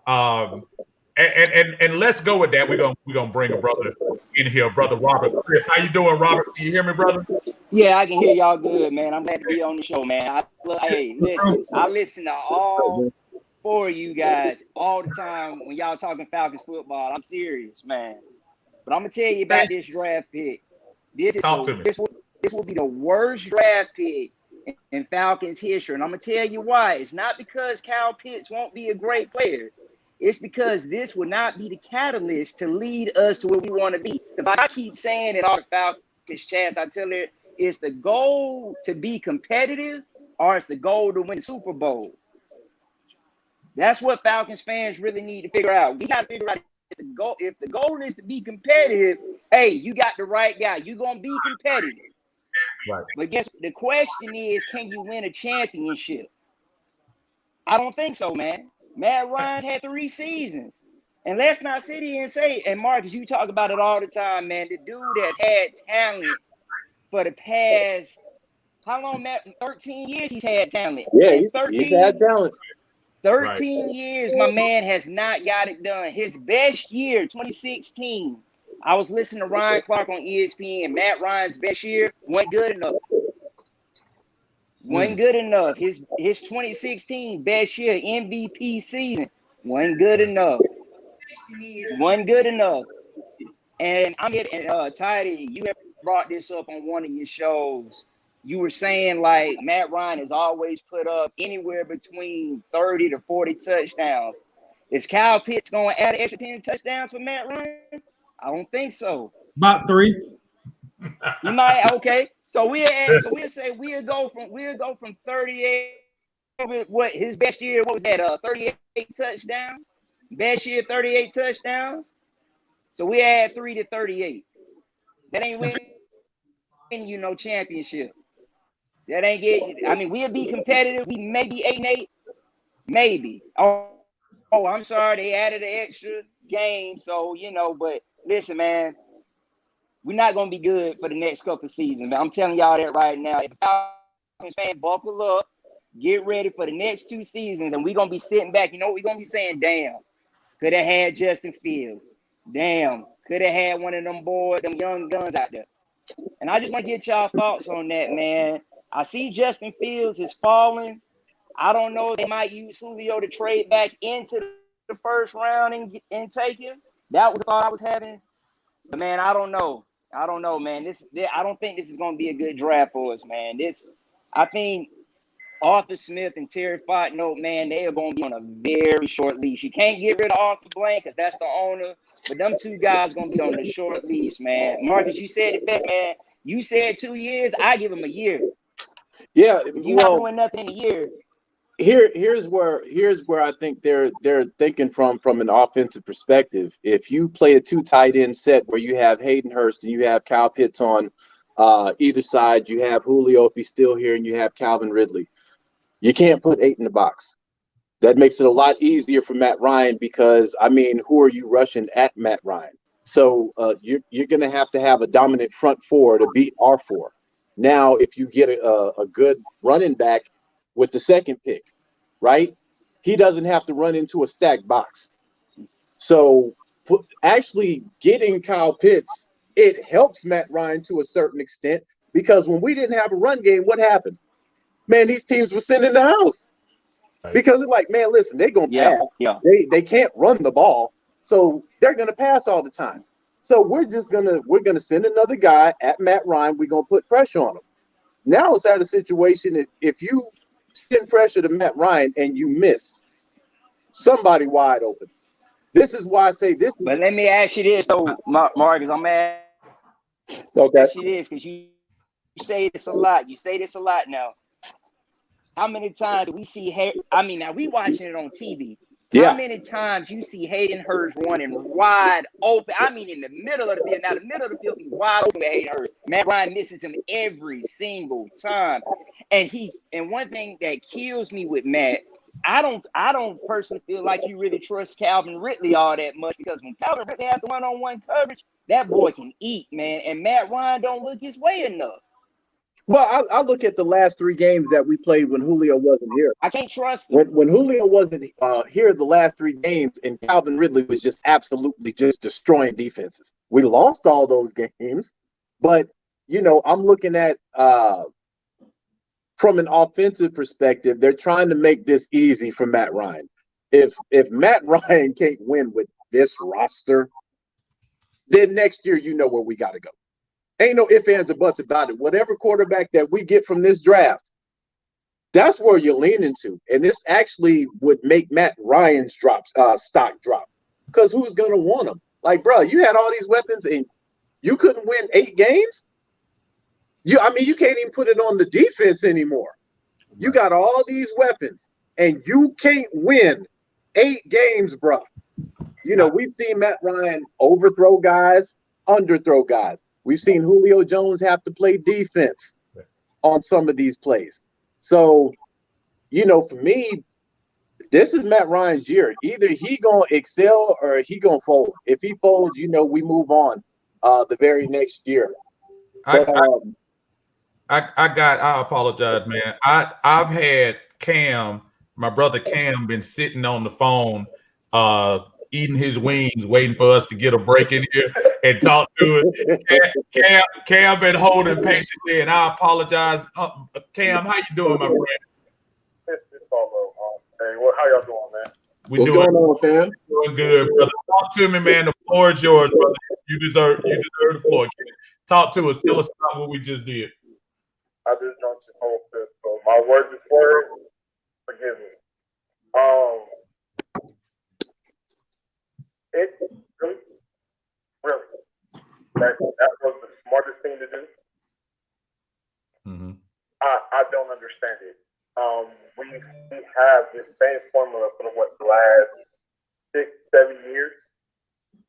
and let's go with that. We're gonna bring a brother in here, brother Robert. Chris, how you doing, Robert? Can you hear me, brother? Yeah, I can hear y'all good, man. I'm glad to be on the show, man. Listen, I listen to all four of you guys all the time when y'all talking Falcons football. I'm serious, man. But I'm gonna tell you about this draft pick. This will be the worst draft pick in Falcons history, and I'm gonna tell you why. It's not because Kyle Pitts won't be a great player. It's because this will not be the catalyst to lead us to where we want to be. Because I keep saying in all the Falcons chats, I tell it, it's the goal to be competitive, or it's the goal to win the Super Bowl. That's what Falcons fans really need to figure out. We got to figure out if the goal is to be competitive. Hey, you got the right guy. You're gonna be competitive. Right. But guess what? The question is, can you win a championship? I don't think so, man. Matt Ryan had 3 seasons. And let's not sit here and say, and Marcus, you talk about it all the time, man. The dude has had talent for the past, how long, Matt? 13 years he's had talent. Yeah, he's had talent. 13 years, my man has not got it done. His best year, 2016. I was listening to Ryan Clark on ESPN. Matt Ryan's best year wasn't good enough. Wasn't good enough. His 2016 best year, MVP season, wasn't good enough. Wasn't good enough. And I'm getting Tidy, you have brought this up on one of your shows. You were saying like Matt Ryan has always put up anywhere between 30 to 40 touchdowns. Is Kyle Pitts going to add an extra 10 touchdowns for Matt Ryan? I don't think so. About 3. You might, okay. So we'll say we'll go from 38. What his best year? What was that? 38 touchdowns. Best year, 38 touchdowns. So we add 3 to 38. That ain't winning no championship. That ain't get. I mean, we'll be competitive. We may be 8-8, maybe. Oh, I'm sorry, they added an extra game. So but listen, man. we're not gonna be good for the next couple of seasons. Man. I'm telling y'all that right now. As a Falcons fan, buckle up, get ready for the next 2 seasons, and we're gonna be sitting back. You know what we're gonna be saying? Damn, could have had Justin Fields. Damn, could have had one of them boys, them young guns out there. And I just want to get y'all thoughts on that, man. I see Justin Fields is falling. I don't know. They might use Julio to trade back into the first round and take him. That was the thought I was having. But, man, I don't know. I don't know, man. I don't think this is going to be a good draft for us, man. I think Arthur Smith and Terry Fontenot, man, they are going to be on a very short leash. You can't get rid of Arthur Blank because that's the owner. But them 2 guys going to be on the short leash, man. Marcus, you said it best, man. You said 2 years. I give them a year. Yeah, If you're not doing nothing in a year. Here's where I think they're thinking from an offensive perspective. If you play a 2 tight end set where you have Hayden Hurst and you have Kyle Pitts on either side, you have Julio if he's still here, and you have Calvin Ridley. You can't put 8 in the box. That makes it a lot easier for Matt Ryan because, I mean, who are you rushing at Matt Ryan? So you're going to have a dominant front 4 to beat our 4. Now, if you get a good running back with the second pick, right, he doesn't have to run into a stacked box. So actually getting Kyle Pitts, it helps Matt Ryan to a certain extent because when we didn't have a run game, what happened? Man, these teams were sitting in the house because it's like, man, listen, they're going to pass. Yeah. They can't run the ball, so they're going to pass all the time. So we're gonna send another guy at Matt Ryan. We're going to put pressure on him. Now it's at a situation if you send pressure to Matt Ryan and you miss somebody wide open. This is why I say this. But let me ask you this, though, Marcus. I'm mad. Okay. Ask you this because you say this a lot. You say this a lot now. How many times do we see now we watching it on TV. Yeah. How many times you see Hayden Hurst running wide open? I mean, in the middle of the field. Now, the middle of the field is wide open with Hayden Hurst. Matt Ryan misses him every single time. And one thing that kills me with Matt, I don't personally feel like you really trust Calvin Ridley all that much because when Calvin Ridley has the one-on-one coverage, that boy can eat, man. And Matt Ryan don't look his way enough. Well, I look at the last 3 games that we played when Julio wasn't here. I can't trust him. When Julio wasn't here the last 3 games, and Calvin Ridley was just absolutely just destroying defenses. We lost all those games, but, I'm looking at from an offensive perspective, they're trying to make this easy for Matt Ryan. If Matt Ryan can't win with this roster, then next year you know where we got to go. Ain't no ifs, ands, or buts about it. Whatever quarterback that we get from this draft, that's where you're leaning to. And this actually would make Matt Ryan's stock drop. Because who's going to want him? Like, bro, you had all these weapons and you couldn't win 8 games? You can't even put it on the defense anymore. You got all these weapons and you can't win 8 games, bro. We've seen Matt Ryan overthrow guys, underthrow guys. We've seen Julio Jones have to play defense on some of these plays. So, for me, this is Matt Ryan's year. Either he going to excel or he going to fold. If he folds, we move on the very next year. I apologize, man. I've had my brother Cam, been sitting on the phone eating his wings, waiting for us to get a break in here and talk to it. Cam been holding patiently, and I apologize. Cam, how you doing, my friend? It's all hey, how y'all doing, man? What's going on, fam? Doing good, brother. Talk to me, man. The floor is yours, brother. You deserve the floor. Talk to us. Tell us about what we just did. I just jumped this whole fifth, so my word is word. Forgive me. It really, that was the smartest thing to do. Mm-hmm. I don't understand it. We have this same formula for the last 6-7 years.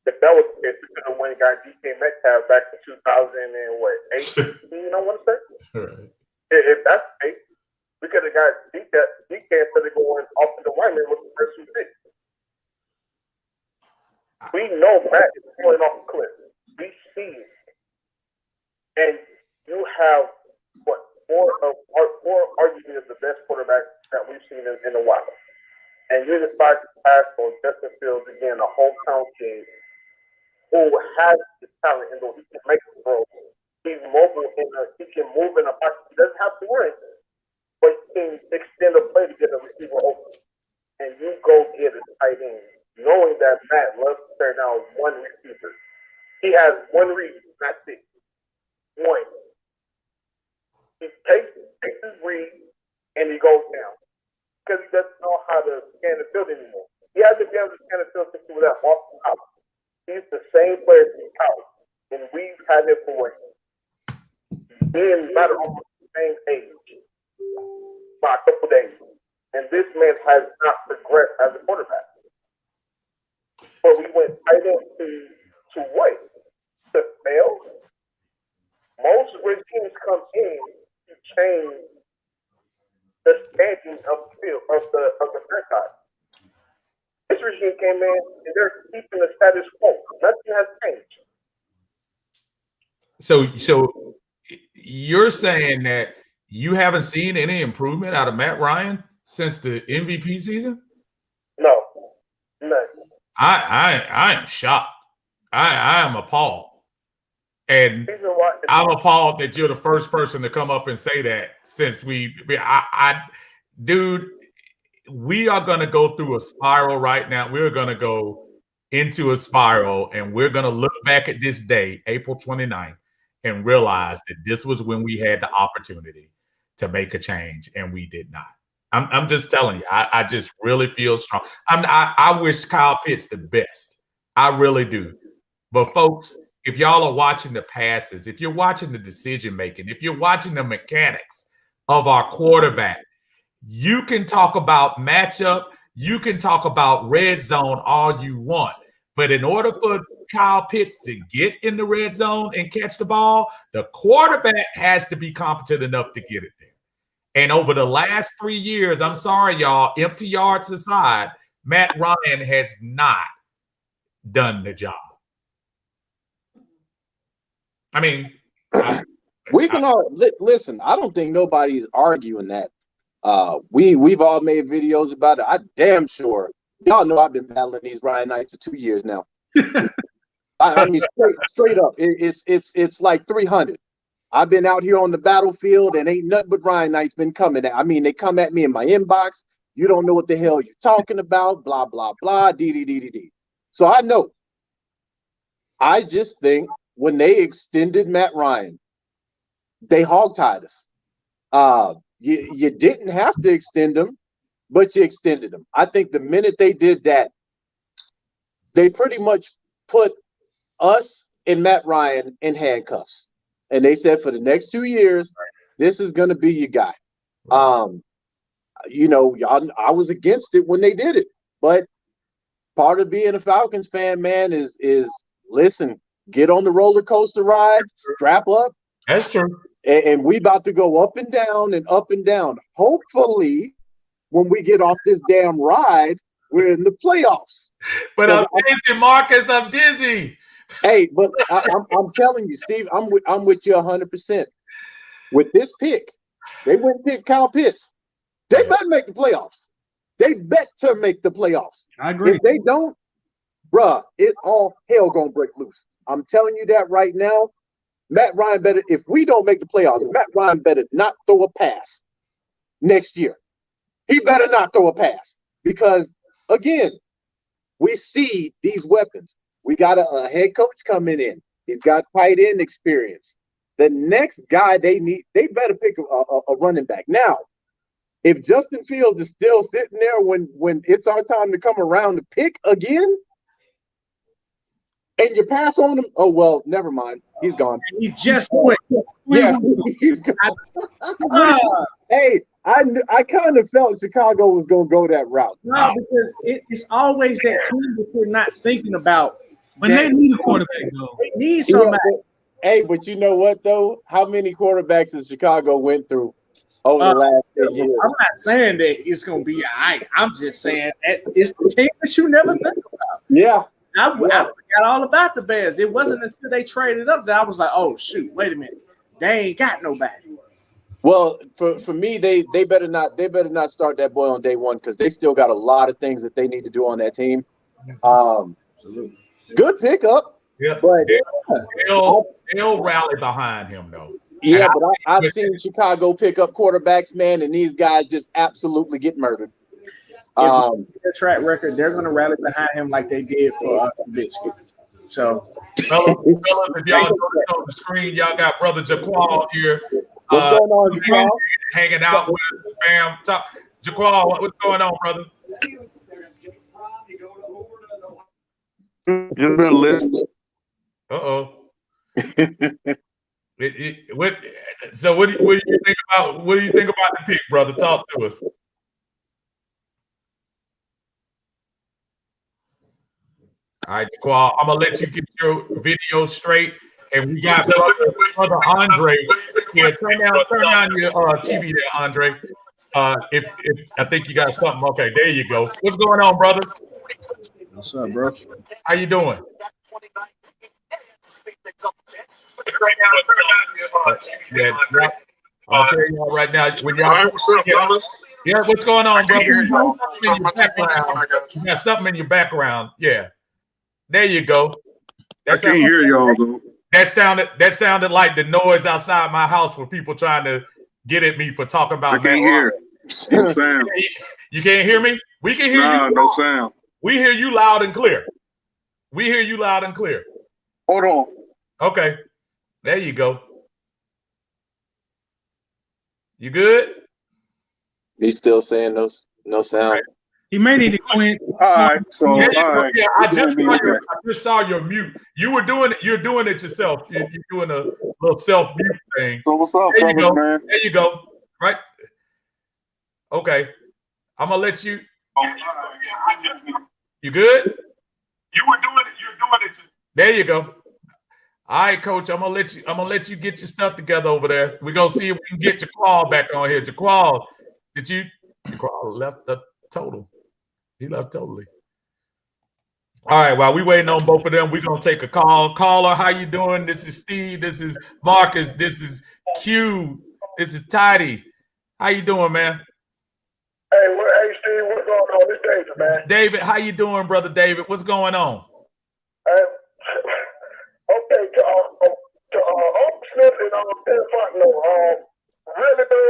If that was if we could have went and got DK Metcalf back in 2008, I want to say. Right. If that's the case, we could have got DK instead of going off the lineman with the first 2 picks. We know Matt is falling off the cliff. We see it. have four arguably is the best quarterback that we've seen in a while. And you decide to pass on Justin Fields again, a hometown kid who has the talent and he can make the throw. He's mobile he can move in a box. He doesn't have to run, but he can extend a play to get a receiver open. And you go get a tight end, knowing that Matt loves to turn down one receiver. He has one read, that's it. One. He takes his read and he goes down. Because he doesn't know how to scan the field anymore. He hasn't been able to scan the field since he was at Boston College. He's the same player in college. And we've had it for being about almost the same age by a couple days. And this man has not progressed as a quarterback. But we went right into what? To fail? Most regimes come in to change the standing of the field of the franchise. This regime came in and they're keeping the status quo. Nothing has changed. So you're saying that you haven't seen any improvement out of Matt Ryan since the MVP season? No, none. I am shocked. I am appalled. And I'm appalled that you're the first person to come up and say that since dude, we are going to go through a spiral right now. We're going to go into a spiral and we're going to look back at this day, April 29th, and realize that this was when we had the opportunity to make a change and we did not. I'm just telling you, I just really feel strong. I wish Kyle Pitts the best. I really do. But folks, if y'all are watching the passes, if you're watching the decision making, if you're watching the mechanics of our quarterback, you can talk about matchup, you can talk about red zone all you want. But in order for Kyle Pitts to get in the red zone and catch the ball, the quarterback has to be competent enough to get it there. And over the last 3 years, I'm sorry, y'all, empty yards aside, Matt Ryan has not done the job. I mean, we can all listen. I don't think nobody's arguing that. We've all made videos about it. I damn sure y'all know I've been battling these Ryan Knights for 2 years now. I mean, straight up, it's like 300. I've been out here on the battlefield and ain't nothing but Ryan Knights been coming at. I mean, they come at me in my inbox. You don't know what the hell you're talking about. Blah blah blah. D. So I know. I just think when they extended Matt Ryan, they hogtied us. You didn't have to extend him, but you extended him. I think the minute they did that, they pretty much put us and Matt Ryan in handcuffs. And they said for the next 2 years, this is going to be your guy. You know, I was against it when they did it, but part of being a Falcons fan, man, is listen, get on the roller coaster ride, strap up. That's true. And we about to go up and down and up and down. Hopefully, when we get off this damn ride, we're in the playoffs. But I'm dizzy, Marcus. I'm dizzy. Hey, but I'm telling you, Steve, I'm with you 100%. With this pick, they went and picked Kyle Pitts. They better make the playoffs. They better make the playoffs. I agree. If they don't, bruh, it all hell gonna break loose. I'm telling you that right now. Matt Ryan better, if we don't make the playoffs, Matt Ryan better not throw a pass next year. He better not throw a pass because, again, we see these weapons. We got a head coach coming in. He's got tight end experience. The next guy they need, they better pick a running back. Now, if Justin Fields is still sitting there when it's our time to come around to pick again, and you pass on him, oh, well, never mind. He's gone. He just went. Yeah, he's gone. Hey, I kind of felt Chicago was going to go that route. No, because it's always that team that you're not thinking about. But they need a quarterback, though. They need somebody. Hey, but you know what, though? How many quarterbacks has Chicago went through over the last 10 years? I'm not saying that it's going to be all right. I'm just saying that it's the team that you never think about. Yeah. I forgot all about the Bears. It wasn't until they traded up that I was like, oh, shoot, wait a minute. They ain't got nobody. Well, for me, they better not start that boy on day one because they still got a lot of things that they need to do on that team. Good pickup. Yeah, but they'll rally behind him though. Yeah, but I've seen Chicago pick up quarterbacks, man, and these guys just absolutely get murdered. Their track record, they're going to rally behind him like they did for Trubisky. So, fellas, if y'all notice on the screen, y'all got Brother Jaqual here. What's going on, Jaqual? Hanging out with us, fam. Jaqual, what's going on, brother? Just been listening. Uh-oh. So what do you think about the pick, brother? Talk to us. All right, Jaqual, I'm gonna let you get your video straight, and we got brother Andre. Yeah, turn down your TV there, Andre. If I think you got something. Okay, there you go. What's going on, brother? What's up, bro? How you doing? Yeah, I'll tell you right now. When y'all, yeah, what's going on, brother? You got something in your background. Yeah, there you go. I can't hear y'all though. That sounded like the noise outside my house for people trying to get at me for talking about. I can't hear. No sound. You can't hear me? We can hear you. No sound. We hear you loud and clear. We hear you loud and clear. Hold on. Okay. There you go. You good? He's still saying no sound. He may need to quit. All right. So yeah, all right. Yeah, I just saw your mute. You're doing it yourself. You're doing a little self-mute thing. So what's up, there you go. man? There you go. Right. Okay. I'm gonna let you. You good? You're doing it. There you go. All right, Coach. I'm gonna let you get your stuff together over there. We're gonna see if we can get Jaqual back on here. Jaqual, Jaqual left the total. He left totally. All right, while we waiting on both of them, we're gonna take a call. Caller, how you doing? This is Steve. This is Marcus. This is Q. This is Tidy. How you doing, man? Hey, Steve, what's going on? This David, man. David, how you doing, brother David? What's going on? Okay, to Uncle Smith and Ted Fontenot, really do.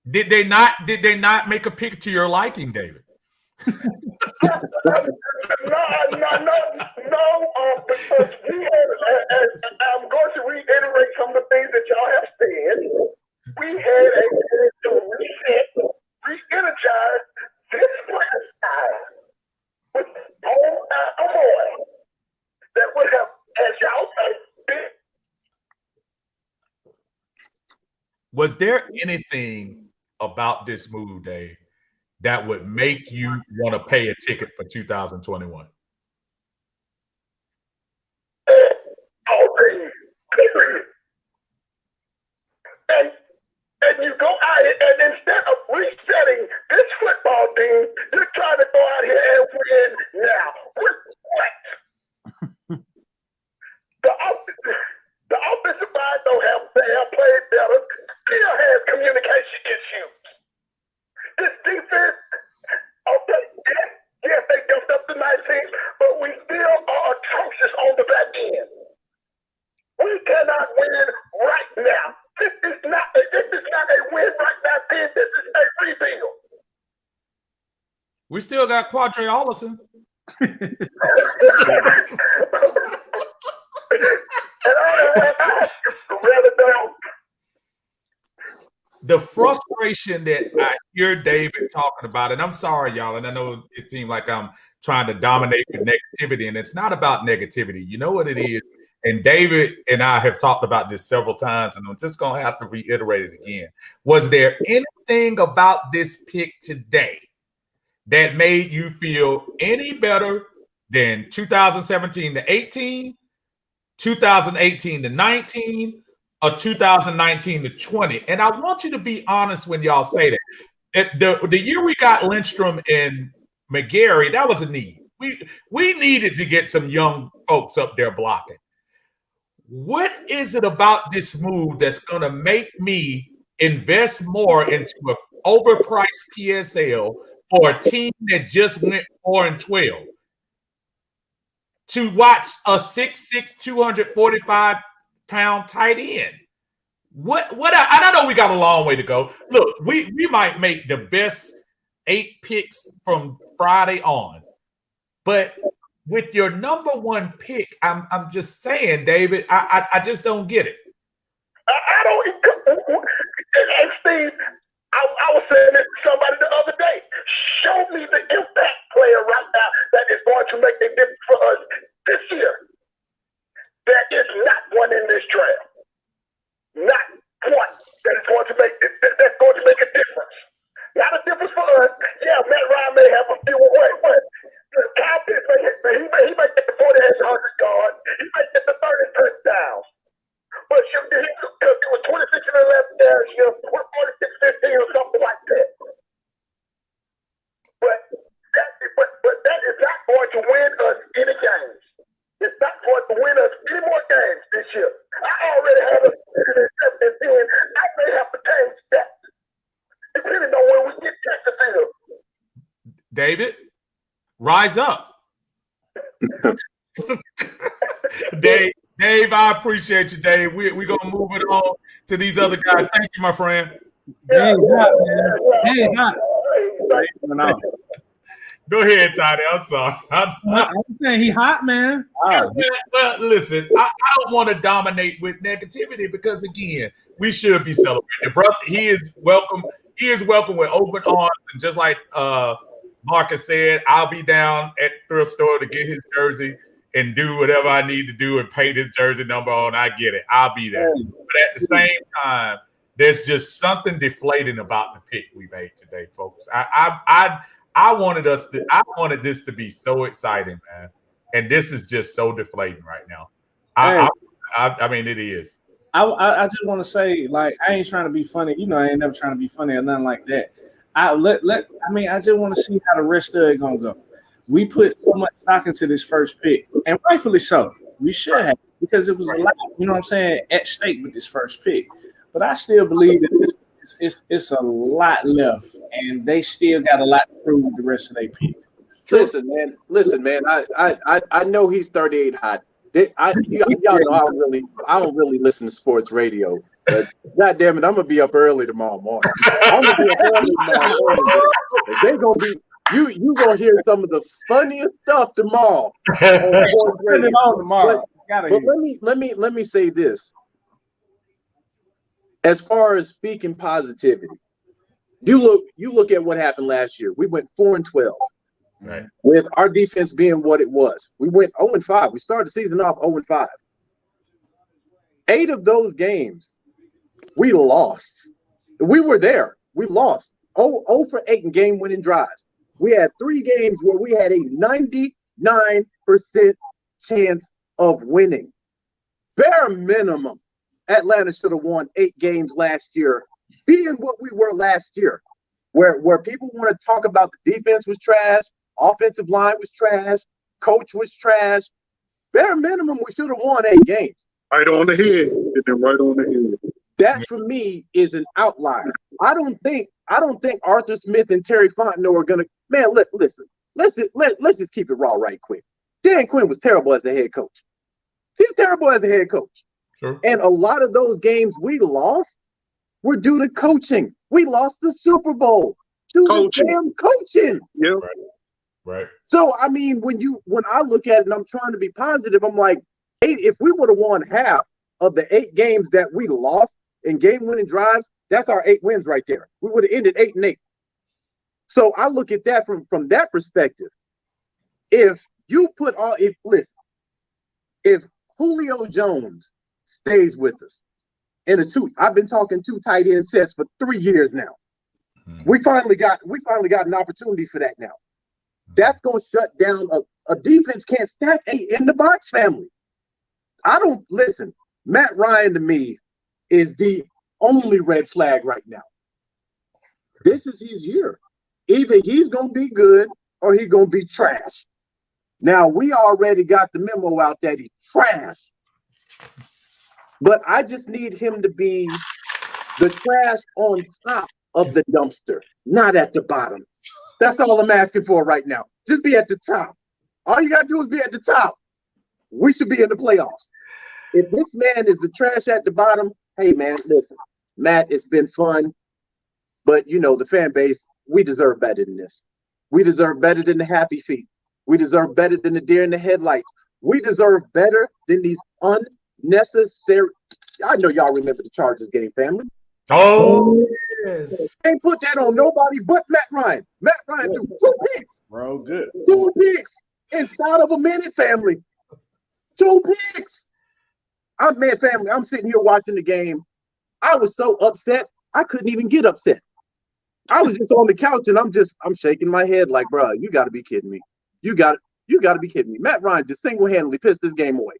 Did they not make a pick to your liking, David? No, because I'm going to reiterate some of the things that y'all have said. We had a chance to reset, re-energize this franchise with a boy that would have, as y'all say, was there anything about this move, Dave, that would make you want to pay a ticket for 2021? Period. And you go out here, and instead of resetting this football team, you're trying to go out here and win now. With what? The offensive line they have played better, still has communication issues. This defense, okay, yes, they jumped up to 19, but we still are atrocious on the back end. We cannot win right now. This is not a win right now, team. This is a rebuild. We still got Quadre Ollison. The frustration that I hear David talking about, and I'm sorry, y'all, and I know it seemed like I'm trying to dominate with negativity, and it's not about negativity. You know what it is? And David and I have talked about this several times, and I'm just going to have to reiterate it again. Was there anything about this pick today that made you feel any better than 2017 to 18, 2018 to 19, or 2019 to 20? And I want you to be honest when y'all say that. The year we got Lindstrom and McGarry, that was a need. We needed to get some young folks up there blocking. What is it about this move that's going to make me invest more into an overpriced PSL for a team that just went 4-12 to watch a 6'6", 245-pound tight end? What? I know we got a long way to go. Look, we might make the best 8 picks from Friday on, but with your number 1 pick, I'm just saying, David, I just don't get it. I don't. And Steve, I was saying this to somebody the other day. Show me the impact player right now that is going to make a difference for us this year. There is not one in this draft. Not one that is going to make a difference. Not a difference for us. Yeah, Matt Ryan may have a few away, but Kyle Pitts he might get the 4800 yards. He might get the 30 touchdowns. But it was 26 and 11 there, 46-15 or something like that. But that is not going to win us any games. It's not going to win us any more games this year. I already have a 7 and 10. I may have to change that, depending on when we get Chesterfield. David, rise up. Dave, I appreciate you, Dave. We're going to move it on to these other guys. Thank you, my friend. Dave's hot, man. Dave's hot. Go ahead, Toddy. I'm sorry. I'm saying he hot, man. Well, listen, I don't want to dominate with negativity because, again, we should be celebrating. Brother, he is welcome. He is welcome with open arms. And just like Marcus said, I'll be down at the thrift store to get his jersey and do whatever I need to do and pay this jersey number on. I get it. I'll be there. But at the same time, there's just something deflating about the pick we made today, folks. I wanted this to be so exciting, man. And this is just so deflating right now. I mean, it is. I just want to say, like, I ain't trying to be funny. You know, I ain't never trying to be funny or nothing like that. I just want to see how the rest of it gonna go. We put so much stock into this first pick, and rightfully so. We should have, because it was a lot, you know what I'm saying, at stake with this first pick. But I still believe that it's a lot left, and they still got a lot to prove with the rest of their pick. Listen, man. I know he's 38 hot. Y'all know I don't really listen to sports radio, but God damn it, I'm gonna be up early tomorrow morning. I'm gonna be up early tomorrow morning. They gonna be you gonna hear some of the funniest stuff tomorrow. But let me say this. As far as speaking positivity, you look at what happened last year. We went 4-12. Right. With our defense being what it was. We went 0-5. We started the season off 0-5. 8 of those games, we lost. We were there. We lost. 0 for 8 in game-winning drives. We had 3 games where we had a 99% chance of winning. Bare minimum, Atlanta should have won 8 games last year, being what we were last year, where people want to talk about the defense was trash, offensive line was trash, coach was trash. Bare minimum, we should have won 8 games. Right on the head. Hit them right on the head. That for me is an outlier. I don't think Arthur Smith and Terry Fontenot are gonna. Man, listen. Let's just keep it raw right quick. Dan Quinn was terrible as a head coach. He's terrible as a head coach. Sure. And a lot of those games we lost were due to coaching. We lost the Super Bowl due to damn coaching. Yep. Right. So I mean, when I look at it and I'm trying to be positive, I'm like, if we would have won half of the 8 games that we lost in game-winning drives, that's our 8 wins right there. We would have ended 8-8. So I look at that from that perspective. If Julio Jones stays with us in I've been talking 2 tight end sets for 3 years now. We finally got an opportunity for that now. That's going to shut down a defense can't stack 8 in the box family. Matt Ryan to me is the only red flag right now. This is his year. Either he's going to be good or he gonna be trash. Now we already got the memo out that he's trash, but I just need him to be the trash on top of the dumpster, not at the bottom. That's all I'm asking for right now. Just be at the top. All you gotta do is be at the top. We should be in the playoffs. If this man is the trash at the bottom, hey man, listen, Matt, it's been fun, but you know the fan base, we deserve better than this. We deserve better than the happy feet. We deserve better than the deer in the headlights. We deserve better than these unnecessary. I know y'all remember the Chargers game, family. Oh, yes. Ain't put that on nobody but Matt Ryan. Matt Ryan threw 2 picks. Bro, good. 2 picks inside of a minute, family. 2 picks. Family, I'm sitting here watching the game. I was so upset, I couldn't even get upset. I was just on the couch and I'm shaking my head like, bro, you got to be kidding me. You got to be kidding me. Matt Ryan just single-handedly pissed this game away.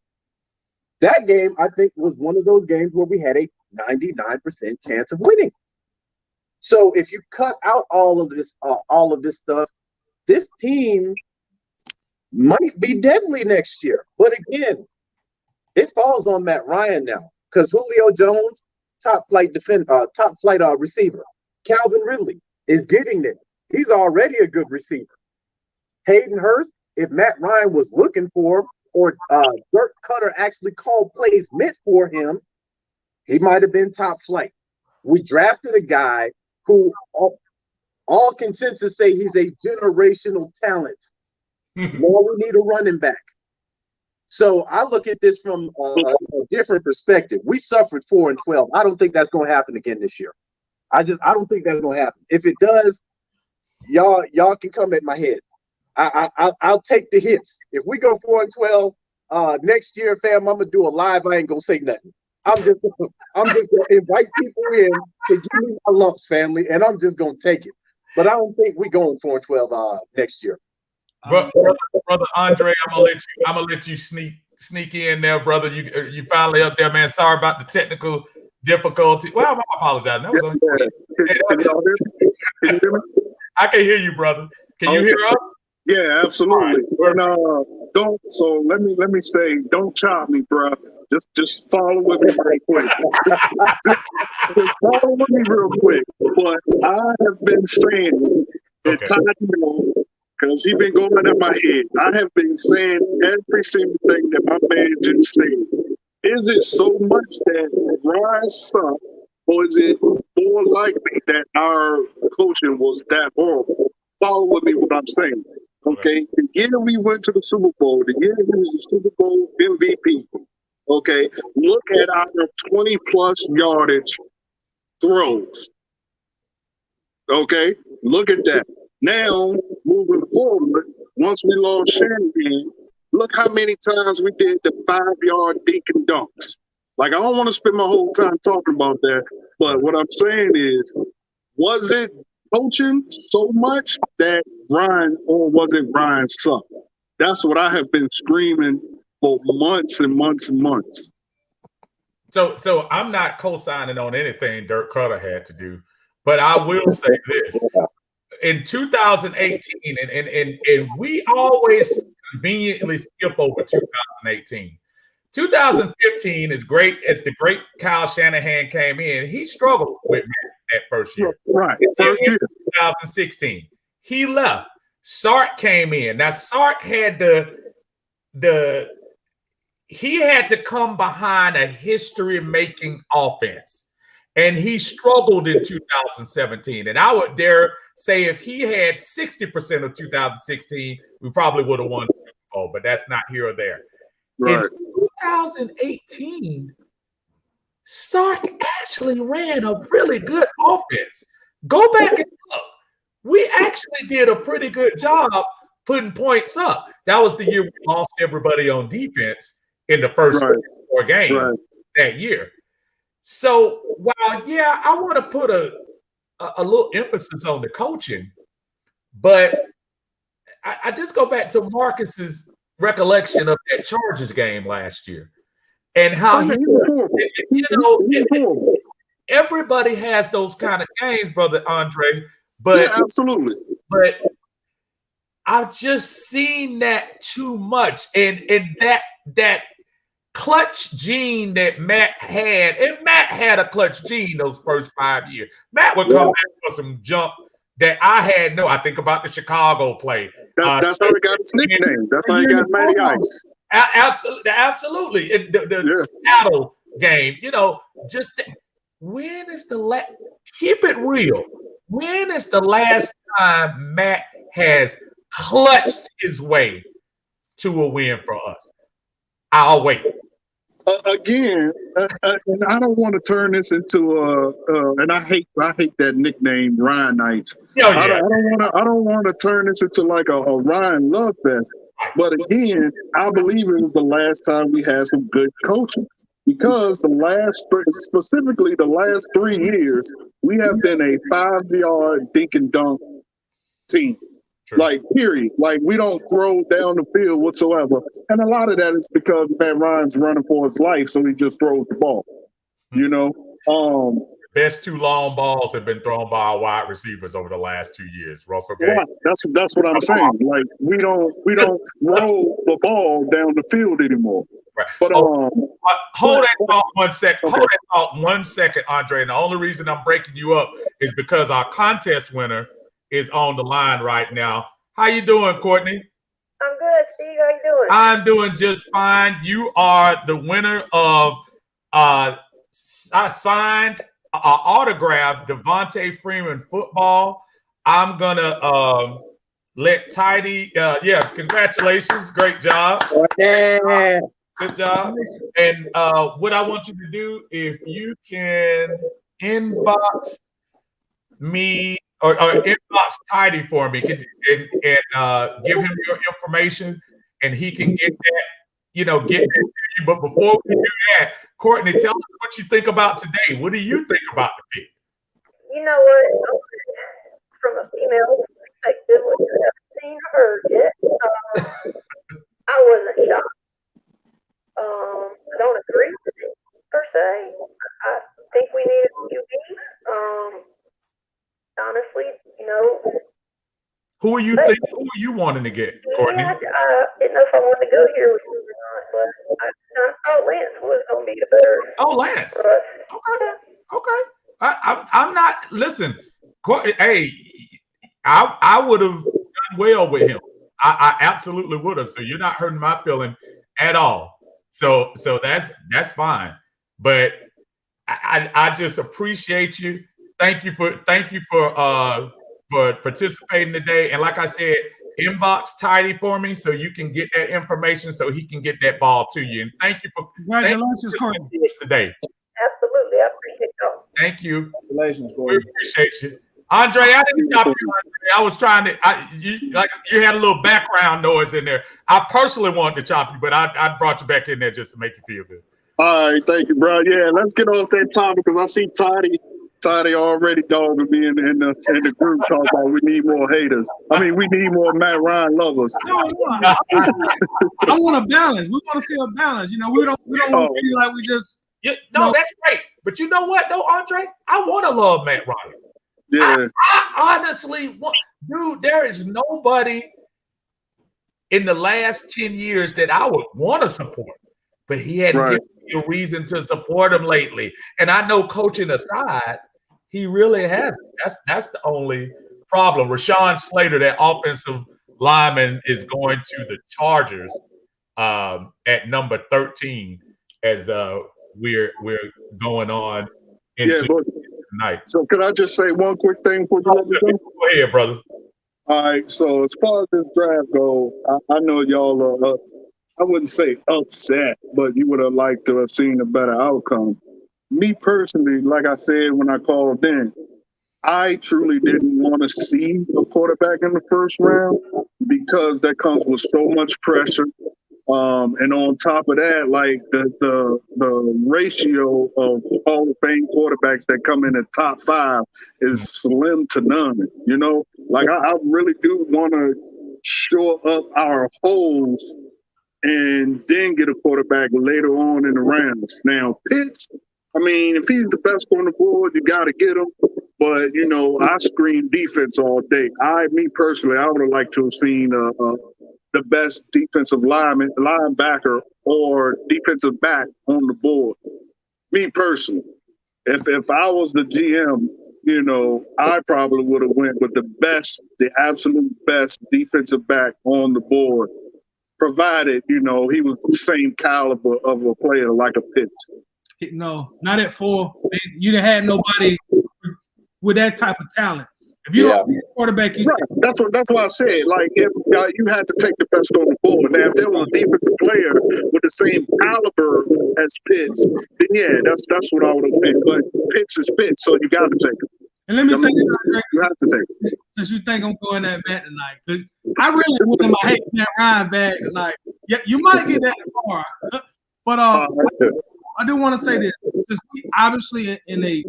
That game, I think, was one of those games where we had a 99% chance of winning. So if you cut out all of this stuff, this team might be deadly next year. But again, it falls on Matt Ryan now because Julio Jones, top flight receiver. Calvin Ridley is getting there. He's already a good receiver. Hayden Hurst, if Matt Ryan was looking for him, or Dirk Cutter actually called plays meant for him, he might have been top flight. We drafted a guy who all consensus say he's a generational talent. Now we need a running back. So I look at this from a different perspective. We suffered 4-12. I don't think that's going to happen again this year. I don't think that's going to happen. If it does, y'all can come at my head. I'll take the hits. If we go 4-12 next year, fam, I'm gonna do a live. I ain't gonna say nothing. I'm just gonna invite people in to give me my lumps, family, and I'm just gonna take it. But I don't think we going 4-12 next year. Brother Andre, I'm gonna let you sneak in there, brother. You finally up there, man. Sorry about the technical difficulty. Well, I apologize. That was I can hear you, brother. Can you hear us? Yeah, absolutely. But don't. So let me say, don't chop me, bro. Just follow with me real quick. just follow with me real quick. But I have been saying that Todd, because he's been going in my head. I have been saying every single thing that my man just said. Is it so much that Ryan sucked, or is it more likely that our coaching was that horrible? Follow with me what I'm saying. Okay, the year we went to the Super Bowl, the year he was the Super Bowl MVP. Okay, look at our 20-plus yardage throws. Okay, look at that. Now, moving forward, once we lost Shanahan, look how many times we did the 5-yard dink and dunks. Like, I don't want to spend my whole time talking about that, but what I'm saying is, was it coaching so much that Ryan, or was it Ryan suck? That's what I have been screaming for months and months and months. So I'm not co-signing on anything Dirk Cutter had to do, but I will say this. In 2018, and we always conveniently skip over 2018. 2015 is great as the great Kyle Shanahan came in. He struggled with that first year. Right. First year. 2016. He left. Sark came in. Now Sark had he had to come behind a history-making offense. And he struggled in 2017. And I would dare say if he had 60% of 2016, we probably would have won the Super Bowl, but that's not here or there. Right. In 2018, Sark actually ran a really good offense. Go back and look. We actually did a pretty good job putting points up. That was the year we lost everybody on defense in the first 4 games that year. So while, yeah, I want to put a little emphasis on the coaching, but I just go back to Marcus's recollection of that Chargers game last year and how everybody has those kind of games, brother Andre. But yeah, absolutely. But I've just seen that too much, and that clutch gene that Matt had, and Matt had a clutch gene those first 5 years. Matt would come back for some jump that I had no. I think about the Chicago play. That's how he got his nickname. That's how he got Matty Ice. Absolutely. The Seattle game, just when is the last? Keep it real. When is the last time Matt has clutched his way to a win for us? I'll wait. Again, and I don't want to turn this into and I hate that nickname Ryan Knights. I don't want to turn this into like a Ryan Love fest. But again, I believe it was the last time we had some good coaching, because specifically the last 3 years, we have been a 5-yard dink and dunk team. True. Like, period. Like, we don't throw down the field whatsoever. And a lot of that is because Matt Ryan's running for his life, so he just throws the ball. Best 2 long balls have been thrown by our wide receivers over the last 2 years. Russell Gage. Right. That's what I'm saying. Like, we don't roll the ball down the field anymore. Right. But hold that thought 1 second. Okay. Hold that thought 1 second, Andre. And the only reason I'm breaking you up is because our contest winner is on the line right now. How you doing, Courtney? I'm good, Steve. How you doing? I'm doing just fine. You are the winner of I signed autograph Devontae Freeman football. I'm gonna let Tidy. Congratulations, great job. Yeah. Good job. And what I want you to do, if you can inbox me or inbox Tidy for me, and give him your information, and he can get that, get that to you. But before we do that, Courtney, tell us what you think about today. What do you think about the pick? You know what? From a female perspective, what you haven't seen or heard yet, I wasn't shocked. I don't agree with it per se. I think we need a QB. Honestly, Who are you wanting to get, Courtney? I didn't know if I wanted to go here with you or not, but I thought Lance was going to be the better. Oh, Lance. Okay. I'm not. Listen, hey, I would have done well with him. I absolutely would have. So you're not hurting my feeling at all. So that's fine. But I just appreciate you. Thank you for participating today. And like I said, inbox Tidy for me so you can get that information so he can get that ball to you. And thank you for congratulations, Courtney, today. Absolutely, I appreciate y'all. Thank you. Congratulations, we appreciate you, Andre. I didn't stop you, Andre. I was trying to. You had a little background noise in there. I personally wanted to chop you, but I brought you back in there just to make you feel good. All right, thank you, bro. Yeah, let's get off that topic because I see Tidy already dogging me in the group talking about we need more haters. I mean, we need more Matt Ryan lovers. No, I want a balance. We want to see a balance. We don't want to feel like we just. That's great. But you know what, though, Andre? I want to love Matt Ryan. Yeah. I honestly want, dude, there is nobody in the last 10 years that I would want to support, but he hadn't given me a reason to support him lately. And I know, coaching aside, he really hasn't. That's the only problem. Rashawn Slater, that offensive lineman, is going to the Chargers at number 13 as we're going on into tonight. So could I just say one quick thing before you let me go? Go ahead, brother. All right. So as far as this draft goes, I know y'all are, I wouldn't say upset, but you would have liked to have seen a better outcome. Me personally, like I said when I called in, I truly didn't want to see a quarterback in the first round because that comes with so much pressure. And on top of that, like the ratio of Hall of Fame quarterbacks that come in at top 5 is slim to none. Like I really do want to shore up our holes and then get a quarterback later on in the rounds. Now, Pitts, I mean, if he's the best on the board, you got to get him. But you know, I scream defense all day. Me personally, I would have liked to have seen the best defensive linebacker or defensive back on the board. Me personally, if I was the GM, you know, I probably would have went with the absolute best defensive back on the board, provided, you know, he was the same caliber of a player like a Pitts. No, not at 4. You'd have had nobody with that type of talent. If you don't be a quarterback, that's what I said. Like, if you had to take the best on the board. Now, if there was a defensive player with the same caliber as Pitts, then yeah, that's what I would have picked. But Pitts is Pitts, so you got to take him. And let me say this, Andre, you have to take him. Since you think I'm going that back tonight, because I really wouldn't hate that Ryan back tonight. Yeah, you might get that far, but I do want to say this: since we obviously in a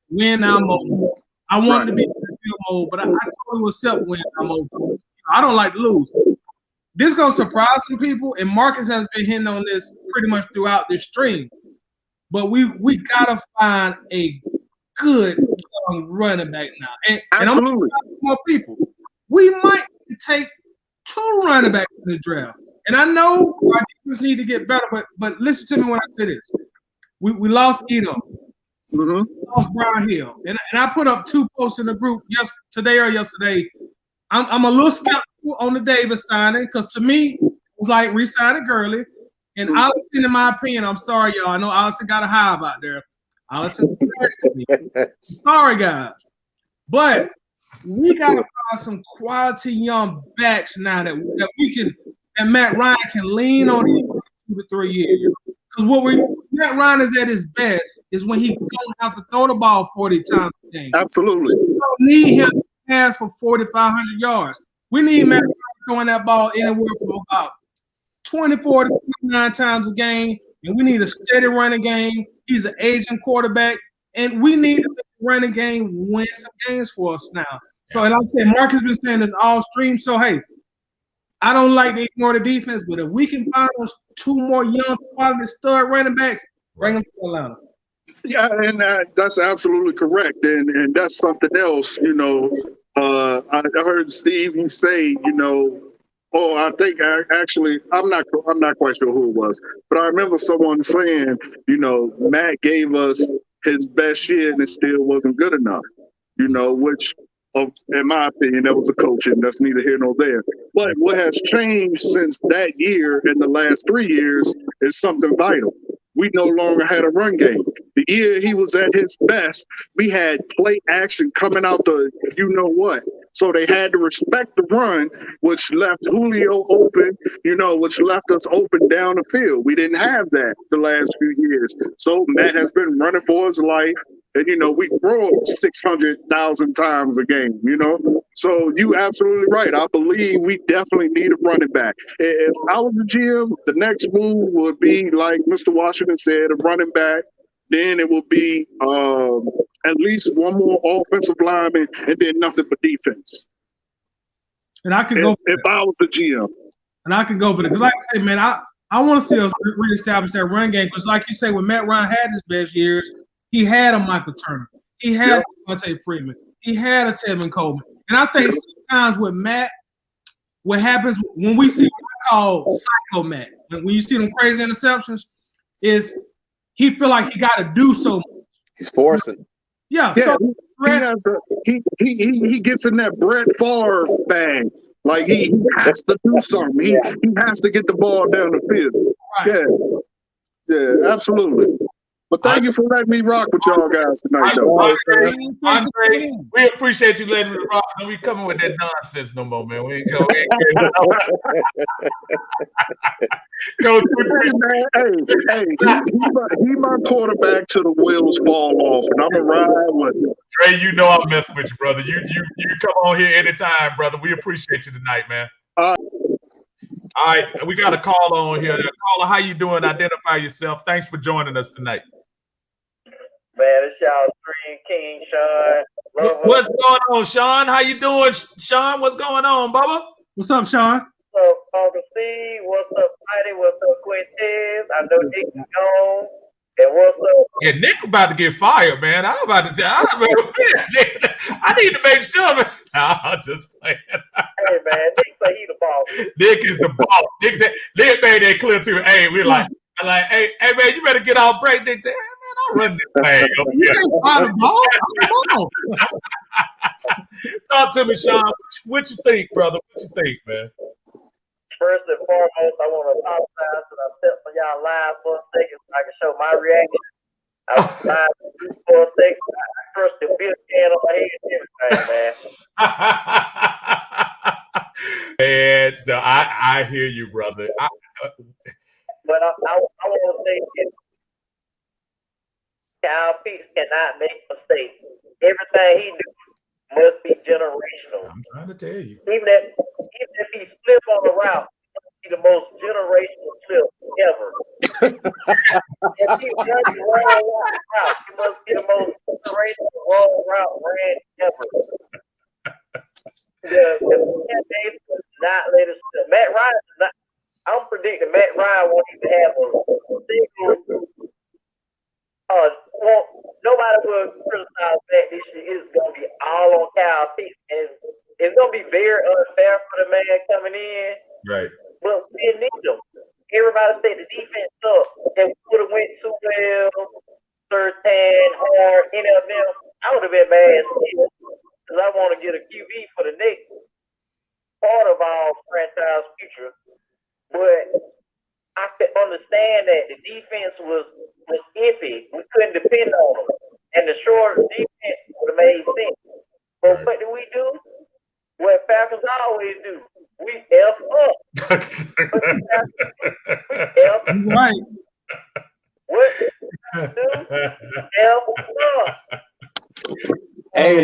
win now mode, I wanted to be in field mode, but I totally accept win now mode. I don't like to lose. This is gonna surprise some people, and Marcus has been hitting on this pretty much throughout this stream. But we gotta find a good young running back now, and I'm gonna more people. We might take 2 running backs in the draft, and I know our defense need to get better. But listen to me when I say this: we lost Ito. Lost Brian Hill, and I put up 2 posts in the group yesterday. I'm a little skeptical on the Davis signing because to me it was like re-signing Gurley. And Allison, in my opinion, I'm sorry, y'all. I know Allison got a hive out there. Allison, sorry, guys, but we gotta find some quality young backs now that we can, and Matt Ryan can lean on in 2 to 3 years. Because Matt Ryan is at his best is when he don't have to throw the ball 40 times a game. Absolutely. We don't need him to pass for 4,500 yards. We need Matt Ryan throwing that ball anywhere from about 24 to 29 times a game, and we need a steady running game. He's an aging quarterback, and we need to make the running game win some games for us now. So, and I'm saying Mark has been saying this all stream. So, hey, I don't like to ignore the defense, but if we can find us 2 more young quality stud running backs, bring them to Atlanta. Yeah, and that's absolutely correct, and that's something else. You know, I heard Steve say, you know, I think actually I'm not quite sure who it was, but I remember someone saying, you know, Matt gave us his best year and it still wasn't good enough. You know, which in my opinion, that was a coaching. That's neither here nor there. But what has changed since that year in the last 3 years is something vital. We no longer had a run game. The year he was at his best, we had play action coming out the you-know-what. So they had to respect the run, which left Julio open, you know, which left us open down the field. We didn't have that the last few years. So Matt has been running for his life. And, you know, we throw 600,000 times a game, you know. So you absolutely right. I believe we definitely need a running back. If I was the GM, the next move would be, like Mr. Washington said, a running back. Then it will be at least 1 more offensive lineman and then nothing but defense. And I could go if I was the GM. And I can go for it. Because like I say, man, I want to see us reestablish that run game. Because like you say, when Matt Ryan had his best years, he had a Michael Turner. He had a Devontae Freeman. He had a Tevin Coleman. And I think sometimes with Matt, what happens when we see what I call psycho Matt, when you see them crazy interceptions, is he feel like he got to do so much. He's forcing. Yeah. So he gets in that Brett Favre bag. Like he has to do something. He has to get the ball down the field. Right. Yeah, absolutely. But thank you for letting me rock with y'all guys tonight, though. Andre, we appreciate you letting me rock. And we coming with that nonsense no more, man. We ain't Coach, he my quarterback till the wheels fall off, and I'm gonna ride with him. Trey, you know I'm messing with you, brother. You come on here anytime, brother. We appreciate you tonight, man. All right, we got a caller on here. Caller, how you doing? Identify yourself. Thanks for joining us tonight. Man, it's y'all Stream King, Sean. What's going on, Sean? How you doing, Sean? What's going on, Bubba? What's up, Sean? What's up, Uncle Steve? What's up, Mighty? What's up, Quintez? I know Nick is gone. And what's up? Yeah, Nick about to get fired, man. I'm about to tell. I need to make sure. Man. Nah, I'm just playing. Hey man, Nick say he the boss. Nick is the boss. Nick made that clear too. Hey, we're like, hey man, you better get off break. Nick said, hey, man, I'll run this thing. You ain't find the ball. I'm the ball. Talk to me, Sean. What you think, brother? What you think, man? First and foremost, I want to apologize that I stepped on y'all live for a second so I can show my reaction. I was live for a second. I crushed the beer can on my head and everything, man. And so I hear you, brother. But I want to say this. Kyle Pitts cannot make mistakes. Everything he do must be generational. I'm trying to tell you. Even if he slips on the route, it must be the most generational slip ever. If he runs the wrong route, it must be the most generational wrong route ran ever. The not let us. Matt Ryan is not. I'm predicting Matt Ryan won't even have a single. Well, nobody will criticize that this year. It's going to be all on Kyle Pitts, and it's going to be very unfair for the man coming in. Right. But we didn't need them. Everybody said the defense up. If we would have went too well, Surtain, Hard, any of them, I would have been mad still because I want to get a QB for the next part of our franchise future. But I could understand that the defense was iffy. We couldn't depend on them. And the short defense would have made sense. But what do? What Falcons always do. We F up. We F up. Right. What do? F up. Hey,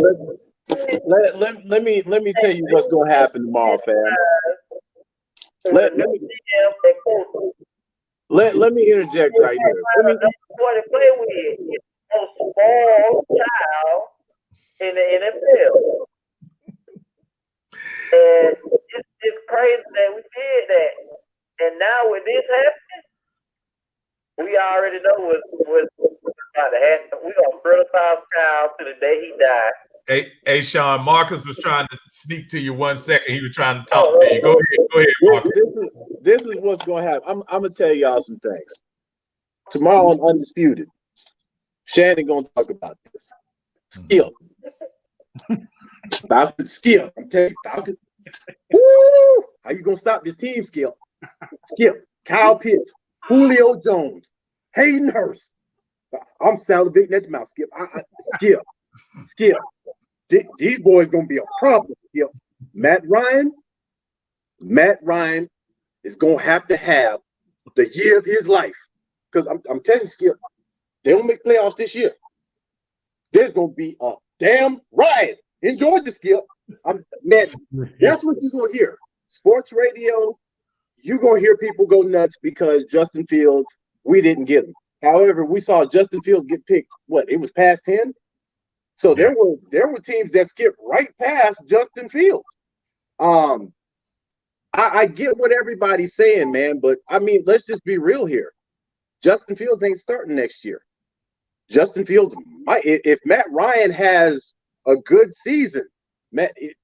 let me tell you what's gonna happen tomorrow, fam. Let me interject right here. What to play with is a small child in the NFL. And it's crazy that we did that. And now with this happening, we already know what's about to happen. We're going to criticize Kyle to the day he died. Hey, Sean, Marcus was trying to sneak to you 1 second. He was trying to talk to you. Go ahead, Marcus. This is what's going to happen. I'm going to tell y'all some things. Tomorrow on Undisputed, Shannon going to talk about this. Skill. Falcons skill. I'm telling you, Falcons. Woo! How you going to stop this team, Skill? Skill. Kyle Pitts. Julio Jones. Hayden Hurst. I'm salivating at the mouth, Skip. Skill. These boys going to be a problem, Skip. Matt Ryan is going to have the year of his life. Because I'm telling you, Skip, they don't make playoffs this year. There's going to be a damn riot in Georgia, Skip. Man, that's what you're going to hear. Sports radio, you're going to hear people go nuts because Justin Fields, we didn't get him. However, we saw Justin Fields get picked, it was past 10? So there were teams that skipped right past Justin Fields. I get what everybody's saying, man, but I mean, let's just be real here. Justin Fields ain't starting next year. Justin Fields might, if Matt Ryan has a good season,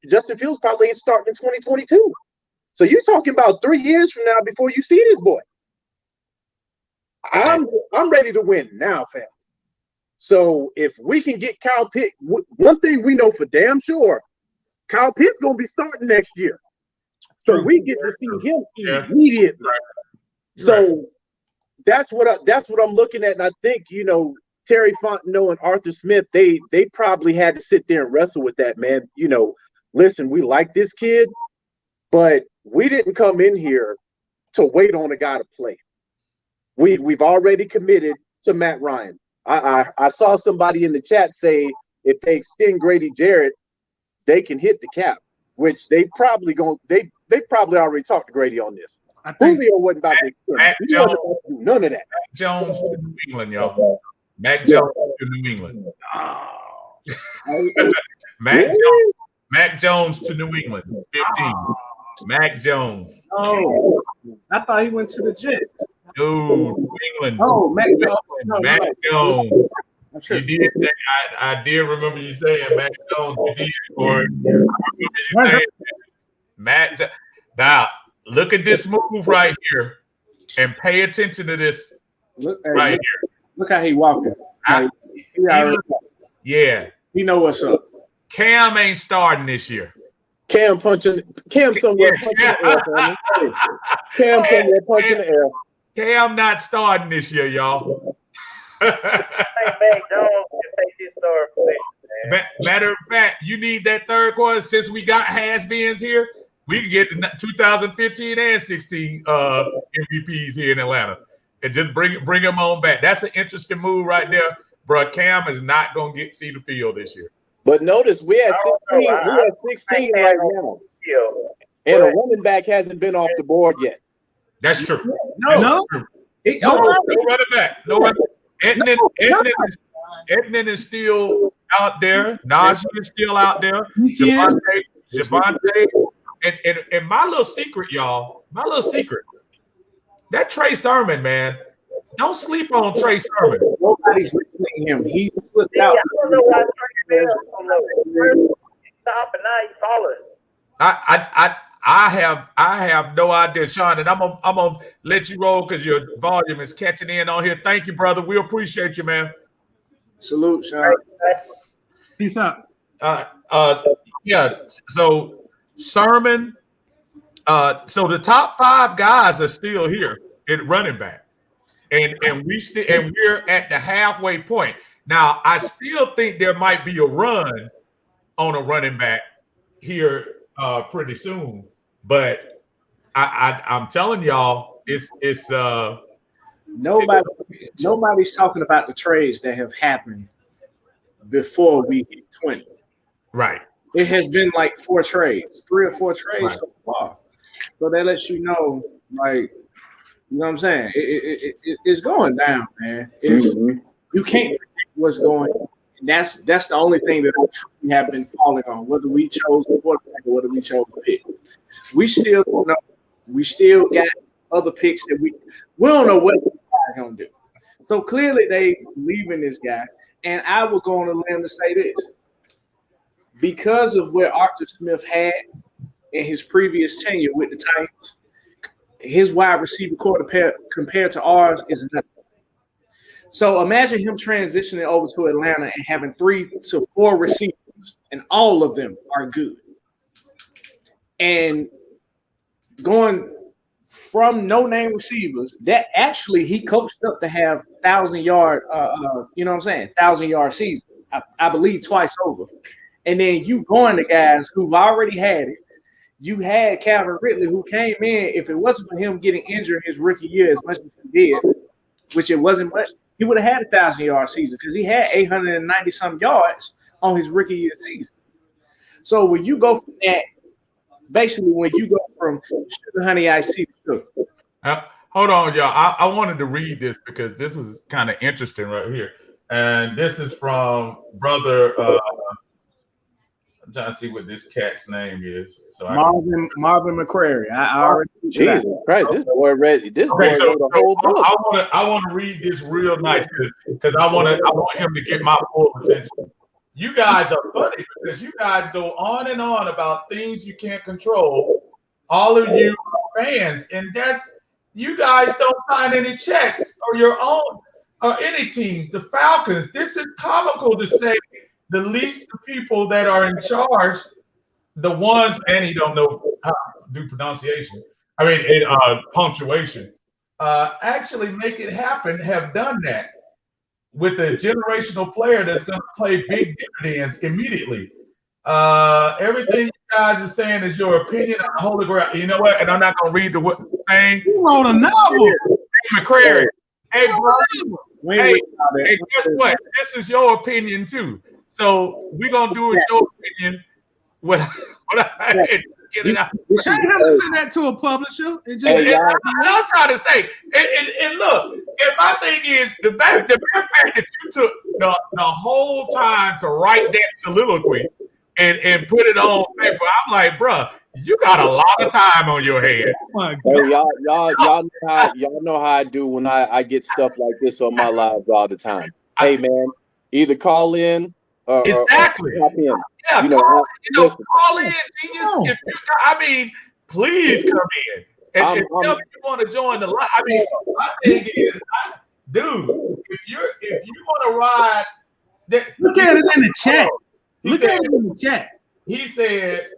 Justin Fields probably ain't starting in 2022. So you're talking about 3 years from now before you see this boy. I'm ready to win now, fam. So if we can get Kyle Pitts, one thing we know for damn sure, Kyle Pitts gonna be starting next year. So we get to see him immediately. So that's what I'm looking at, and I think Terry Fontenot and Arthur Smith, they probably had to sit there and wrestle with that, man. Listen, we like this kid, but we didn't come in here to wait on a guy to play. We've already committed to Matt Ryan. I saw somebody in the chat say if they extend Grady Jarrett, they can hit the cap, which they probably already talked to Grady on this. Julio wasn't about to extend. He wasn't about to do none of that. Mac Jones to New England, y'all. Mac Jones to New England. Mac Jones to New England. 15. Mac Jones. Oh, I thought he went to the Jets. New England. Oh, Mac Jones. Mac Jones. You did that. I did remember you saying Mac Jones. You did, Corey. I remember you saying Mac. Now, look at this move right here and pay attention to this right here. Look how he walking. Yeah. You know what's up. Cam ain't starting this year. Cam somewhere punching the air. Cam somewhere punching the air. Cam not starting this year, y'all. Matter of fact, you need that third quarter. Since we got has-beens here, we can get the 2015 and 16 MVPs here in Atlanta and just bring them on back. That's an interesting move right there, bro. Cam is not going to see the field this year. But notice we had 16 right now, and a running back hasn't been off the board yet. That's true. No running back. No running back. Edmund is still out there. Najee is still out there. Javonte. And my little secret, y'all, that Trey Sermon, man, don't sleep on Trey Sermon. Nobody's mentioning him. He flipped out. I don't know why Trey stop and now he's following. I have no idea, Sean, and I'm gonna let you roll because your volume is catching in on here. Thank you, brother. We appreciate you, man. Salute, Sean. Peace out. Yeah. So Sermon. So the top 5 guys are still here at running back, and we're at the halfway point. Now, I still think there might be a run on a running back here pretty soon, but I'm telling y'all, it's nobody's talking about the trades that have happened before we hit 20. Right. It has been like 3 or 4 trades so far. So that lets you know, like, you know what I'm saying? It's going down, man. You can't predict what's going on. That's the only thing that we have been falling on, whether we chose the quarterback or whether we chose the pick. We still don't know. We still got other picks that we don't know what they're going to do. So clearly they leaving this guy. And I will go on a limb to say this. Because of where Arthur Smith had in his previous tenure with the Titans, his wide receiver core compared to ours is nothing. So imagine him transitioning over to Atlanta and having 3 to 4 receivers, and all of them are good. And going from no-name receivers, that actually he coached up to have 1,000-yard, 1,000-yard season, I believe twice over. And then you going to guys who've already had it. You had Calvin Ridley, who came in. If it wasn't for him getting injured his rookie year as much as he did, which it wasn't much, he would have had 1,000-yard season because he had 890-some yards on his rookie year season. So when you go from that, basically when you go from sugar honey iced tea to sugar. Hold on, y'all. I wanted to read this because this was kind of interesting right here. And this is from brother I'm trying to see what this cat's name is. So Marvin McCrary. I already Jesus Christ, this boy read the whole book. I want to read this real nice because I want him to get my full attention. You guys are funny because you guys go on and on about things you can't control. All of you are fans, and you guys don't sign any checks or your own or any teams. The Falcons. This is comical to say. The least the people that are in charge, the ones, and he don't know how to do pronunciation. I mean, punctuation. Actually make it happen. Have done that with a generational player that's going to play big dividends immediately. Everything you guys are saying is your opinion on the Holy Grail. You know what? And I'm not going to read the thing. You wrote a novel. Hey, McCrary. Hey, bro. Hey, guess what? This is your opinion too. So we're gonna do it your opinion. What I get it out. You have to send that to a publisher. And just, I was trying to say, and look, and my thing is the mere fact that you took the whole time to write that soliloquy and put it on paper. I'm like, bruh, You got a lot of time on your hands. Hey, y'all know how I do when I get stuff like this on my lives all the time. Hey man, either call in or Exactly. hop in. Yeah, You call in, listen. genius. If you, I mean, please come in and tell me you want to join the line. I mean, my thing is, dude, if you want to ride, look at it in the chat. Look at it in the chat. He said,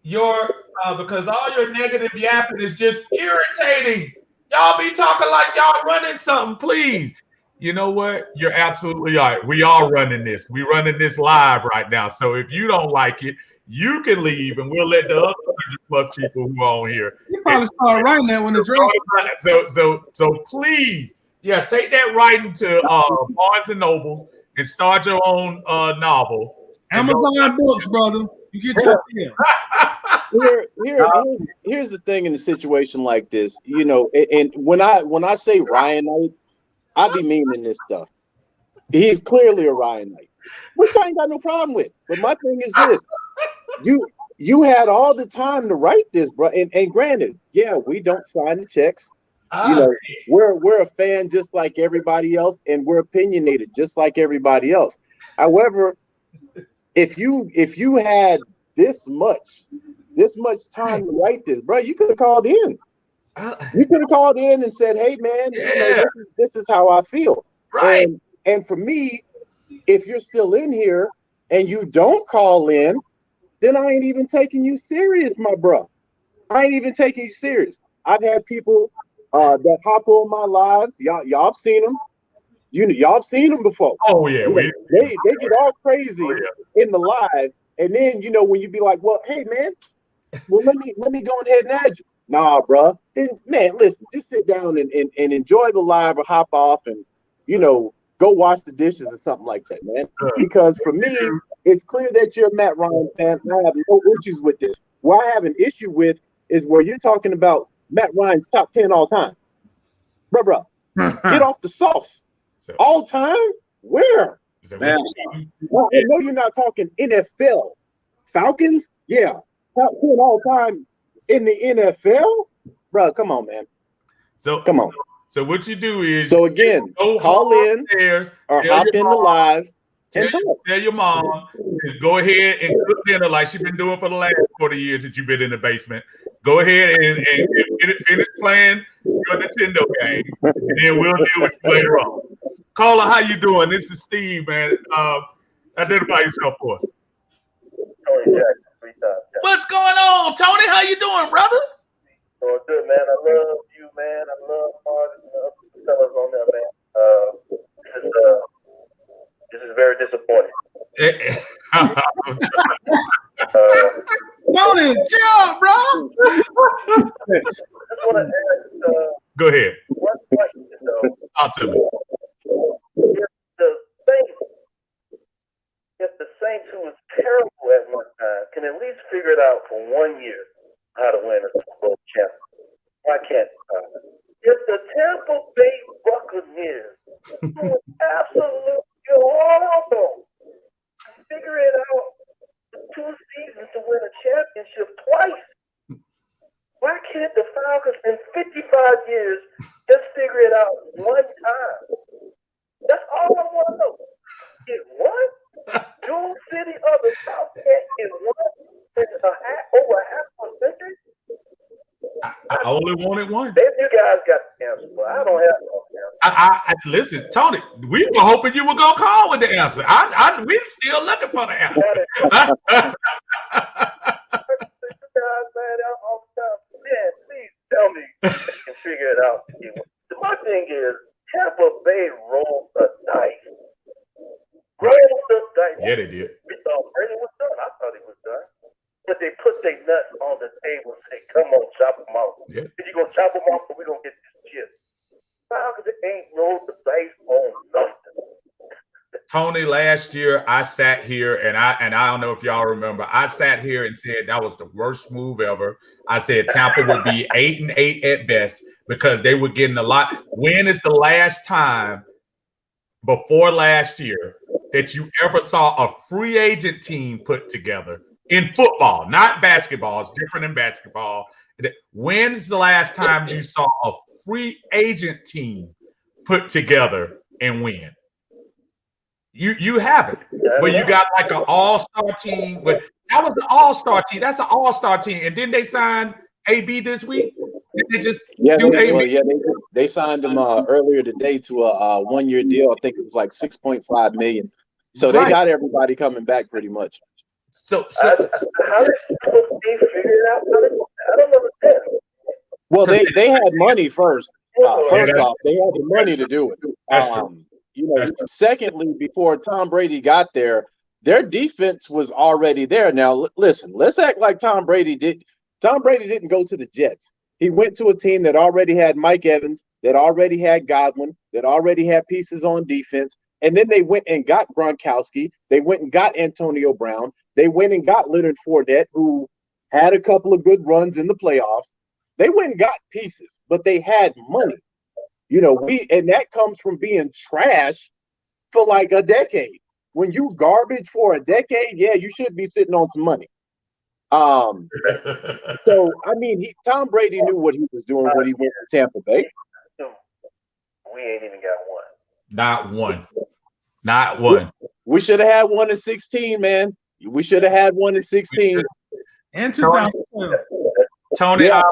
because all your negative yapping is just irritating. Y'all be talking like y'all running something, please. You know what? You're absolutely right. We are running this. We're running this live right now. So if you don't like it, you can leave, and we'll let the other 100+ people who are on here. You probably start writing that when the draft. So please, take that writing to Barnes and Nobles and start your own novel. Amazon books, brother. You get your Here's the thing in a situation like this, and when I say Ryanite, I be meaning this stuff. He's clearly a Ryanite, which I ain't got no problem with. But my thing is this: you had all the time to write this, bro. And granted, we don't sign the checks. We're a fan just like everybody else, and we're opinionated just like everybody else. However, if you had this much time to write this, bro, you could have called in. You could have called in and said, "Hey, man, this is how I feel." Right. And for me, if you're still in here and you don't call in, then I ain't even taking you serious, my bro. I ain't even taking you serious. I've had people that hop on my lives. Y'all have seen them. Y'all have seen them before. Oh yeah, they get all crazy in the live, and then when you be like, "Well, hey man, let me go ahead and add you." Nah, bro. Then man, listen, just sit down and enjoy the live or hop off and go wash the dishes or something like that, man. Because for me, it's clear that you're a Matt Ryan fan. I have no issues with this. What I have an issue with is where you're talking about Matt Ryan's top 10 all time. Bro, get off the sauce. All time? Where? I know you're not talking NFL. Falcons? Yeah. Top 10 all time in the NFL? Bro, come on, man. Come on. So what you do is again, call in or hop in the live and tell your mom to go ahead and cook dinner like she's been doing for the last 40 years that you've been in the basement. Go ahead and finish playing your Nintendo game, and then we'll deal with you later on. Caller, how you doing? This is Steve, man. Identify yourself for us. What's going on, Tony? How you doing, brother? Doing good, man. I love you, man. I love Martin and the fellas on there, man. This is very disappointing. Tony, chill, bro. Go ahead. One question, though. Talk to me. If the Saints, who was terrible at one time, can at least figure it out for 1 year how to win a Super Bowl championship, why can't if the Tampa Bay Buccaneers, who was absolutely horrible, figure it out for 2 seasons to win a championship twice, why can't the Falcons in 55 years just figure it out one time? That's all I want to know. Get one? Jewel City of the South can't get one in over half a century? I only wanted one. Then you guys got the answer, but I don't have no answer. Listen, Tony, we were hoping you were gonna call with the answer. We're still looking for the answer. Man, please tell me they can figure it out. My thing is, Tampa Bay rolled the dice. Rolled the dice. Yeah, they did. We thought Brady was done. I thought he was done. But they put their nuts on the table and say, "Come on, chop them off." Yeah. If you're going to chop them off, we're going to get this chip. Falcons ain't rolled the dice on nothing. Tony, last year I sat here and I don't know if y'all remember, I sat here and said that was the worst move ever. I said Tampa would be 8-8 at best because they were getting a lot. When is the last time before last year that you ever saw a free agent team put together in football, not basketball. It's different in basketball. When's the last time you saw a free agent team put together and win? You haven't. But you got like an all-star team. But that was an all-star team. That's an all-star team. And then they signed AB this week. Did they just they signed him earlier today to a 1-year deal. I think it was like $6.5 million. So they got everybody coming back pretty much. So how did they figure it out? I don't understand. Well, they had money first. First off, they had the money to do it. That's true. You know, secondly, before Tom Brady got there, their defense was already there. Now, listen, let's act like Tom Brady did. Tom Brady didn't go to the Jets. He went to a team that already had Mike Evans, that already had Godwin, that already had pieces on defense. And then they went and got Gronkowski. They went and got Antonio Brown. They went and got Leonard Fournette, who had a couple of good runs in the playoffs. They went and got pieces, but they had money. You know, and that comes from being trash for like a decade. When you garbage for a decade, yeah, you should be sitting on some money. So I mean, Tom Brady knew what he was doing when he went to Tampa Bay. We ain't even got one. Not one. We should have had one in 16, man. We should have had one in 16. And 2012. Tony, yeah.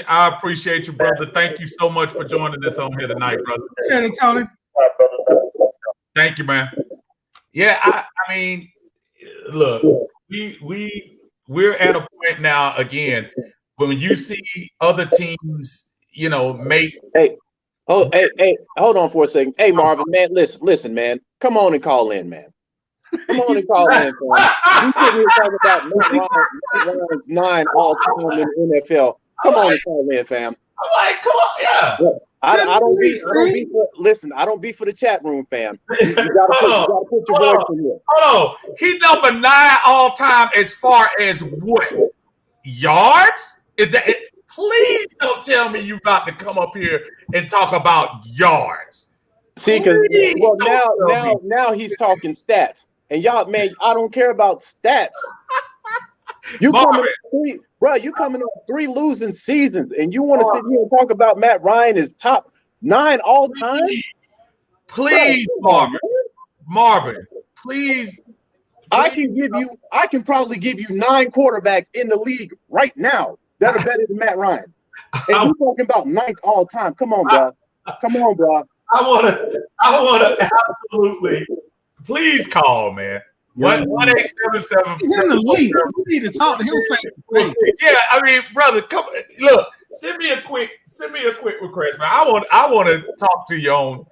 I appreciate you, brother. Thank you so much for joining us on here tonight, brother. Appreciate it, Tony. Thank you, man. Yeah, I mean, look, we're at a point now again when you see other teams, you know, make. Hey, hold on for a second. Hey, Marvin, man, listen, man, come on and call in, man. Come on and call in, man. You sitting here talking about Matt Ryan's 9 all-time in the NFL. Come on and call in, fam. I'm like, come on, yeah. I don't be for the chat room, fam. You gotta put your voice in here. Hold on. He number 9 all time as far as what? Yards? Please don't tell me you about to come up here and talk about yards. See, because now he's talking stats. And y'all, man, I don't care about stats. You coming on 3 losing seasons, and you want to sit here and talk about Matt Ryan is top 9 all time? Please, Marvin, please. I can probably give you 9 quarterbacks in the league right now that are better than Matt Ryan. And you talking about 9th all time. Come on, bro. Come on, bro. I wanna absolutely. Please call, man. 1-877. He's in the league. We need to talk to him face. Yeah, I mean, brother, come look. Send me a quick request, man. I want to talk to you on.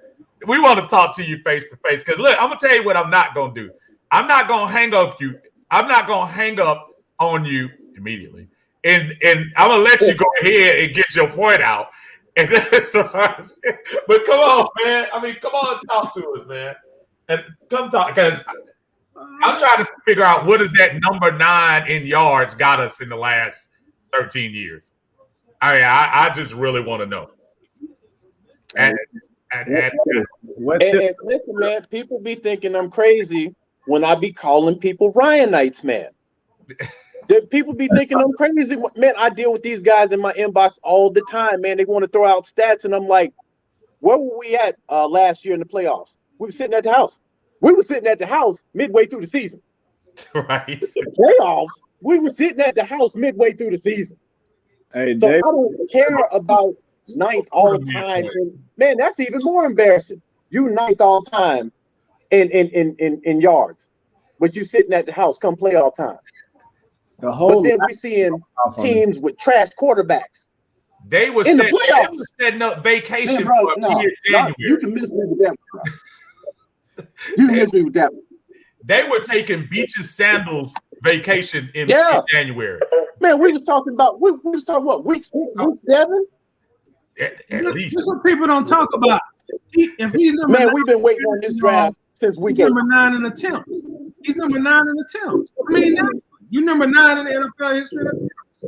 We want to talk to you face to face because look, I'm gonna tell you what I'm not gonna do. I'm not gonna hang up on you immediately, and I'm gonna let you go ahead and get your point out. But come on, man. I mean, come on, talk to us, man. And come talk, because I'm trying to figure out what is that number 9 in yards got us in the last 13 years. I mean, I just really want to know. And listen, man, people be thinking I'm crazy when I be calling people Ryanites, man. People be thinking I'm crazy. Man, I deal with these guys in my inbox all the time, man. They want to throw out stats, and I'm like, where were we at last year in the playoffs? We were sitting at the house. We were sitting at the house midway through the season. Right. Playoffs, we were sitting at the house midway through the season. Hey, so Dave, I don't care about 9th all time. And, man, that's even more embarrassing. You 9th all time in yards, but you sitting at the house come playoff time. But then we're seeing teams with trash quarterbacks. They were setting up vacation for January. You can miss me with that one. You can miss me with that one. They were taking beaches sandals vacation in January. Man, we was talking about what week 6, week 7? At least. That's what people don't talk about. If he's number 9, we've been waiting on this draft since week 8. Number 9 in attempts. He's number 9 in attempts. I mean, you number 9 in the NFL history of attempts.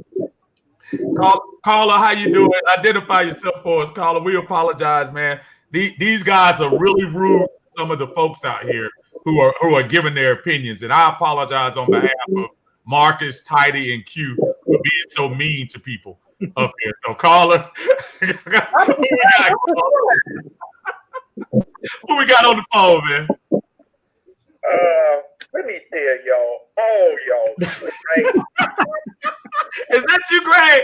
Caller, how you doing? Identify yourself for us, caller. We apologize, man. These guys are really rude. Some of the folks out here who are giving their opinions, and I apologize on behalf of Marcus, Tidy, and Q for being so mean to people up here. So, caller, who we got on the phone, man? Let me tell y'all, all y'all, right? Is that you, Greg?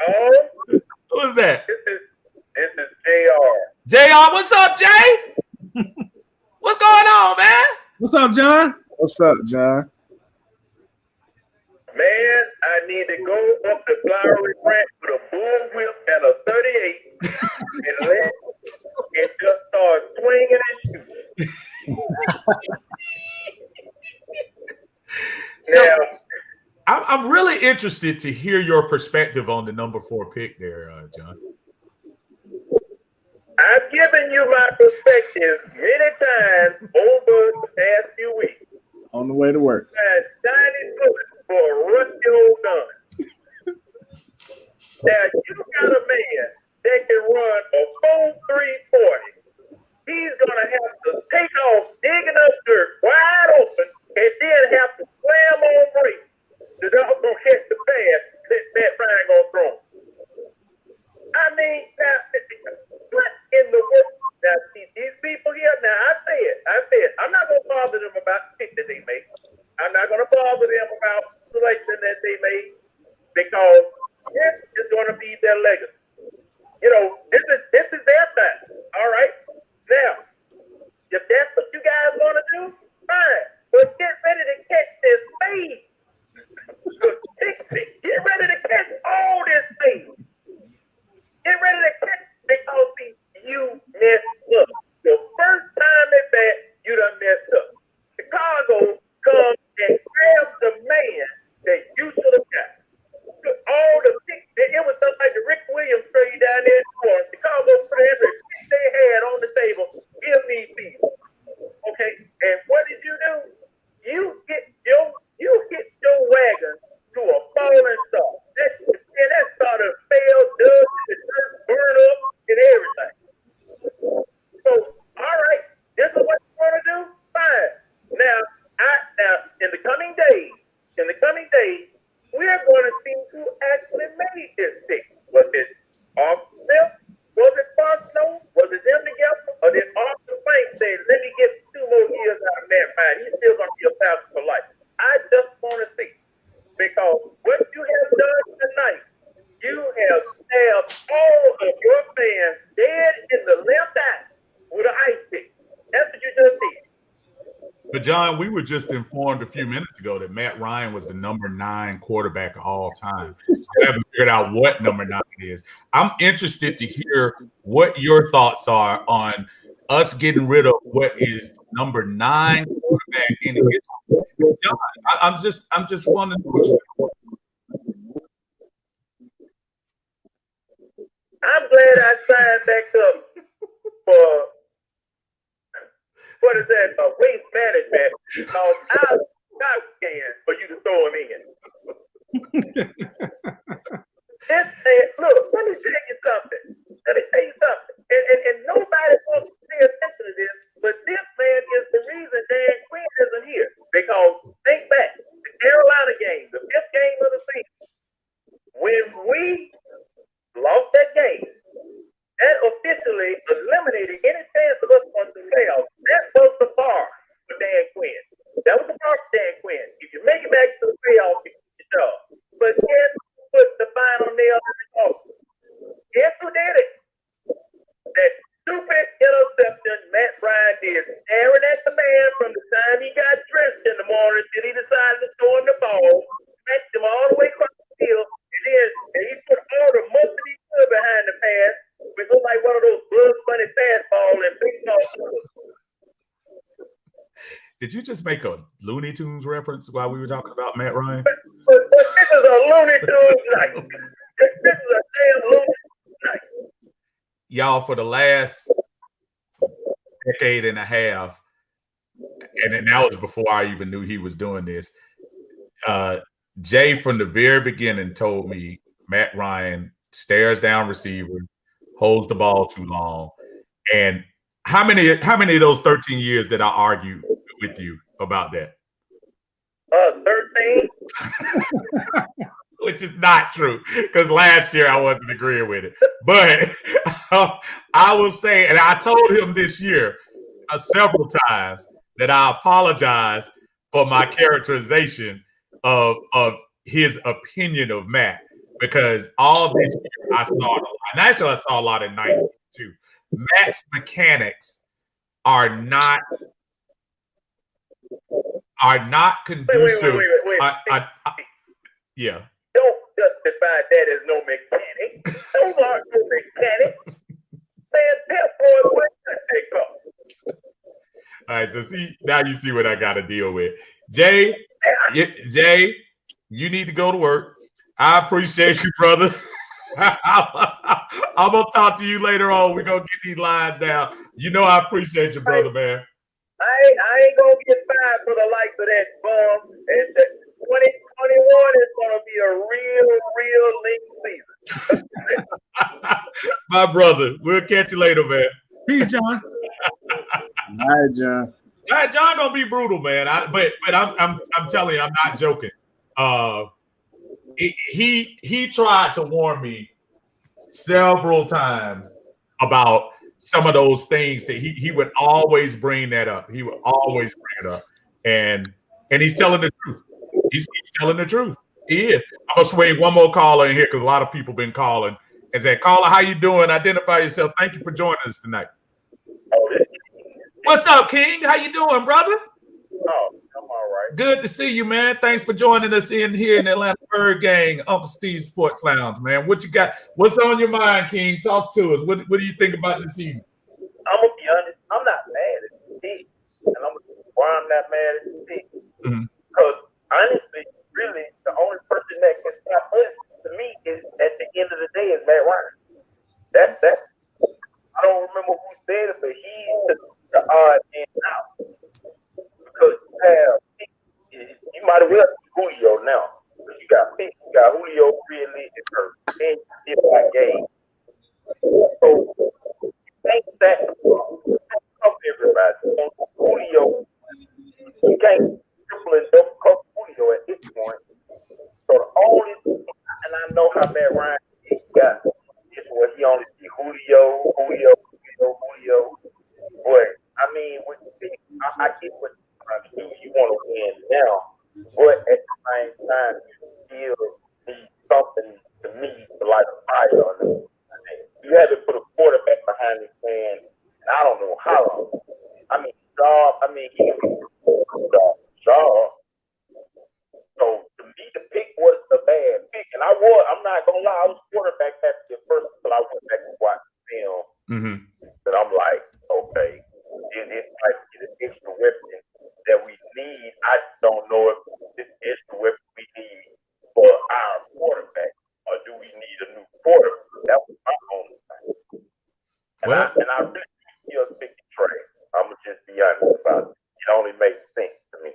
No. Who is that? This is JR. JR, what's up, Jay? What's going on, man? What's up, John? What's up, John? Man, I need to go up to Flowery Branch with a bullwhip and a 38 and just start swinging and shooting. So, I'm really interested to hear your perspective on the number 4 pick there, John. I've given you my perspective many times over the past few weeks. On the way to work. Shiny bullets for a rusty old gun. Now, you got a man that can run a 4.340. He's going to have to take off digging up dirt wide open and then have to slam on brakes. The dog going to catch the pass that Matt Ryan going to throw. I mean, now, what in the world? Now, see, these people here, now, I said, I'm not going to bother them about the pick that they make. I'm not going to bother them about the selection that they made because this is going to be their legacy. You know, this is their time. All right? Now, if that's what you guys want to do, fine. But get ready to catch this fade. Get ready to catch all this fade. Get ready to catch because you messed up. The first time at bat, you done messed up. Chicago comes and grabs the man that you should have got. All the picks, it was something like the Rick Williams trade down there in New Orleans. Chicago put every pick they had on the table. Give me these. Okay, and what did you do? You hit your wagon to a falling star. That started failed, dug, burn up, and everything. So, all right, this is what you want to do? Fine. Now, in the coming days, we are going to see who actually made this pick. Was it Austin Smith? Was it Barstow? Was it them together? Or did Austin Frank say, let me get 2 more years out of Matt Ryan? He's still going to be a Falcon for life. I just want to see. Because what you have done tonight, you have stabbed all of your fans dead in the left eye with an ice pick. That's what you just did. But, John, we were just informed a few minutes ago that Matt Ryan was the number 9 quarterback of all time. So I haven't figured out what number 9 is. I'm interested to hear what your thoughts are on us getting rid of what is number 9 quarterback in the history. John, I'm just wondering what you think. I'm glad I signed back up for what is that? Waste management. Because I'll stop scan for you to throw him in. Look, let me tell you something. And nobody wants to pay attention to this, but this man is the reason Dan Quinn isn't here. Because think back, the Carolina game, the 5th game of the season, when we lost that game, that officially eliminated any chance of us going to the playoffs. That was the bar for Dan Quinn. That was the bar for Dan Quinn. If you make it back to the playoffs, you get your job. But guess who put the final nail in the coffin? Guess who did it? That stupid interception Matt Ryan did, staring at the man from the time he got dressed in the morning till he decided to throw him the ball, smacked him all the way across the field, and he put all the muscle he could behind the pass. It looked like one of those Bugs Bunny fastball and big ball. Did you just make a Looney Tunes reference while we were talking about Matt Ryan? But this is a Looney Tunes night. This is a damn Looney Tunes night. Y'all, for the last decade and a half, and that was before I even knew he was doing this, Jay from the very beginning told me Matt Ryan stares down receiver, holds the ball too long. And how many of those 13 years did I argue with you about that? 13. Which is not true because last year I wasn't agreeing with it. But I will say, and I told him this year several times that I apologize for my characterization of his opinion of Matt, because all this year I saw it a lot. And actually, I saw a lot in 92 too. Matt's mechanics are not conducive. Wait. Yeah. Don't justify that as no mechanic. Those aren't no mechanics. Man, that boy, where did they go? All right, so now you see what I got to deal with. Jay, you need to go to work. I appreciate you, brother. I'm going to talk to you later on. We're going to get these lines down. You know I appreciate you, brother, man. I ain't going to get fired for the likes of that bum. And 2021 is going to be a real league season. My brother. We'll catch you later, man. Peace, John. All right, John. All right, John gonna be brutal, man. But I'm telling you, I'm not joking. He tried to warn me several times about some of those things that he would always bring that up. He would always bring it up, and he's telling the truth. He's telling the truth. He is. I'm gonna swing one more caller in here because a lot of people been calling. And say, caller, how you doing? Identify yourself. Thank you for joining us tonight. What's up, King? How you doing, brother? Oh, I'm all right. Good to see you, man. Thanks for joining us in here in the Atlantabirdgang, Uncle Steve's Sports Lounge, man. What you got? What's on your mind, King? Talk to us. What do you think about this evening? I'm gonna be honest. I'm not mad at the team, and I'm gonna why I'm not mad at the team. Because honestly, really, the only person that can stop us to me is at the end of the day is Matt Ryan. That's I don't remember who said it, but he's the odd man out. Because you might as well be Julio now. Because you got Julio really is hurt. And you still got game. So think that of everybody. Julio, you can't triple and double cover Julio at this point. So the only, and I know how Matt Ryan got is what he only see Julio. But I mean, I get what you're trying to do. You want to win now, but at the same time, you still need something to me to light a fire on them. You had to put a quarterback behind this man. I don't know how long. I mean, he Shaw. So to me, the pick was a bad pick, and I'm not gonna lie, I was quarterback happy at first until I went back and watched the film. And I'm like, okay, it's like an extra weapon that we need. I don't know if this extra weapon we need for our quarterback, or do we need a new quarterback? That was my only thing. And I really feel pick Trey. I'm gonna just be honest about it. It only makes sense to me.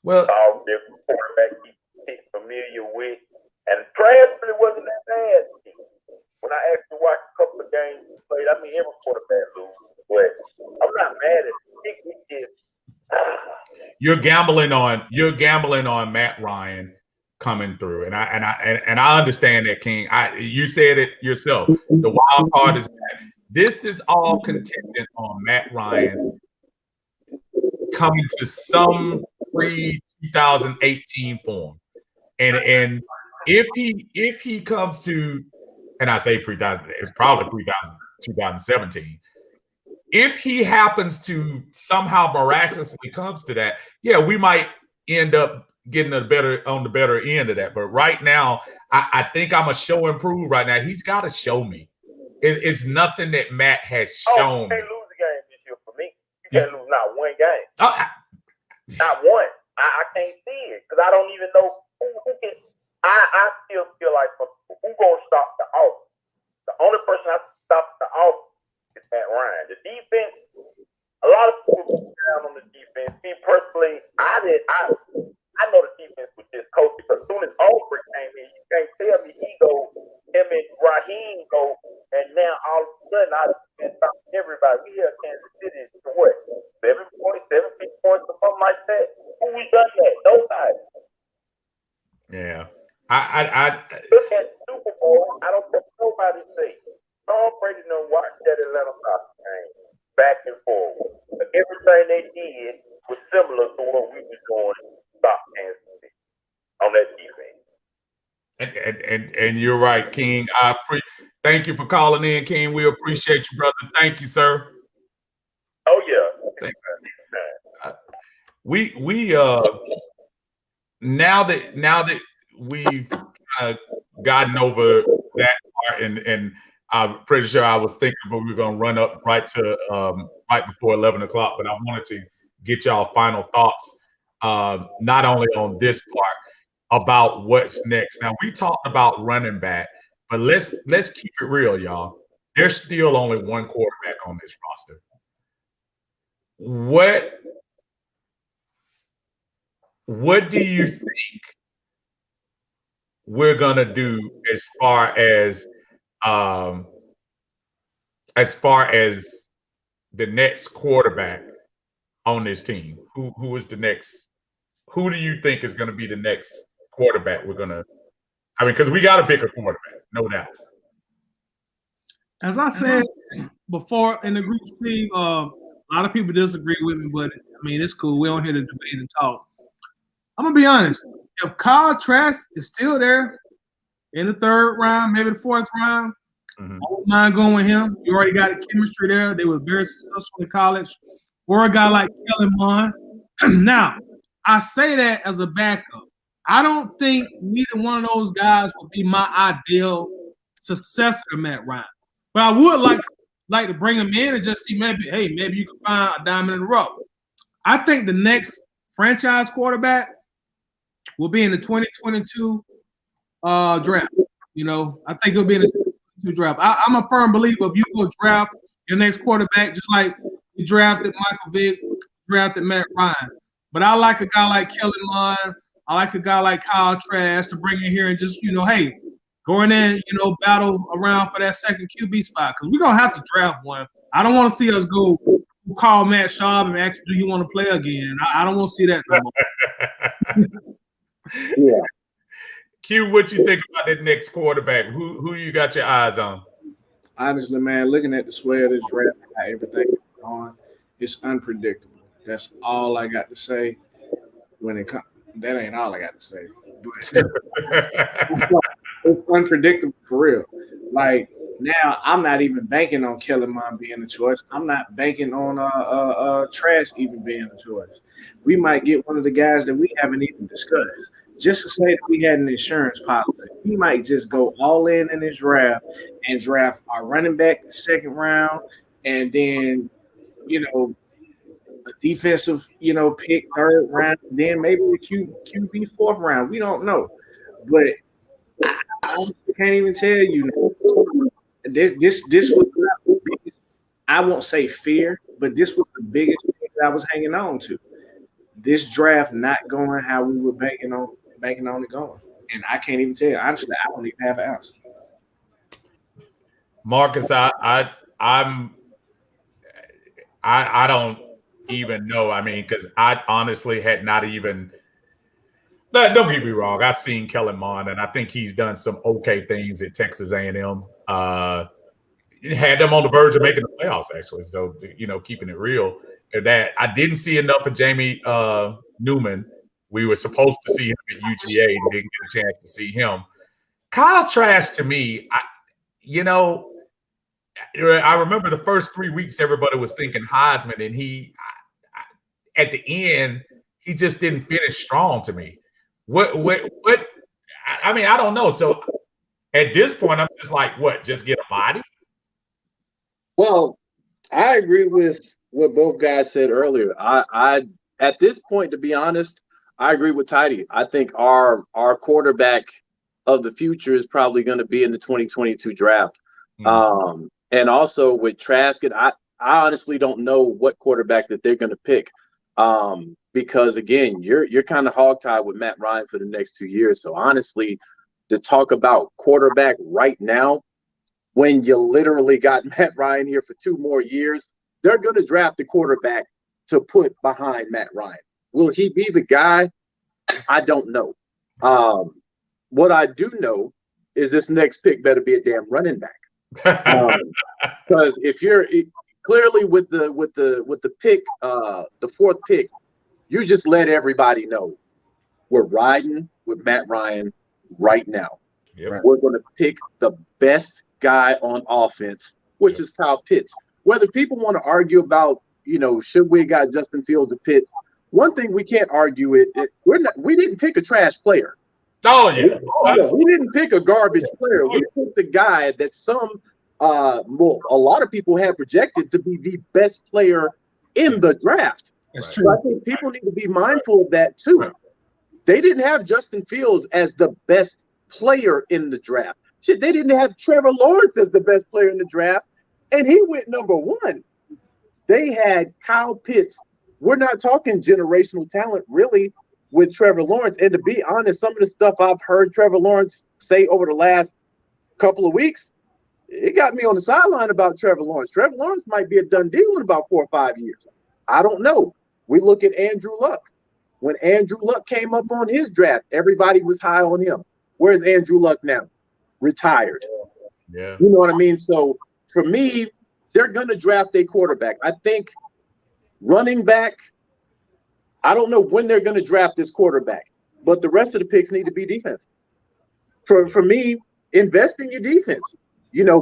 Well, all different quarterbacks he's familiar with, and Trash really wasn't that bad. When I actually watched a couple of games he played, I mean, every quarterback lose, but I'm not mad at it. You're gambling on Matt Ryan coming through, and I understand that, King. You said it yourself. The wild card is that this is all contingent on Matt Ryan coming to some pre-2018 form, and if he comes to, and I say probably 2017. If he happens to somehow miraculously comes to that, yeah, we might end up getting on the better end of that. But right now, I think I'm a show and prove right now. He's got to show me. It's nothing that Matt has shown. You can't lose a game this year for me. You can't lose not one game. Not one. I can't see it because I don't even know who can. I still feel like who gonna stop the offense? The only person I stop the offense is Matt Ryan. The defense, a lot of people down on the defense. Me personally, I know the defense was just coached because as soon as Alfred came in, you can't tell me him and Raheem go, and now all of a sudden I been stopping everybody. We have Kansas City to what? 7 points, 17 points, or something like that. Who we done that? Nobody. Yeah. Look at Super Bowl. I don't think nobody say Tom Brady done watched that Atlanta Falcons game back and forth. Everything they did was similar to what we was doing stop Kansas City on that defense. And you're right, King. Thank you for calling in, King. We appreciate you, brother. Thank you, sir. Oh yeah. Thank you. We now that we've gotten over that part, and I'm pretty sure I was thinking, but we were gonna run up right before 11 o'clock. But I wanted to get y'all final thoughts, not only on this part about what's next. Now we talked about running back, but let's keep it real, y'all. There's still only one quarterback on this roster. What do you think we're gonna do as far as the next quarterback on this team? Who is the next? Who do you think is going to be the next quarterback we're gonna? I mean, because we got to pick a quarterback, no doubt. As I said before in the group, Steve, a lot of people disagree with me, but I mean, it's cool. We're on here to debate and talk. I'm gonna be honest. If Kyle Trask is still there in the third round, maybe the fourth round, I don't mind going with him. You already got a chemistry there. They were very successful in college. Or a guy like Kellen Mond. Now, I say that as a backup. I don't think neither one of those guys would be my ideal successor to Matt Ryan. But I would like to bring him in and just see maybe you can find a diamond in the rough. I think the next franchise quarterback will be in the 2022 draft. You know, I think it'll be in the 2022 draft. I'm a firm believer if you go draft your next quarterback, just like you drafted Michael Vick, drafted Matt Ryan. But I like a guy like Kellen Mond. I like a guy like Kyle Trask to bring in here and just, go in there, battle around for that second QB spot. Because we're going to have to draft one. I don't want to see us go call Matt Schaub and ask, do you want to play again? I don't want to see that no more. Yeah. Q, what you think about that next quarterback? Who you got your eyes on? Honestly, man, looking at the sway of this draft, how everything is going, it's unpredictable. That's all I got to say. When it comes, that ain't all I got to say. But it's unpredictable for real. Like now, I'm not even banking on Kellen Mond being a choice. I'm not banking on Trask even being a choice. We might get one of the guys that we haven't even discussed. Just to say that we had an insurance policy, we might just go all in this draft and draft our running back second round, and then a defensive pick third round, then maybe the QB fourth round. We don't know, but I honestly can't even tell you. This was not the biggest, I won't say fear, but this was the biggest thing that I was hanging on to. This draft not going how we were banking on it going. And I can't even tell you. Honestly, I don't even have an answer. Marcus, I don't even know. I mean, because I honestly had not even – don't get me wrong. I've seen Kellen Mond, and I think he's done some okay things at Texas A&M. Had them on the verge of making the playoffs, actually. So, keeping it real. That I didn't see enough of Jamie Newman. We were supposed to see him at UGA and didn't get a chance to see him. Kyle Trask, to me, I remember the first 3 weeks everybody was thinking Heisman, and at the end he just didn't finish strong to me. What? I mean, I don't know. So at this point, I'm just like, what? Just get a body? Well, I agree with what both guys said earlier. I at this point, to be honest, I agree with Tidy. I think our quarterback of the future is probably going to be in the 2022 draft. Mm-hmm. And also with Trask, I honestly don't know what quarterback that they're going to pick. Because again, you're kind of hogtied with Matt Ryan for the next 2 years. So honestly, to talk about quarterback right now, when you literally got Matt Ryan here for 2 more years, they're going to draft the quarterback to put behind Matt Ryan. Will he be the guy? I don't know. What I do know is this next pick better be a damn running back. Because if you're clearly with the pick, the fourth pick, you just let everybody know we're riding with Matt Ryan right now. Yep. We're going to pick the best guy on offense, which is Kyle Pitts. Whether people want to argue about, should we have got Justin Fields or Pitts, one thing we can't argue it. We didn't pick a trash player. Oh yeah, we didn't pick a garbage player. We picked the guy that a lot of people had projected to be the best player in the draft. That's So true. I think people need to be mindful of that too. They didn't have Justin Fields as the best player in the draft. Shit, they didn't have Trevor Lawrence as the best player in the draft, and he went number one. They had Kyle Pitts. We're not talking generational talent, really, with Trevor Lawrence. And to be honest, some of the stuff I've heard Trevor Lawrence say over the last couple of weeks, it got me on the sideline about Trevor Lawrence. Trevor Lawrence might be a done deal in about 4 or 5 years. I don't know. We look at Andrew Luck. When Andrew Luck came up on his draft, everybody was high on him. Where's Andrew Luck now? Retired. Yeah. You know what I mean? So for me, they're going to draft a quarterback. I think running back, I don't know when they're going to draft this quarterback, but the rest of the picks need to be defense. For me, invest in your defense.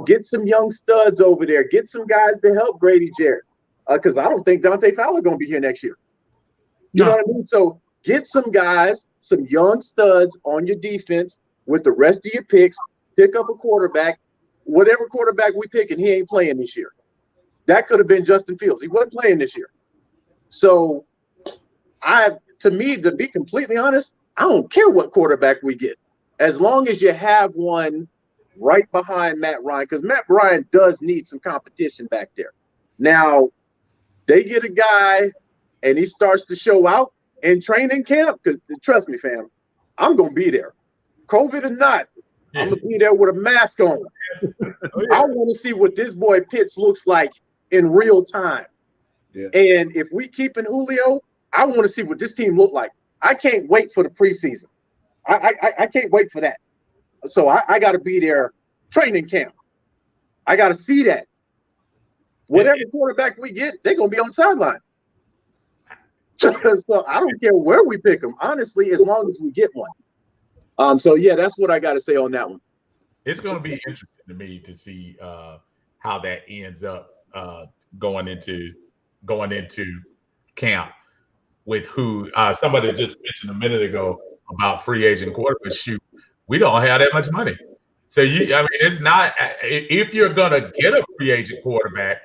Get some young studs over there. Get some guys to help Grady Jarrett. Because I don't think Dante Fowler going to be here next year. You know what I mean? So get some guys, some young studs on your defense with the rest of your picks. Pick up a quarterback. Whatever quarterback we pick, and he ain't playing this year. That could have been Justin Fields. He wasn't playing this year. So to be completely honest, I don't care what quarterback we get. As long as you have one right behind Matt Ryan, because Matt Ryan does need some competition back there. Now, they get a guy and he starts to show out in training camp, because trust me, fam, I'm going to be there. COVID or not, I'm going to be there with a mask on. I want to see what this boy Pitts looks like in real time. Yeah. And if we keep in Julio, I want to see what this team look like. I can't wait for the preseason. I can't wait for that. So I got to be there training camp. I got to see that. Whatever quarterback we get, they're going to be on the sideline. So I don't care where we pick them, honestly, as long as we get one. So, yeah, that's what I got to say on that one. It's going to be interesting to me to see how that ends up going into camp with who somebody just mentioned a minute ago about free agent quarterbacks. Shoot, we don't have that much money. So it's not, if you're gonna get a free agent quarterback,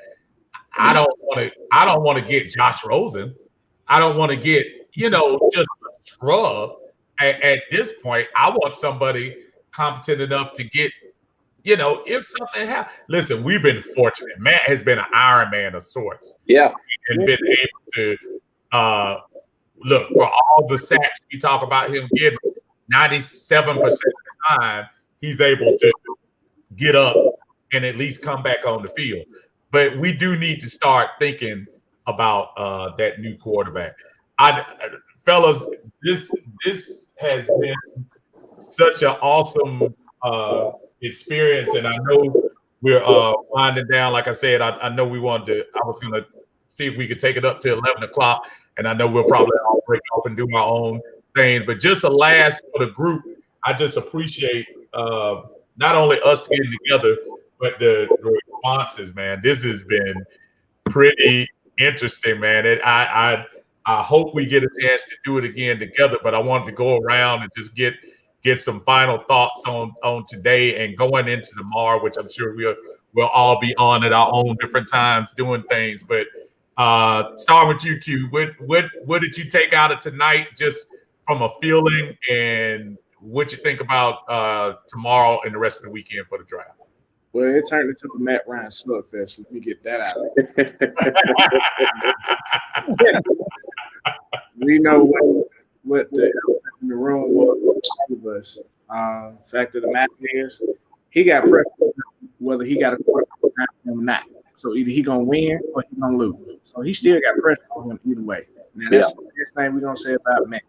I don't want to get Josh Rosen. I don't want to get just a scrub. At this point, I want somebody competent enough to get, if something happens. Listen, we've been fortunate. Matt has been an Iron Man of sorts. Yeah. And been able to look, for all the sacks we talk about him getting, 97% of the time, he's able to get up and at least come back on the field. But we do need to start thinking about that new quarterback. Fellas, this has been such an awesome experience, and I know we're winding down. Like I said, I know I was going to see if we could take it up to 11 o'clock, and I know we'll probably all break off and do our own things. But just a last for the group, I just appreciate not only us getting together, but the responses, man. This has been pretty interesting, man. I hope we get a chance to do it again together, but I wanted to go around and just get some final thoughts on today and going into tomorrow, which I'm sure we'll all be on at our own different times doing things. But starting with you, Q, what did you take out of tonight, just from a feeling, and what you think about tomorrow and the rest of the weekend for the draft? Well, it turned into a Matt Ryan slugfest. Let me get that out. We know what the elephant in the room was for all of us. Fact of the matter is, he got pressure whether he got a quarterback or not. So either he gonna win or he gonna lose. So he still got pressure on him either way. Now that's the next thing we're gonna say about Matt.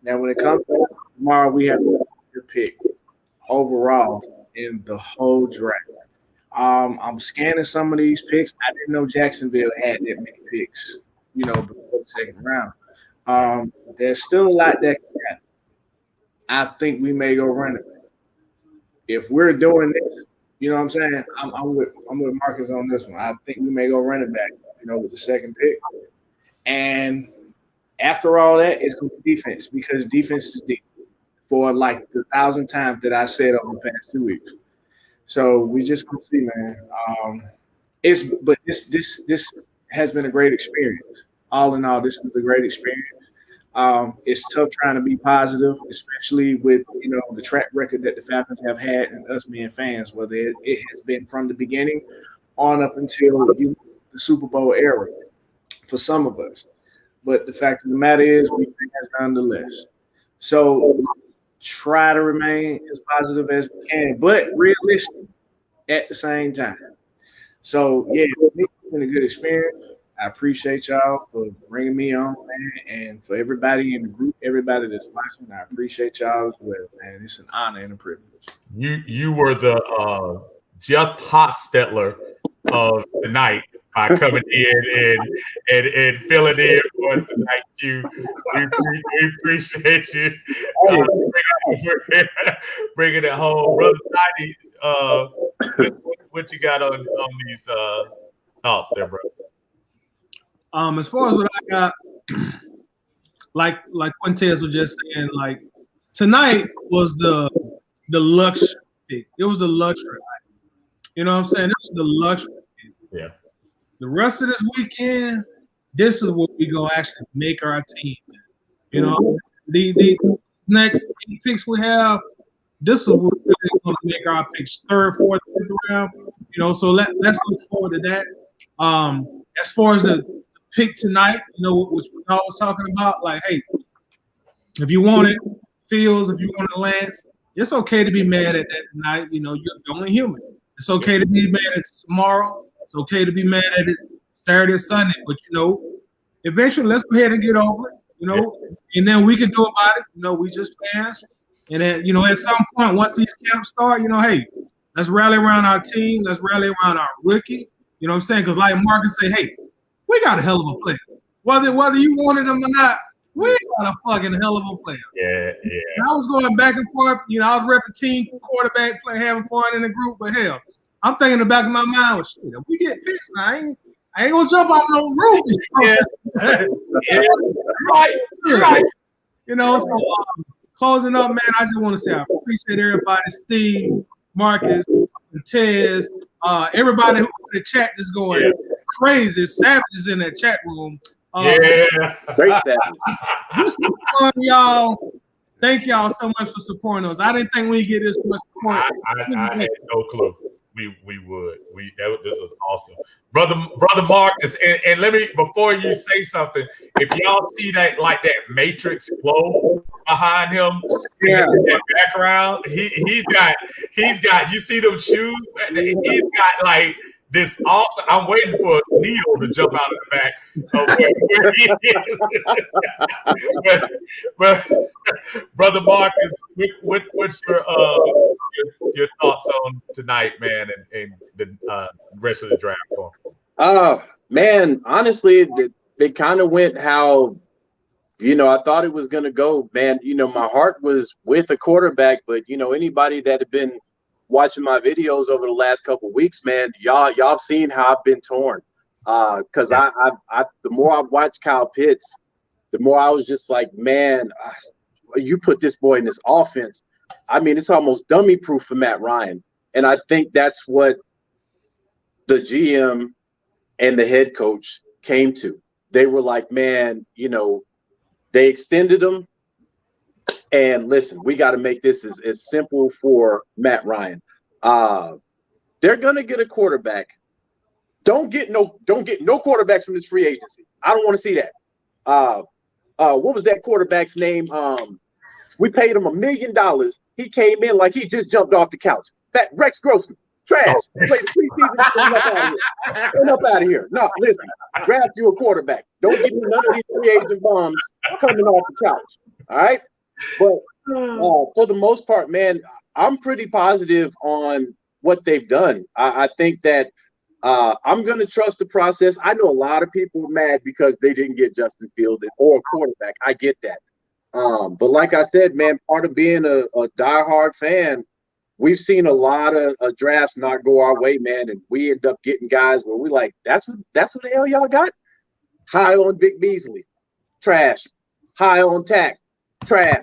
Now, when it comes to tomorrow, we have a pick overall in the whole draft. I'm scanning some of these picks. I didn't know Jacksonville had that many picks, before the second round. There's still a lot that can happen. I think we may go running back. If we're doing this, you know what I'm saying? I'm with Marcus on this one. I think we may go running back, with the second pick. And after all that, it's going to be defense because defense is deep for like the 1,000 times that I said over the past 2 weeks. So we just going to see, man. This has been a great experience. All in all, this is a great experience. It's tough trying to be positive, especially with the track record that the Falcons have had and us being fans, whether it has been from the beginning on up until the Super Bowl era for some of us. But the fact of the matter is, we think that's nonetheless. So try to remain as positive as we can, but realistic at the same time. So yeah, it's been a good experience. I appreciate y'all for bringing me on, man, and for everybody in the group, everybody that's watching. I appreciate y'all as well, man. It's an honor and a privilege. You were the Jeff Hostetler of the night by coming in and filling in for us tonight. We appreciate you bringing it home, brother Tiny. What you got on these thoughts there, bro? As far as what I got, like Quintez was just saying, like tonight was the luxury pick. It was the luxury night. You know what I'm saying? This is the luxury pick. Yeah. The rest of this weekend, this is what we gonna actually make our team. You know, the next 8 picks we have, this is what we're really gonna make our picks 3rd, 4th, 5th round. So let's look forward to that. As far as the pick tonight, which we always talking about, like, hey, if you want it, Fields, if you want it, Lance, it's okay to be mad at that tonight. You're only human. It's okay to be mad at it tomorrow. It's okay to be mad at it Saturday or Sunday. But, eventually let's go ahead and get over it, and then we can do about it. We just fans. And then, at some point, once these camps start, hey, let's rally around our team. Let's rally around our rookie. You know what I'm saying? Because like Marcus say, hey, we got a hell of a player. Whether you wanted them or not, we got a fucking hell of a player. Yeah. And I was going back and forth. I was repping team quarterback, having fun in the group. But hell, I'm thinking in the back of my mind, well, shit, if we get pissed, I ain't gonna jump off no roof. Right. So closing up, man, I just want to say I appreciate everybody, Steve, Marcus, and Tez, everybody who in the chat just going crazy, savages in that chat room. Great savage. This is fun, y'all. Thank y'all so much for supporting us. I didn't think we'd get this much support. I had no clue we would. This is awesome. Brother Marcus, and let me, before you say something, if y'all see that Matrix glow behind him in that background, he's got you see them shoes? He's got this awesome. I'm waiting for Neil to jump out of the back of where he is. but Brother Marcus, what's your thoughts on tonight, man, and the rest of the draft? Man, honestly, they kind of went how I thought it was gonna go. Man, my heart was with a quarterback, but anybody that had been watching my videos over the last couple of weeks, man, y'all have seen how I've been torn. Because I the more I watched Kyle Pitts, the more I was just like, man, you put this boy in this offense. I mean, it's almost dummy proof for Matt Ryan. And I think that's what the GM and the head coach came to. They were like, man, they extended him. And listen, we got to make this as simple for Matt Ryan. They're gonna get a quarterback. Don't get no quarterbacks from this free agency. I don't want to see that. What was that quarterback's name? We paid him $1 million. He came in like he just jumped off the couch. That Rex Grossman, trash. Played the preseason. Get up out of here. No, listen. Draft you a quarterback. Don't give me none of these free agent bombs coming off the couch. All right. But for the most part, man, I'm pretty positive on what they've done. I think that I'm going to trust the process. I know a lot of people are mad because they didn't get Justin Fields or a quarterback. I get that. But like I said, man, part of being a diehard fan, we've seen a lot of drafts not go our way, man, and we end up getting guys where we like, that's what the hell y'all got? High on Vic Beasley, trash. High on Tack, trash.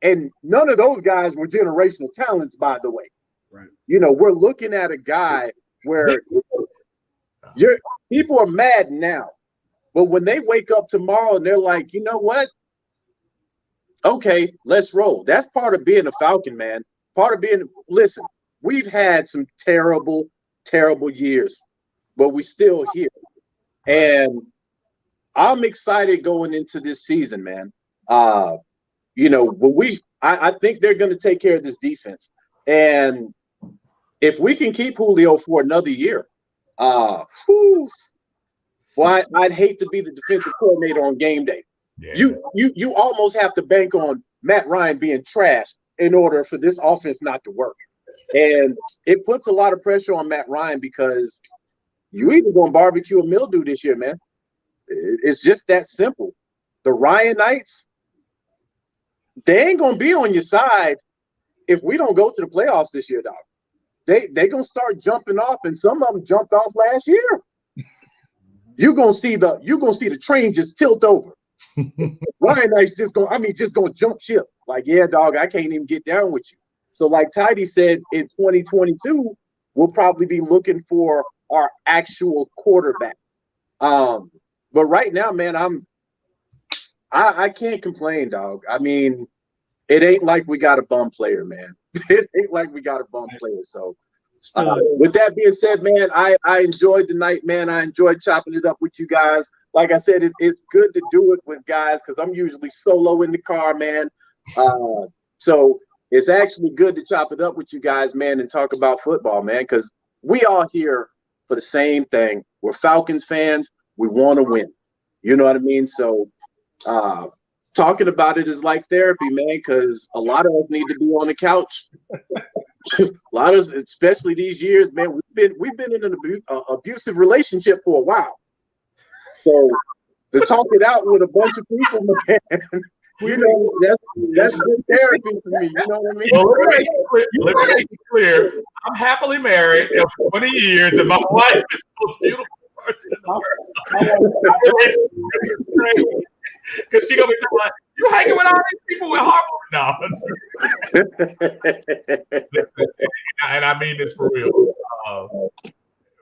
And none of those guys were generational talents, by the way. Right. We're looking at a guy where people are mad now, but when they wake up tomorrow and they're like, you know what? Okay, let's roll. That's part of being a Falcon, man. Listen, we've had some terrible, terrible years, but we're still here. And I'm excited going into this season, man. I think they're going to take care of this defense. And if we can keep Julio for another year, I'd hate to be the defensive coordinator on game day. Yeah. You almost have to bank on Matt Ryan being trash in order for this offense not to work. And it puts a lot of pressure on Matt Ryan because you either going to barbecue or mildew this year, man. It's just that simple. The Ryan Knights, they ain't going to be on your side if we don't go to the playoffs this year, dog. They going to start jumping off, and some of them jumped off last year. You're going to see the train just tilt over. Ryan Knight's just going to jump ship. Like, yeah, dog, I can't even get down with you. So like Tidy said, in 2022, we'll probably be looking for our actual quarterback. But right now, man, I can't complain, dog. I mean, it ain't like we got a bum player, man. It ain't like we got a bum player. So with that being said, man, I enjoyed the night, man. I enjoyed chopping it up with you guys. Like I said, it's good to do it with guys because I'm usually solo in the car, man. So it's actually good to chop it up with you guys, man, and talk about football, man, because we all here for the same thing. We're Falcons fans. We want to win. You know what I mean? So talking about it is like therapy, man, because a lot of us need to be on the couch. A lot of us, especially these years, man, we've been in an abusive relationship for a while. So to talk it out with a bunch of people, man, you know, that's good therapy for me. You know what I mean? Well, let me make it clear. I'm happily married for 20 years, and my wife is the most beautiful person in the world. Because she's going to be like, you hanging with all these people with Harvard? No. And I mean this for real.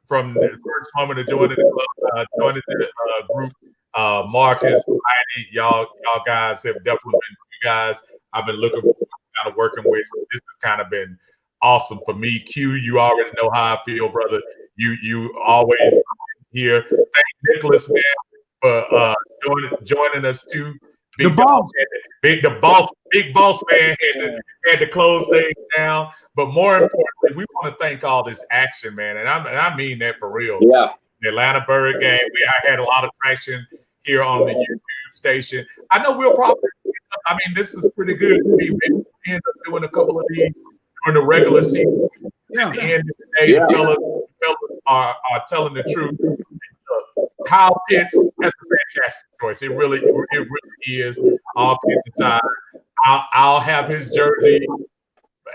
From the first moment of joining the club, joining the group, Marcus, Heidi, y'all guys have definitely been you guys I've been looking for, kind of working with. So this has kind of been awesome for me. Q, you already know how I feel, brother. You always here. Thank Nicholas, man, for joining us too. Big boss man had to close things down. But more importantly, we want to thank all this action, man, and I mean that for real. Yeah, the Atlantabirdgang. I had a lot of traction here on the YouTube station. I know we'll probably. I mean, this is pretty good. We end up doing a couple of these during the regular season. Yeah. At the end of the day, the fellas are telling the truth. Kyle Pitts, that's a fantastic choice. It really is. All kidding aside, I'll have his jersey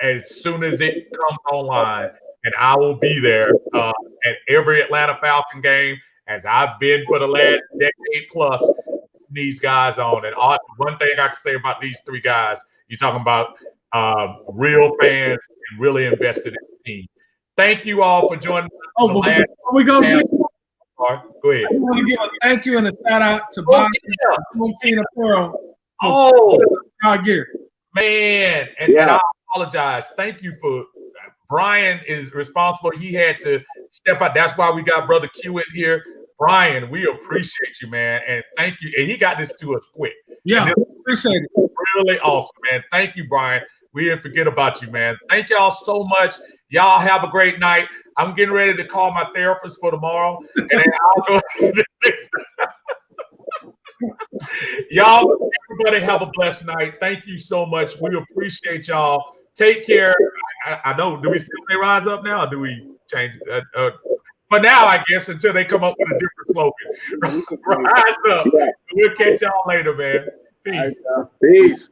as soon as it comes online, and I will be there at every Atlanta Falcon game, as I've been for the last decade plus. These guys on, and one thing I can say about these three guys, you're talking about real fans and really invested in the team. Thank you all for joining us. Before we go, go ahead. I want to give a thank you and a shout out to Bob Pearl. Gear. Man, and I apologize. Thank you for Brian is responsible. He had to step out. That's why we got Brother Q in here. Brian, we appreciate you, man, and thank you. And he got this to us quick. Yeah, appreciate it. Really awesome, man. Thank you, Brian. We didn't forget about you, man. Thank y'all so much. Y'all have a great night. I'm getting ready to call my therapist for tomorrow, and then I'll go. Y'all, Everybody have a blessed night. Thank you so much. We appreciate y'all. Take care. I know. Do we still say rise up now, or do we change it? For now, I guess, until they come up with a different slogan. Rise up. We'll catch y'all later, man. Peace. Peace.